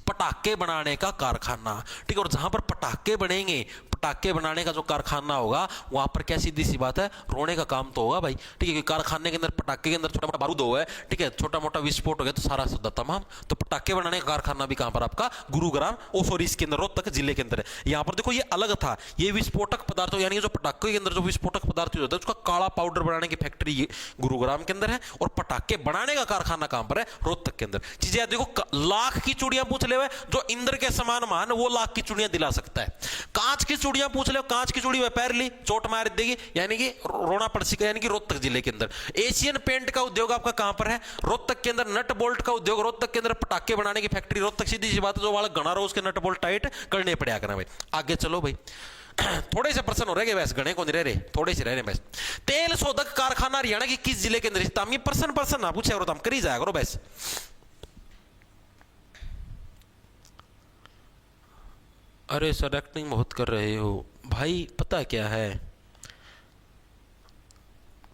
पटाखे बनाने का कारखाना, ठीक है, और जहां पर पटाखे बनेंगे, पटाखे बनाने का जो कारखाना होगा वहां पर क्या सीधी सी बात है रोने का काम तो होगा भाई। ठीक है, कारखाने के अंदर पटाखे के अंदर छोटा मोटा बारूद हुआ है, ठीक है, छोटा मोटा विस्फोट हो गया तो सारा सौदा तमाम। तो पटाखे बनाने का कारखाना भी कहां पर आपका गुरुग्राम, ओ सॉरी इसके अंदर रोहतक जिले के अंदर है। यहां पर देखो ये अलग था, ये विस्फोटक पदार्थ यानी जो पटाखे के अंदर जो विस्फोटक पदार्थ होता है उसका काला पाउडर बनाने की फैक्ट्री गुरुग्राम के अंदर है, और पटाखे बनाने का कारखाना कहां पर है रोहतक के अंदर। चीजें देखो, लाख की चूड़ियां पूछ ले जो इंद्र के समान मान वो लाख की चूड़ियां दिला सकता है। कांच की चूड़ियां पूछ ले, कांच की चूड़ी में पैर ली चोट मार देगी, यानी कि रोना पड़ सकेगा। यानी कि रोहतक जिले के अंदर एशियन पेंट का उद्योग आपका कहां पर है रोहतक के अंदर। नट बोल्ट का उद्योग रोहतक के अंदर, पटाखे बनाने की फैक्ट्री रोहतक। सीधी सी बात है, जो वाला गणा रहो उसके नट बोल्ट टाइट करने पड़ा करना भाई। आगे चलो भाई, थोड़े से प्रश्न हो रहे वैसे, गणे को नहीं रहे, थोड़े से रहे बस। तेल शोधक कारखाना हरियाणा की किस जिले के अंदर? हम ये प्रश्न ना पूछे और हम करी जाया करो बस। अरे सर एक्टिंग बहुत कर रहे हो भाई, पता क्या है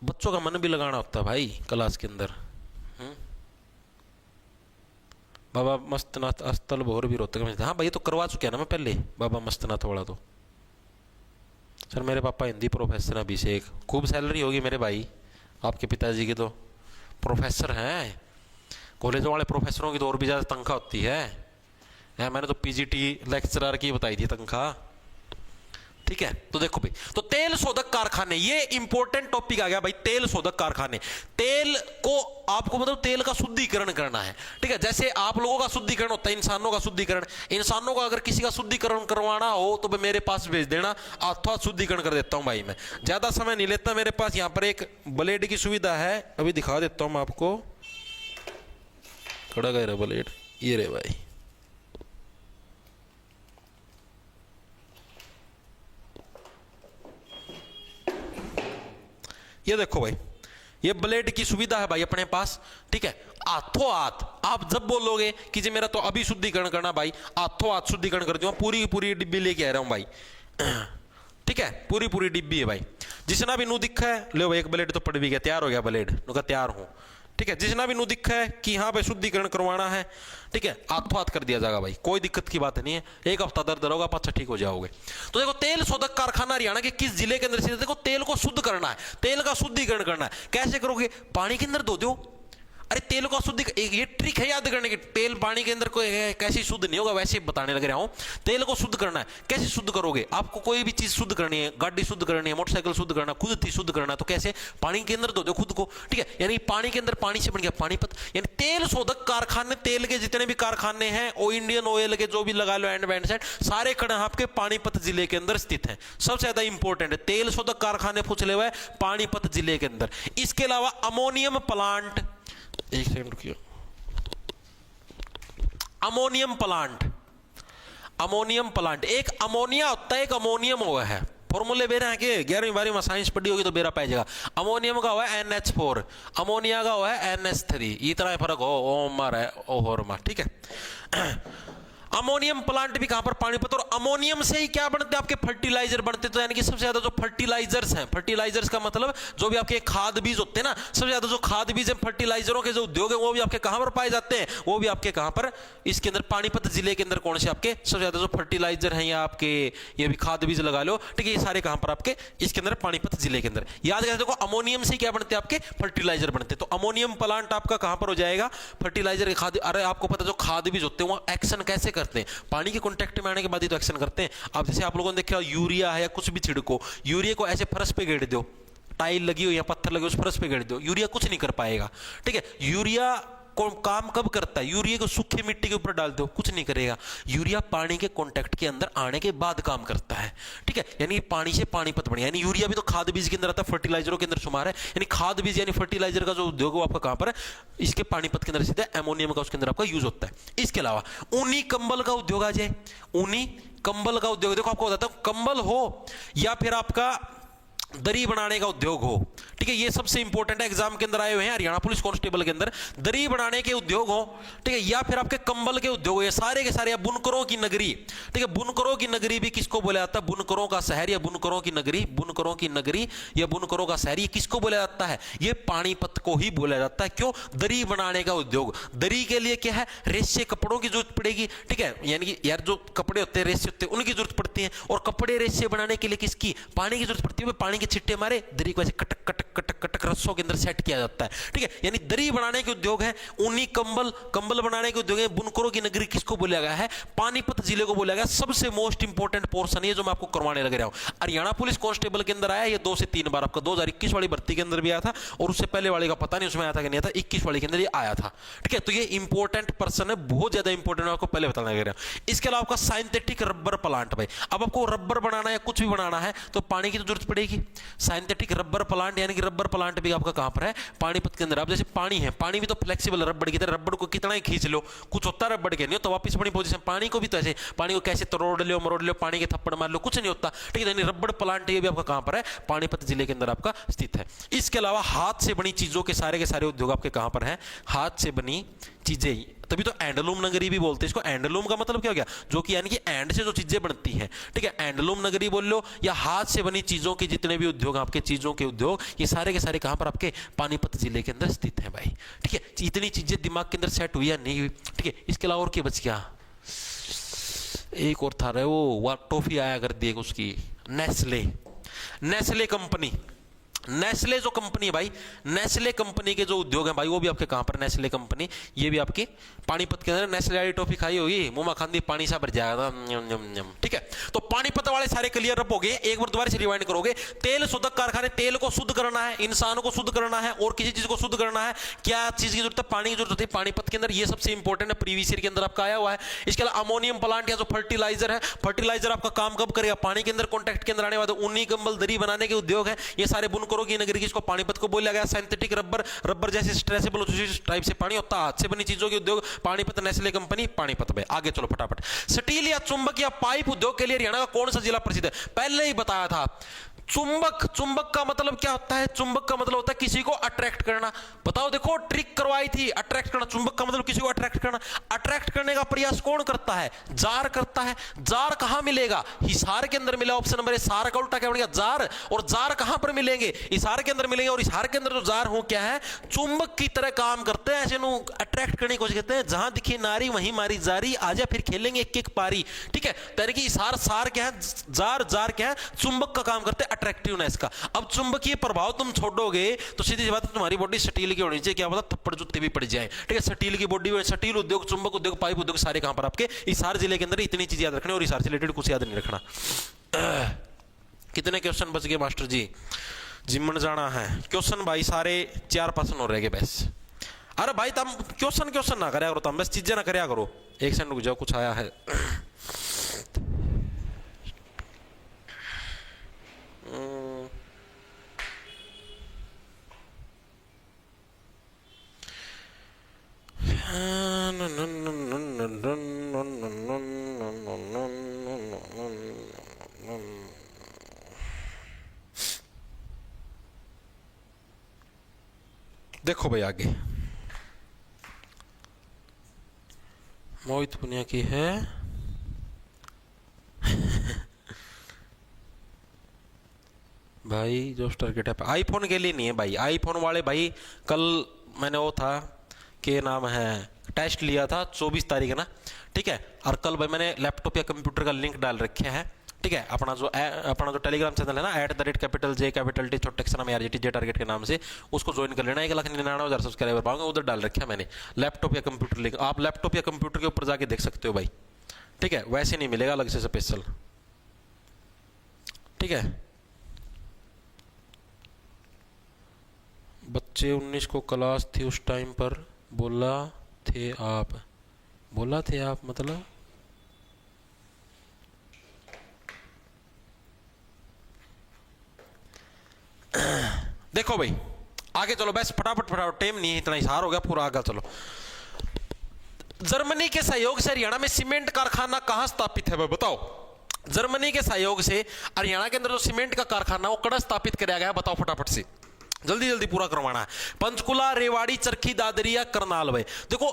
बच्चों का मन भी लगाना होता है भाई क्लास के अंदर। बाबा मस्तनाथ अस्तल भोर भी रोहतक में। हाँ भाई तो करवा चुके हैं ना मैं पहले बाबा मस्तनाथ वाला। तो सर मेरे पापा हिंदी प्रोफेसर हैं अभिषेक, खूब सैलरी होगी मेरे भाई, आपके पिताजी की तो प्रोफेसर हैं। कॉलेज वाले प्रोफेसरों की तो और भी ज़्यादा तनख्वाह होती है। मैंने तो पीजीटी लेक्चरर की बताई थी तनख्वाह। ठीक है, तो देखो भाई, तो तेल शोधक कारखाने, ये इंपॉर्टेंट टॉपिक आ गया भाई। तेल शोधक कारखाने, तेल को आपको मतलब तेल का शुद्धिकरण करना है। ठीक है, जैसे आप लोगों का शुद्धिकरण होता है, इंसानों का शुद्धिकरण। इंसानों का अगर किसी का शुद्धिकरण करवाना हो तो मेरे पास भेज देना, अथवा शुद्धिकरण कर देता हूं भाई। मैं ज्यादा समय नहीं लेता, मेरे पास यहां पर एक ब्लेड की सुविधा है, अभी दिखा देता हूं मैं आपको। खड़ा गया ब्लेड, ये रे भाई। ये देखो भाई, ये ब्लेड की सुविधा है भाई अपने पास। ठीक है, हाथों हाथ आप जब बोलोगे कि जी मेरा तो अभी शुद्धिकरण करना भाई, हाथों हाथ शुद्धिकरण कर दूंगा। पूरी पूरी डिब्बी लेके आ रहा हूं भाई। ठीक है, पूरी पूरी डिब्बी है भाई। जिसना भी नू दिखा है ले भाई, एक ब्लेड तो पड़ भी गया, तैयार हो गया ब्लेड, नुका तैयार हूं। ठीक है, जिसना भी नू दिखा है कि हाँ भाई शुद्धिकरण करवाना है, ठीक है, हाथों हाथ कर दिया जाएगा भाई, कोई दिक्कत की बात नहीं है। एक हफ्ता दर्द होगा, पाछा ठीक हो जाओगे। तो देखो, तेल शोधक कारखाना हरियाणा के किस जिले के अंदर स्थित है? देखो, तेल को शुद्ध करना है, तेल का शुद्धिकरण करना है। कैसे करोगे? पानी के अंदर धो दो। अरे तेल को शुद्ध, ये ट्रिक है याद करने की। तेल पानी के अंदर कोई कैसे शुद्ध नहीं होगा, वैसे बताने लग रहा हूं। तेल को शुद्ध करना है, कैसे शुद्ध करोगे? आपको कोई भी चीज शुद्ध करनी है, गाड़ी शुद्ध करनी है, मोटरसाइकिल शुद्ध करना, खुद थी शुद्ध करना है, तो कैसे? पानी के अंदर धो दो खुद को। ठीक है, यानी पानी के अंदर, पानी से बन गया पानीपत। यानी तेल शोधक कारखाने, तेल के जितने भी कारखाने हैं, ओ इंडियन ऑयल के जो भी लगा लो एंड बैंड सेट, सारे खड़े आपके पानीपत जिले के अंदर स्थित है। सबसे ज्यादा इंपॉर्टेंट है, तेल शोधक कारखाने पूछ ले हुए पानीपत जिले के अंदर। इसके अलावा अमोनियम प्लांट, एक सेकंड रुकिए, अमोनियम प्लांट, अमोनियम प्लांट, एक अमोनिया होता है, एक अमोनियम हुआ है। फॉर्मूले बेरा है कि 11वीं 12वीं में साइंस पढ़ी होगी तो बेरा पाई जाएगा। अमोनियम का हुआ है NH4, अमोनिया का हुआ है NH3, इतना फर्क हो, ओ मार है ओ होर मार। ठीक है, अमोनियम प्लांट भी कहां पर, पानीपत। और अमोनियम से ही क्या बनते हैं, आपके फर्टिलाइजर बनते हैं। तो यानी कि सबसे ज्यादा जो फर्टिलाइजर्स हैं, फर्टिलाइजर्स का मतलब जो भी आपके खाद बीज होते हैं ना, सबसे ज्यादा जो खाद बीज है, फर्टिलाइजरों के जो उद्योग है, वो भी आपके कहां पर पाए जाते हैं, वो भी आपके कहां पर, इसके अंदर पानीपत जिले के अंदर। कौन से आपके सबसे ज्यादा जो फर्टिलाइजर है, या आपके ये भी खाद बीज लगा लो, ठीक है, ये सारे कहां पर आपके इसके अंदर, पानीपत जिले के अंदर। याद रखते देखो, अमोनियम से क्या बनते हैं, आपके फर्टिलाइजर बनते हैं। तो अमोनियम प्लांट आपका कहां पर हो जाएगा, फर्टिलाइजर के खाद। अरे आपको पता जो खाद बीज होते हैं वो एक्शन कैसे करते हैं, पानी के कांटेक्ट में आने के बाद ही तो एक्शन करते हैं। अब जैसे आप लोगों ने देखा यूरिया है या कुछ भी छिड़को, यूरिया को ऐसे फर्श पे गेड़ दो, टाइल लगी हो या पत्थर लगे उस फर्श पे गेड़ दो, यूरिया कुछ नहीं कर पाएगा, ठीक है। यूरिया को काम कब करता है, यूरिया को सूखी मिट्टी के ऊपर डाल दो, कुछ नहीं करेगा। यूरिया पानी के कांटेक्ट के अंदर आने के बाद काम करता है, ठीक है। यानी पानी से पानीपत बने, यानी यूरिया भी तो खाद बीज के अंदर आता है, फर्टिलाइजरों के अंदर शुमार है। यानी खाद बीज यानी फर्टिलाइजर का जो उद्योग है वो आपका कहां पर है, इसके पानीपत के अंदर सीधा अमोनियम का उसके अंदर आपका यूज होता है। इसके अलावा ऊनी कंबल का उद्योग आ जाए, ऊनी कंबल का उद्योग। देखो आपको बताता हूं, कंबल हो या फिर आपका दरी बनाने का उद्योग हो, ठीक है, ये सबसे इंपॉर्टेंट है, एग्जाम के अंदर आए हुए हैं हरियाणा पुलिस कांस्टेबल के अंदर। दरी बनाने के उद्योग हो, ठीक है, या फिर आपके कंबल के उद्योग हो, ये सारे के सारे, या बुनकरों की नगरी, ठीक है। बुनकरों की नगरी भी किसको बोला जाता है, बुनकरों का शहर या बुनकरों की नगरी, बुनकरों की नगरी या बुनकरों का शहर, ये किसको बोला जाता है, ये पानीपत को ही बोला जाता है। क्यों, दरी बनाने का उद्योग। दरी के लिए क्या है, रेशे कपड़ों की जरूरत पड़ेगी, ठीक है, यानी कि यार जो कपड़े होते हैं, रेशे होते हैं, उनकी जरूरत पड़ती है। और कपड़े रेशे बनाने के लिए किसकी, पानी की जरूरत पड़ती है। पानी के छिट्टे मारे दरी को ऐसे कटक कटक कटक कटक रस्सों के अंदर सेट किया जाता है, ठीक है। यानी दरी बनाने के उद्योग है, ऊनी कंबल, कंबल बनाने के उद्योग है। बुनकरों की नगरी किसको बोला गया है, पानीपत जिले को बोला गया। सबसे मोस्ट इंपोर्टेंट पोर्शन है जो मैं आपको करवाने लग रहा हूं। हरियाणा पुलिस कांस्टेबल के अंदर आया ये 2 से 3 बार, आपका 2021 वाली भर्ती के अंदर भी आया था, और उससे पहले वाले का पता नहीं उसमें आया था कि नहीं आया था, 21 वाले के अंदर ये आया था, ठीक है। तो ये इंपॉर्टेंट पर्सन है, बहुत ज्यादा इंपॉर्टेंट, आपको पहले बताना लग रहा हूं। इसके अलावा आपका साइंथेटिक रबर प्लांट, भाई अब आपको रबर बनाना है, कुछ भी बनाना है तो पानी की तो जरूरत पड़ेगी। साइंथेटिक रबर प्लांट यानी कि रबर प्लांट भी आपका कहां पर है, पानीपत के अंदर। अब जैसे पानी है, पानी भी तो फ्लेक्सिबल रबर की तरह, रबर को कितना ही खींच लो कुछ होता है, रबर के नहीं हो तो वापस अपनी पोजीशन। पानी को भी तो ऐसे, पानी को कैसे तोड़ लो मरोड़ लो, पानी के थप्पड़ मार लो, कुछ नहीं होता, ठीक है। यानी रबर प्लांट ये भी आपका कहां पर है, पानीपत जिले के अंदर आपका स्थित है। इसके अलावा हाथ से बनी चीजों के सारे उद्योग आपके कहां पर है, हाथ से बनी चीजें, तभी तो एंडलूम नगरी भी बोलते हैं इसको। एंडलूम का मतलब क्या हो गया, जो कि यानी कि एंड से जो चीजें बनती हैं, ठीक है, एंडलूम नगरी बोल लो, या हाथ से बनी चीजों के जितने भी उद्योग आपके, चीजों के उद्योग, ये सारे के सारे कहां पर आपके पानीपत जिले के अंदर स्थित हैं भाई, ठीक है। इतनी चीजें दिमाग के अंदर सेट हुई या नहीं हुई, ठीक है। इसके अलावा और क्या बच गया, एक और था रे, वो टॉफी आया कर दी उसकी, नेस्ले, नेस्ले कंपनी। नेस्ले जो कंपनी है भाई, नेस्ले कंपनी के जो उद्योग हैं भाई, वो भी आपके कहां पर, नेस्ले कंपनी, ये भी आपकी पानीपत के अंदर। नेस्ले वाली टॉफी खाई होगी, मुंह में खांदी पानी सा भर जाएगा, ठीक है। तो पानीपत वाले सारे क्लियर अप हो गए। एक बार दोबारा से रिवाइंड करोगे, तेल शोधक कारखाने, तेल को शुद्ध करना है, इंसान को शुद्ध करना है, और किसी चीज को शुद्ध करना है, क्या चीज की जरूरत है, पानी की जरूरत होती है पानीपत के अंदर। ये सबसे इंपॉर्टेंट है, प्रीवियस ईयर के अंदर आपका आया हुआ है। इसके अलावा अमोनियम प्लांट या जो फर्टिलाइजर है, फर्टिलाइजर आपका काम कब करेगा, पानी के अंदर कॉन्टैक्ट के अंदर आने वाले। ऊनी कंबल, दरी बनाने के उद्योग है, ये सारे बुनकरों की नगरी, किसको, पानीपत को बोला गया। सिंथेटिक रबर, रबर जैसे स्ट्रेचेबल टाइप से पानी होता है, हाथ से बनी चीजों के उद्योग, पानीपत, नेस्ले कंपनी, पानीपत में। आगे चलो फटाफट। स्टील या चुंबक या पाइप उद्योग के लिए हरियाणा का कौन सा जिला प्रसिद्ध है, पहले ही बताया था। चुंबक, चुंबक का मतलब क्या होता है, चुंबक का मतलब होता है किसी को अट्रैक्ट करना। बताओ, देखो ट्रिक करवाई थी, अट्रैक्ट करना। चुंबक का मतलब किसी को अट्रैक्ट करना। अट्रैक्ट करने का प्रयास कौन करता है, जार करता है। जार कहां मिलेगा, हिसार के अंदर मिला, ऑप्शन नंबर ए। सार का उल्टा क्या बनेगा, जार। और जार कहां पर मिलेंगे, हिसार के अंदर मिलेंगे। और हिसार के अंदर जो जार हो क्या है, चुंबक की तरह काम करते हैं, ऐसे अट्रैक्ट करने की कोशिश करते हैं। जहां दिखी नारी वहीं मारी जारी, आजा फिर खेलेंगे एक एक पारी, ठीक है। यानी कि हिसार, सार क्या है, जार, जार क्या है, चुंबक का काम करते हैं, अट्रैक्टिवनेस का। अब चुंबकीय प्रभाव तुम छोड़ोगे तो सीधी सी बात है, तुम्हारी बॉडी स्टील की होनी चाहिए, क्या पता थप्पड़ जुत्ते भी पड़ जाए, ठीक है। स्टील की बॉडी, स्टील उद्योग, चुंबक उद्योग, पाइप उद्योग, सारे कहां पर आपके हिसार जिले के अंदर। इतनी चीज याद रखनी, और हिसार से रिलेटेड कुछ याद नहीं रखना। कितने क्वेश्चन बच गए मास्टर जी, जिम्मन जाना है क्वेश्चन भाई, सारे 4 हो रहे गए बस। अरे भाई तुम क्वेश्चन ना करया करो, तुम बस चीजें ना करया करो। एक सेकंड रुक जाओ, कुछ आया है। देखो भाई आगे, मोहित पुनिया की है। भाई जो टारगेट है आईफोन के लिए नहीं है भाई, आईफोन वाले भाई कल मैंने वो था के नाम है टेस्ट लिया था 24 तारीख है ना, ठीक है। और कल भाई मैंने लैपटॉप या कंप्यूटर का लिंक डाल रखे है, ठीक है। अपना जो टेलीग्राम चैनल है ना @J छोटे अक्षर में RJT टारगेट के नाम से, उसको ज्वाइन कर लेना। 1,99,000 सब्सक्राइबर पाऊंगे, उधर डाल रखा है मैंने लैपटॉप या कंप्यूटर लिंक। आप लैपटॉप या कंप्यूटर के ऊपर जाके देख सकते हो भाई, ठीक है। वैसे नहीं मिलेगा अलग से स्पेशल, ठीक है। बच्चे 19 को क्लास थी उस टाइम पर बोला थे आप मतलब देखो भाई आगे चलो, बस फटाफट टाइम नहीं है, इतना इशार हो गया पूरा, आगे चलो। जर्मनी के सहयोग से हरियाणा में सीमेंट कारखाना कहां स्थापित है भाई बताओ। जर्मनी के सहयोग से हरियाणा के अंदर जो सीमेंट का कारखाना वो कड़ा स्थापित किया गया है, बताओ फटाफट से, जल्दी जल्दी पूरा करवाना है। पंचकुला, रेवाड़ी, चरखी दादरी या करनाल भाई। देखो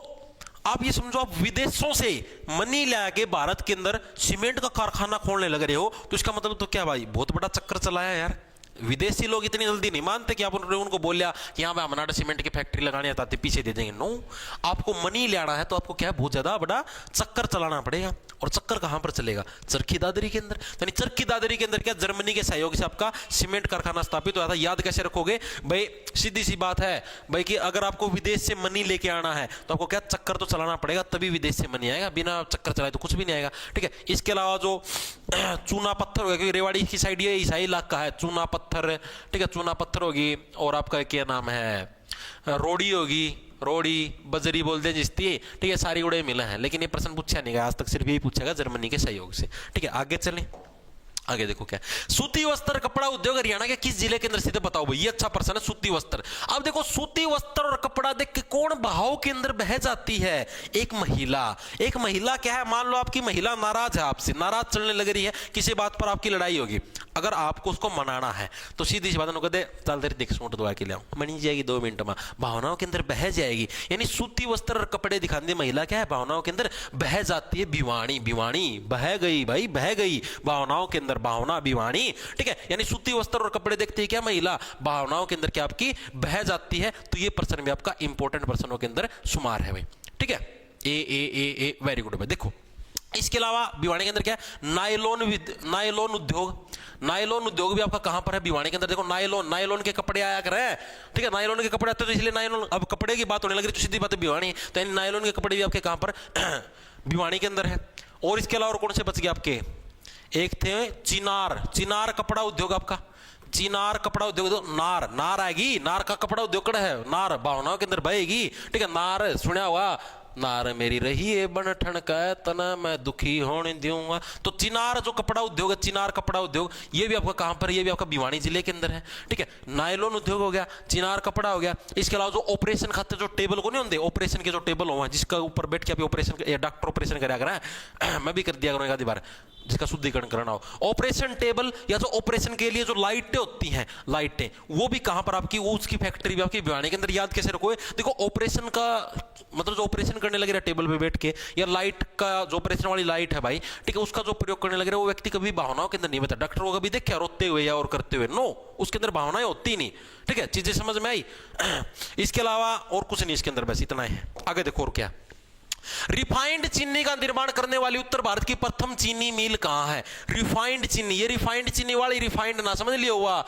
आप ये समझो, आप विदेशों से मनी लाके भारत के अंदर सीमेंट का कारखाना खोलने लग रहे हो, तो इसका मतलब तो क्या भाई, बहुत बड़ा चक्कर चलाया यार। विदेशी लोग इतनी जल्दी नहीं मानते कि आप उनको बोलिया कि यहाँ पे हमारा सीमेंट की फैक्ट्री लगानी है ताकि पीछे दे देंगे। नो, आपको मनी लेना है तो आपको क्या बहुत ज्यादा बड़ा चक्कर चलाना पड़ेगा। और चक्कर कहां पर चलेगा, चरखी दादरी के अंदर। यानी चरखी दादरी के अंदर क्या जर्मनी के सहयोग से आपका सीमेंट कारखाना स्थापित हुआ था। याद कैसे रखोगे भाई, सीधी सी बात है भाई कि अगर आपको विदेश से मनी लेके आना है तो आपको क्या चक्कर तो चलाना पड़ेगा, तभी विदेश से मनी आएगा, बिना चक्कर चलाए तो कुछ भी नहीं आएगा, ठीक है। इसके अलावा जो चूना पत्थर होगा, क्योंकि रेवाड़ी की साइड ये ईसाई इलाका है, चूना पत्थर, ठीक है, चूना पत्थर होगी, और आपका क्या नाम है रोड़ी होगी, रोड़ी बजरी बोलते हैं जिसती, ठीक है, सारी उड़े मिले हैं। लेकिन ये प्रश्न पूछा नहीं गया आज तक, सिर्फ यही पूछेगा जर्मनी के सहयोग से, ठीक है। आगे चलें, आगे देखो क्या, सूती वस्त्र कपड़ा उद्योग हरियाणा के किस जिले के अंदर स्थित है बताओ भाई। ये अच्छा प्रश्न है, सूती वस्त्र। अब देखो सूती वस्त्र और कपड़ा देख के कौन भाव के अंदर बह जाती है, एक महिला। एक महिला क्या है, मान लो आपकी महिला नाराज है आपसे, नाराज चलने लग रही है, किसी बात पर आपकी लड़ाई होगी, अगर आपको उसको मनाना है तो सीधी सी बात है, दे चल तेरी दिख सूट दवा के ले आऊं, मनी जाएगी 2 मिनट में, भावनाओं के अंदर बह जाएगी। यानी सूती वस्त्र और कपड़े दिखाने महिला क्या है, भावनाओं के अंदर बह जाती है। भिवाणी, भिवाणी बह गई भाई, बह गई भावनाओं के अंदर, भावना भिवाणी, ठीक है। यानी सूती वस्त्र और कपड़े देखते हैं क्या महिला, भावनाओं के अंदर क्या आपकी बह जाती है। तो ये प्रश्न भी आपका इंपॉर्टेंट प्रश्नों के अंदर शुमार है भाई, ठीक है। ए वेरी गुड भाई। देखो इसके अलावा भिवानी के अंदर क्या है, नायलॉन उद्योग। नायलॉन उद्योग भी आपका कहां पर है, भिवानी के अंदर। देखो नायलॉन के कपड़े आया कर रहे हैं, ठीक है, नायलॉन के कपड़े आते तो इसलिए नायलॉन, अब कपड़े की बात होने लग रही तो सीधी बात है भिवानी, तो नायलॉन के कपड़े भी आपके कहां पर भिवानी के अंदर है। और इसके अलावा कौन से बच गए आपके, एक थे चिनार कपड़ा उद्योग आपका, चिनार कपड़ा उद्योग। नार आएगी, नार का कपड़ा उद्योग कड़ा है, नार भावनाओं के अंदर बहेगी, ठीक है। नार सुना हुआ, नार मेरी रही है बन ठनका तना मैं दुखी होने दूंगा। तो चिनार जो कपड़ा उद्योग है, चिनार कपड़ा उद्योग, ये भी आपका कहां पर, ये भी आपका भिवानी जिले के अंदर है, ठीक है। नायलॉन उद्योग हो गया, चिनार कपड़ा हो गया। इसके अलावा जो ऑपरेशन खाते जो टेबल को नहीं होते, ऑपरेशन के जो टेबल हो जिसका ऊपर बैठ के आप ऑपरेशन, डॉक्टर ऑपरेशन कराया करा, मैं भी कर दिया करूँ एक आधी बार, जिसका शुद्धिकरण करना हो, ऑपरेशन टेबल या जो ऑपरेशन के लिए जो लाइटें होती हैं, लाइटें, वो भी कहां पर आपकी, वो उसकी फैक्ट्री भी आपकी भिवानी के अंदर। याद कैसे रखोगे, देखो ऑपरेशन का मतलब जो ऑपरेशन करने लग रहा है टेबल पे बैठ के, या लाइट का जो ऑपरेशन वाली लाइट है भाई, ठीक है, उसका जो प्रयोग करने लग रहा है वो व्यक्ति कभी भावनाओं के अंदर नहीं बता। डॉक्टर को कभी देखा रोते हुए या और करते हुए, नो, उसके अंदर भावनाएं होती नहीं, ठीक है। चीजें समझ में आई। इसके अलावा और कुछ नहीं इसके अंदर, बस इतना ही है। आगे देखो और क्या, रिफाइंड चीनी का निर्माण करने वाली उत्तर भारत की प्रथम चीनी मिल कहां है। रिफाइंड चीनी, ये रिफाइंड चीनी वाली रिफाइंड ना समझ लियो हुआ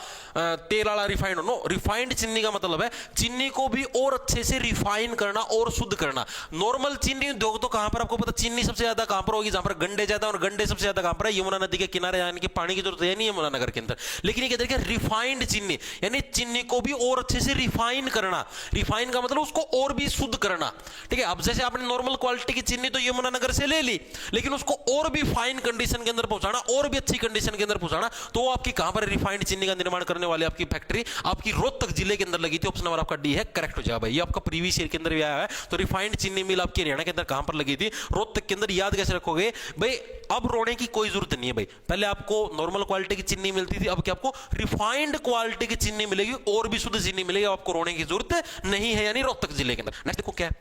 तेल वाला रिफाइंड, नो, रिफाइंड चीनी का मतलब है चीनी को भी और अच्छे से रिफाइन करना और शुद्ध करना। नॉर्मल चीनी उद्योग तो कहां पर आपको पता, चीनी सबसे ज्यादा कहां पर होगी, जहां पर गंडे ज्यादा, और गंडे सबसे ज्यादा कहां पर है, यमुना नदी के किनारे, यानी कि पानी की जरूरत है नहीं यमुना नगर के अंदर। लेकिन ये कहते हैं रिफाइंड चीनी, यानी चीनी को भी और अच्छे से रिफाइन करना। रिफाइन का मतलब उसको और भी शुद्ध करना, ठीक है। अब जैसे आपने नॉर्मल क्वालिटी की चीनी तो यमुनानगर से ले ली, लेकिन उसको और भी फाइन कंडीशन के अंदर पहुंचाना, और भी अच्छी कंडीशन के अंदर पहुंचाना, तो आपकी कहां पर रिफाइंड चीनी का निर्माण करने वाली आपकी फैक्ट्री आपकी रोहतक जिले के अंदर लगी थी। ऑप्शन नंबर आपका डी है, करेक्ट हो जाएगा भाई। ये आपका प्रीवियस ईयर के अंदर भी आया है। तो रिफाइंड चीनी मिल आपकी हरियाणा के अंदर कहां पर लगी थी, रोहतक के अंदर। याद कैसे रखोगे भाई, अब रोने की कोई जरूरत नहीं है भाई। पहले आपको नॉर्मल क्वालिटी की चीनी मिलती थी, अब क्या आपको रिफाइंड क्वालिटी की चीनी मिलेगी, और भी शुद्ध चीनी मिलेगी, आपको रोने की जरूरत नहीं है, यानी रोहतक जिले के अंदर। नेक्स्ट देखो क्या है,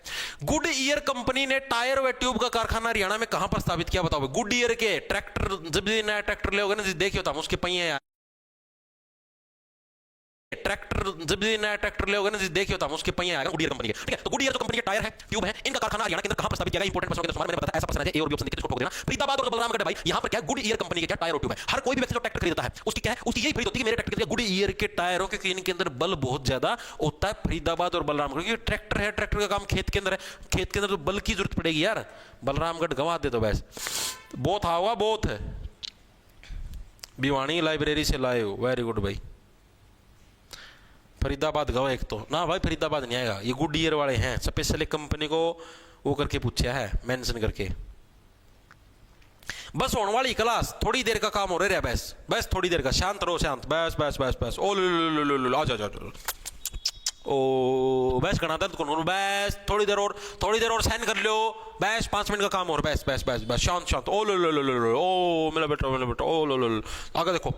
गुड ईयर कंपनी ने टायर व ट्यूब का कारखाना हरियाणा में कहां पर स्थापित किया बताओ। गुड ईयर के ट्रैक्टर, जब भी नया ट्रैक्टर ले होगा ना, देखिए उसके पहिए ट्रैक्टर जब भी नया ट्रैक्टर ले होगा ना, देखिए होता हम उसके पहिए आएगा गुडियर कंपनी के, ठीक है। तो गुडियर जो कंपनी के टायर है, ट्यूब है, इनका कारखाना हरियाणा के अंदर कहां पर स्थापित किया गया, इंपोर्टेंट प्रश्न के अंदर मैंने बताया ऐसा प्रश्न है, ए और बी ऑप्शन देखिए, इसको ठोक देना। फरीदाबाद और बलरामगढ़ भाई, यहां पर क्या गुडियर कंपनी के क्या टायर और ट्यूब है। हर कोई भी व्यक्ति जो ट्रैक्टर खरीदता है उसकी क्या है, उसकी यही खरीद होती है कि मेरे ट्रैक्टर के गुडियर के टायरों के, इनके अंदर बल बहुत ज्यादा होता है। फरीदाबाद और बलरामगढ़, क्योंकि ट्रैक्टर है, ट्रैक्टर का काम खेत के अंदर है, खेत के अंदर तो बल की जरूरत पड़ेगी यार। बलरामगढ़ गवा दे तो बस बहुत हवा बहुत है। भिवानी लाइब्रेरी से लाए हो, वेरी गुड भाई। फरीदाबाद गवा एक तो ना भाई, फरीदाबाद नहीं आएगा, ये गुड ईयर वाले हैं, स्पेशली कंपनी को वो करके पूछा है, मेंशन करके। बस होने वाली क्लास, थोड़ी देर का काम हो रहा है, बस बस थोड़ी देर का, शांत रहो, शांत, बस बस बस बस। ओ लो आ जा ओ बस करना दर्द कौन, बस थोड़ी देर और साइन कर लो, बस 5 मिनट का काम और बस बस बस बस, शांत शांत। ओ लो ओ मेरा बेटा ओ लो आगे देखो।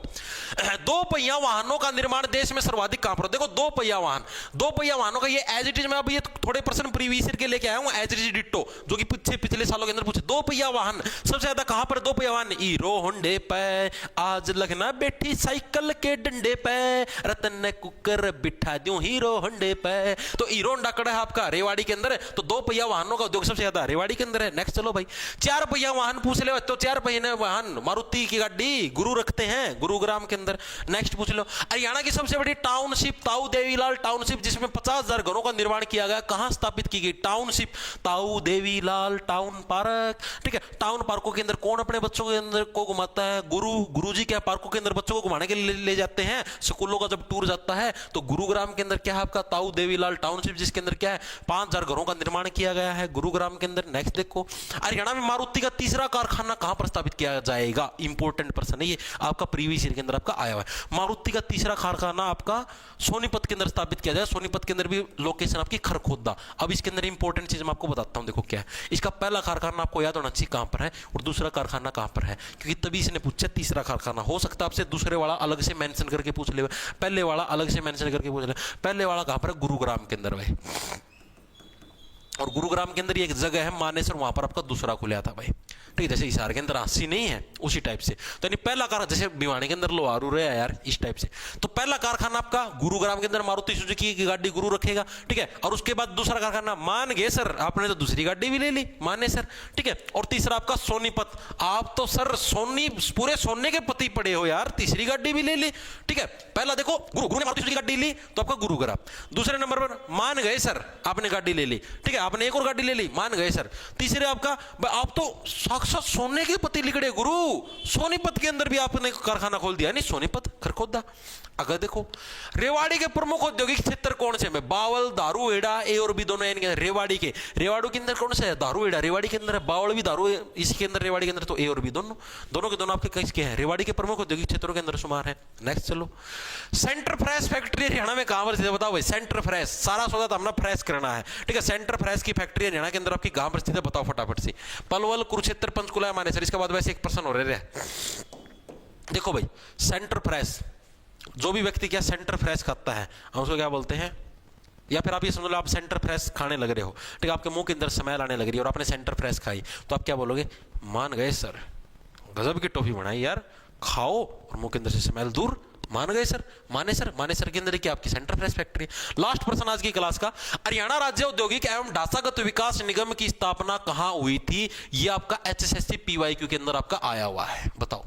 दो पहिया वाहनों का निर्माण देश में सर्वाधिक कहां पर। देखो दो पहिया वाहनों का ये एज इट इज, मैं अब ये थोड़े प्रश्न प्रीवियस ईयर के लेके आया हूं, एज इट इज डिट्टो, जो कि पिछले सालों के अंदर पूछे। दो पहिया वाहन सबसे ज्यादा कहां पर, दो पहिया वाहन हीरो होंडे पे, आज लगना बैठी साइकिल के डंडे पे, रतन ने कुकर बिठा दूं हीरो होंडे पे। तो हीरो होंडा कड़ा है आपका रेवाड़ी के अंदर, तो दो पहिया वाहनों का उद्योग सबसे ज्यादा रेवाड़ी के अंदर है। नेक्स्ट चलो भाई, चार पहिया वाहन पूछ ले, तो चार पहिया वाहन मारुति की गाड़ी गुरु रखते हैं गुरुग्राम के अंदर। नेक्स्ट पूछ लो, हरियाणा की सबसे बड़ी टाउनशिप ताऊ देवीलाल टाउनशिप, जिसमें 50,000 घरों का निर्माण किया गया, कहां स्थापित की गई टाउनशिप, ताऊ देवीलाल टाउन पार्क, ठीक है। टाउन पार्कों के अंदर कौन अपने बच्चों के अंदर को घुमाता है, गुरुजी क्या पार्कों के अंदर बच्चों को घुमाने के लिए ले जाते हैं, स्कूलों का जब टूर जाता है। तो गुरुग्राम के अंदर क्या है आपका, ताऊ देवीलाल टाउनशिप, जिसके अंदर क्या है 5,000 घरों का निर्माण किया गया है गुरुग्राम के अंदर। नेक्स्ट देखो, हरियाणा में मारुति का तीसरा कारखाना कहां पर स्थापित किया जाएगा, इंपोर्टेंट प्रश्न है ये, आपका प्रीवियस ईयर के अंदर आपका आया हुआ है। मारुति का तीसरा कारखाना आपका सोनीपत के अंदर स्थापित किया जाए, सोनीपत के अंदर भी लोकेशन आपकी खरखोदा। अब इसके अंदर इंपोर्टेंट चीज मैं आपको बताता हूं, देखो क्या है। इसका पहला कारखाना आपको याद होना चाहिए कहां पर है, और दूसरा कारखाना कहां पर है, क्योंकि तभी इसने पूछा तीसरा कारखाना। हो सकता है आपसे दूसरे वाला अलग से मेंशन करके पूछ ले, पहले वाला अलग से मेंशन करके पूछ ले। पहले वाला कहां पर है, गुरुग्राम के अंदर भाई, और गुरुग्राम के अंदर एक जगह है मानेसर, वहां पर आपका दूसरा खुला था भाई, ठीक है। जैसे हिसार के अंदर हांसी नहीं है, उसी टाइप से। तो यानी पहला कारखाना, जैसे भिवानी के अंदर लोहारू रहे यार, इस टाइप से। तो पहला कारखाना आपका गुरुग्राम के अंदर मारुति सुजुकी की गाड़ी गुरु रखेगा, ठीक है। और उसके बाद दूसरा कारखाना मान गए सर, आपने तो दूसरी गाड़ी भी ले ली मानेसर, ठीक है। और तीसरा आपका सोनीपत, आप तो सर सोनी पूरे सोने के पति पड़े हो यार, तीसरी गाड़ी भी ले ली, ठीक है। पहला देखो गुरु ने मारुति सुजुकी गाड़ी ली, तो आपका गुरुग्राम। दूसरे नंबर पर मान गए सर, आपने गाड़ी ले ली, ठीक है, आपने एक और गाड़ी ले ली, मान गए सर। तीसरे आपका, आप तो साक्षात सोने के पति लिखड़े गुरु, सोनीपत के अंदर भी आपने कारखाना खोल दिया, नहीं सोनीपत खरखोदा। अगर देखो रेवाड़ी के प्रमुख औद्योगिक क्षेत्र कौन से में, बावल दारूहेड़ा, ए और बी दोनों इनके रेवाड़ी के अंदर कौन सा है, दारूहेड़ा रेवाड़ी के अंदर है, बावल भी दारू इसके अंदर रेवाड़ी के अंदर, तो ए और बी दोनों के दोनों आपके किसके हैं, रेवाड़ी के प्रमुख औद्योगिक क्षेत्रों के अंदर शुमार है। नेक्स्ट चलो, सेंटर फ्रेश फैक्ट्री हरियाणा में कहां पर, बताओ भाई। सेंटर फ्रेश, सारा सौदा तो हमने फ्रेश करना है, ठीक है। सेंटर फ्रेश की फैक्ट्री हरियाणा के अंदर आपकी कहां पर स्थित है, बताओ फटाफट से। पलवल, कुरुक्षेत्र, पंचकुला, मानेसर। इसके बाद वैसे एक प्रश्न हो रहे हैं, देखो भाई, सेंटर फ्रेश, जो भी व्यक्ति क्या सेंटर फ्रेश खाता है हम उसको क्या बोलते हैं, या फिर आप ये समझ लो आप सेंटर फ्रेश खाने लग रहे हो, ठीक है, आपके मुंह के अंदर स्मेल आने लग रही है और आपने सेंटर फ्रेश खाई, तो आप क्या बोलोगे, मान गए सर, गजब की टॉफी बनाई यार, खाओ और मुंह के अंदर से स्मेल दूर, मान गए सर। मानेसर के अंदर क्या आपकी सेंटर फ्रेश फैक्ट्री। लास्ट प्रश्न आज की क्लास का, हरियाणा राज्य औद्योगिक एवं ढांचागत विकास निगम की स्थापना कहां हुई थी, ये आपका HSSC PYQ के अंदर आपका आया हुआ है, बताओ।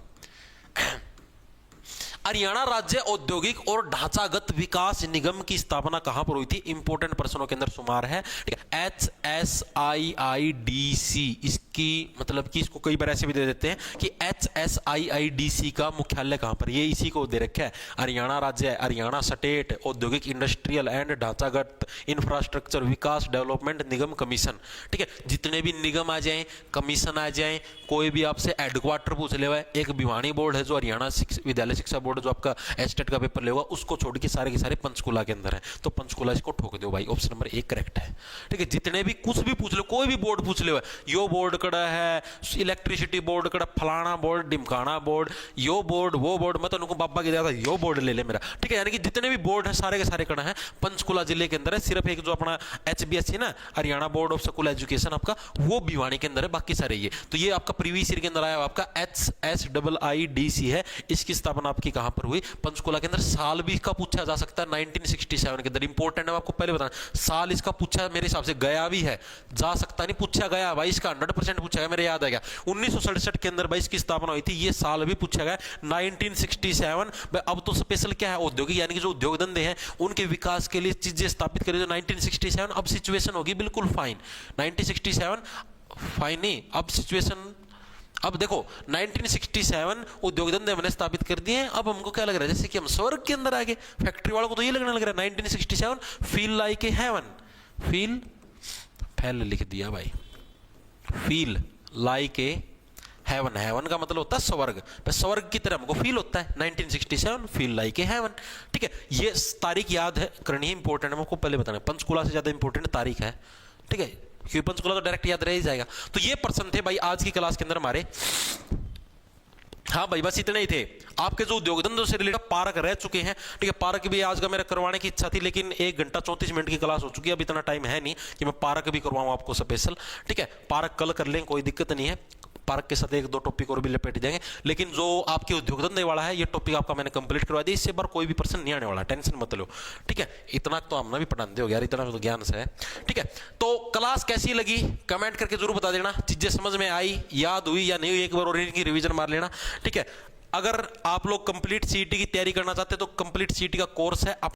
हरियाणा राज्य औद्योगिक और ढांचागत विकास निगम की स्थापना कहां पर हुई थी, इंपोर्टेंट प्रश्नों के अंदर शुमार है, ठीक है। HSIIDC, इसकी मतलब कि इसको कई बार ऐसे भी दे देते हैं कि HSIIDC का मुख्यालय कहां पर, ये इसी को दे रखा है, हरियाणा राज्य, हरियाणा स्टेट औद्योगिक इंडस्ट्रियल एंड ढांचागत इंफ्रास्ट्रक्चर विकास डेवलपमेंट निगम कमीशन, ठीक है। जितने भी निगम आ जाएं, कमीशन आ जाएं, कोई भी आपसे हेडक्वार्टर पूछ ले, एक भिवानी बोर्ड है जो हरियाणा विद्यालय शिक्षा बोर्ड जो आपका एस्टेट का पेपर लेगा, उसको छोड़ के सारे के सारे पंचकुला के अंदर है, तो पंचकुला इसको ठोक दो भाई, ऑप्शन नंबर 1 करेक्ट है, ठीक है। जितने भी कुछ भी पूछ लो, कोई भी बोर्ड पूछ ले, यो बोर्ड कड़ा है, इलेक्ट्रिसिटी बोर्ड कड़ा, फलाना बोर्ड, डिमकाना बोर्ड, यो बोर्ड, वो बोर्ड, मैं तो उनको बाबा की ज्यादा यो बोर्ड ले ले मेरा, ठीक है। यानी कि जितने भी बोर्ड है सारे के सारे कड़ा है पंचकुला जिले के अंदर है, सिर्फ एक जो अपना HBSC ना, Haryana board of school education आपका, वो भिवानी के अंदर है, बाकी सारे ये। तो ये आपका प्रीवियस ईयर के अंदर आया आपका HSIIDC है, इसकी स्थापना आपकी कहां कहां पर हुई, पंचकुला के अंदर। साल भी इसका पूछा जा सकता है 1967 के अंदर, इंपॉर्टेंट है आपको पहले बताना। साल इसका पूछा मेरे हिसाब से गया भी है, जा सकता नहीं, पूछा गया भाई, इसका 100% पूछा गया, मेरे याद है क्या 1967 के अंदर भाई इसकी स्थापना हुई थी, ये साल भी पूछा गया 1967। अब तो स्पेशल क्या है, औद्योगिक यानी कि जो उद्योग धंधे हैं उनके विकास के लिए चीजें स्थापित करी जो 1967। अब सिचुएशन होगी बिल्कुल फाइन, 1967 फाइन नहीं, अब सिचुएशन, अब देखो 1967 उद्योग धंधे हमने स्थापित कर दिए हैं। अब हमको क्या लग रहा है, जैसे कि हम स्वर्ग के अंदर आ गए। फैक्ट्री वालों को तो ये लगने लग रहा है 1967 feel like a heaven, feel फैल लिख दिया भाई, feel like a heaven, heaven का मतलब होता है स्वर्ग, स्वर्ग की तरह हमको फील होता है 1967 फील लाइक ए हेवन। ठीक है, ये तारीख याद है करनी है, इंपॉर्टेंट है, हमको पहले बताना, पंचकुला से ज्यादा इंपॉर्टेंट तारीख है। ठीक है, क्योंकि पंचकुला तो डायरेक्ट याद रह ही जाएगा। तो ये पर्सन थे भाई आज की क्लास के अंदर हमारे। हाँ भाई बस इतने ही थे आपके जो उद्योग धंधों से रिलेटेड पार्क रह चुके हैं। ठीक है, पार्क भी आज का मेरा करवाने की इच्छा थी, लेकिन 1 घंटा 34 मिनट की क्लास हो चुकी है, अब इतना टाइम है नहीं कि मैं पार्क भी करवाऊं आपको स्पेशल। ठीक है, पार्क कल कर लें, कोई दिक्कत नहीं है, पार्क के साथ 1-2 टॉपिक और भी लपेट जाएंगे। लेकिन जो आपके उद्योग धंधे वाला है ये टॉपिक आपका मैंने कंप्लीट करवा दिया, इससे बार कोई भी पर्सन नहीं आने वाला, टेंशन मत लो। ठीक है, इतना तो हमने भी पढ़ाते हो यार, इतना तो ज्ञान से है। ठीक है, तो क्लास कैसी लगी कमेंट करके जरूर बता देना, चीजें समझ में आई, याद हुई या नहीं हुई, एक बार और इनकी रिवीजन मार लेना। ठीक है, अगर आप लोग कंप्लीट सीईटी की तैयारी करना चाहते हैं तो कंप्लीट सीईटी का कोर्स है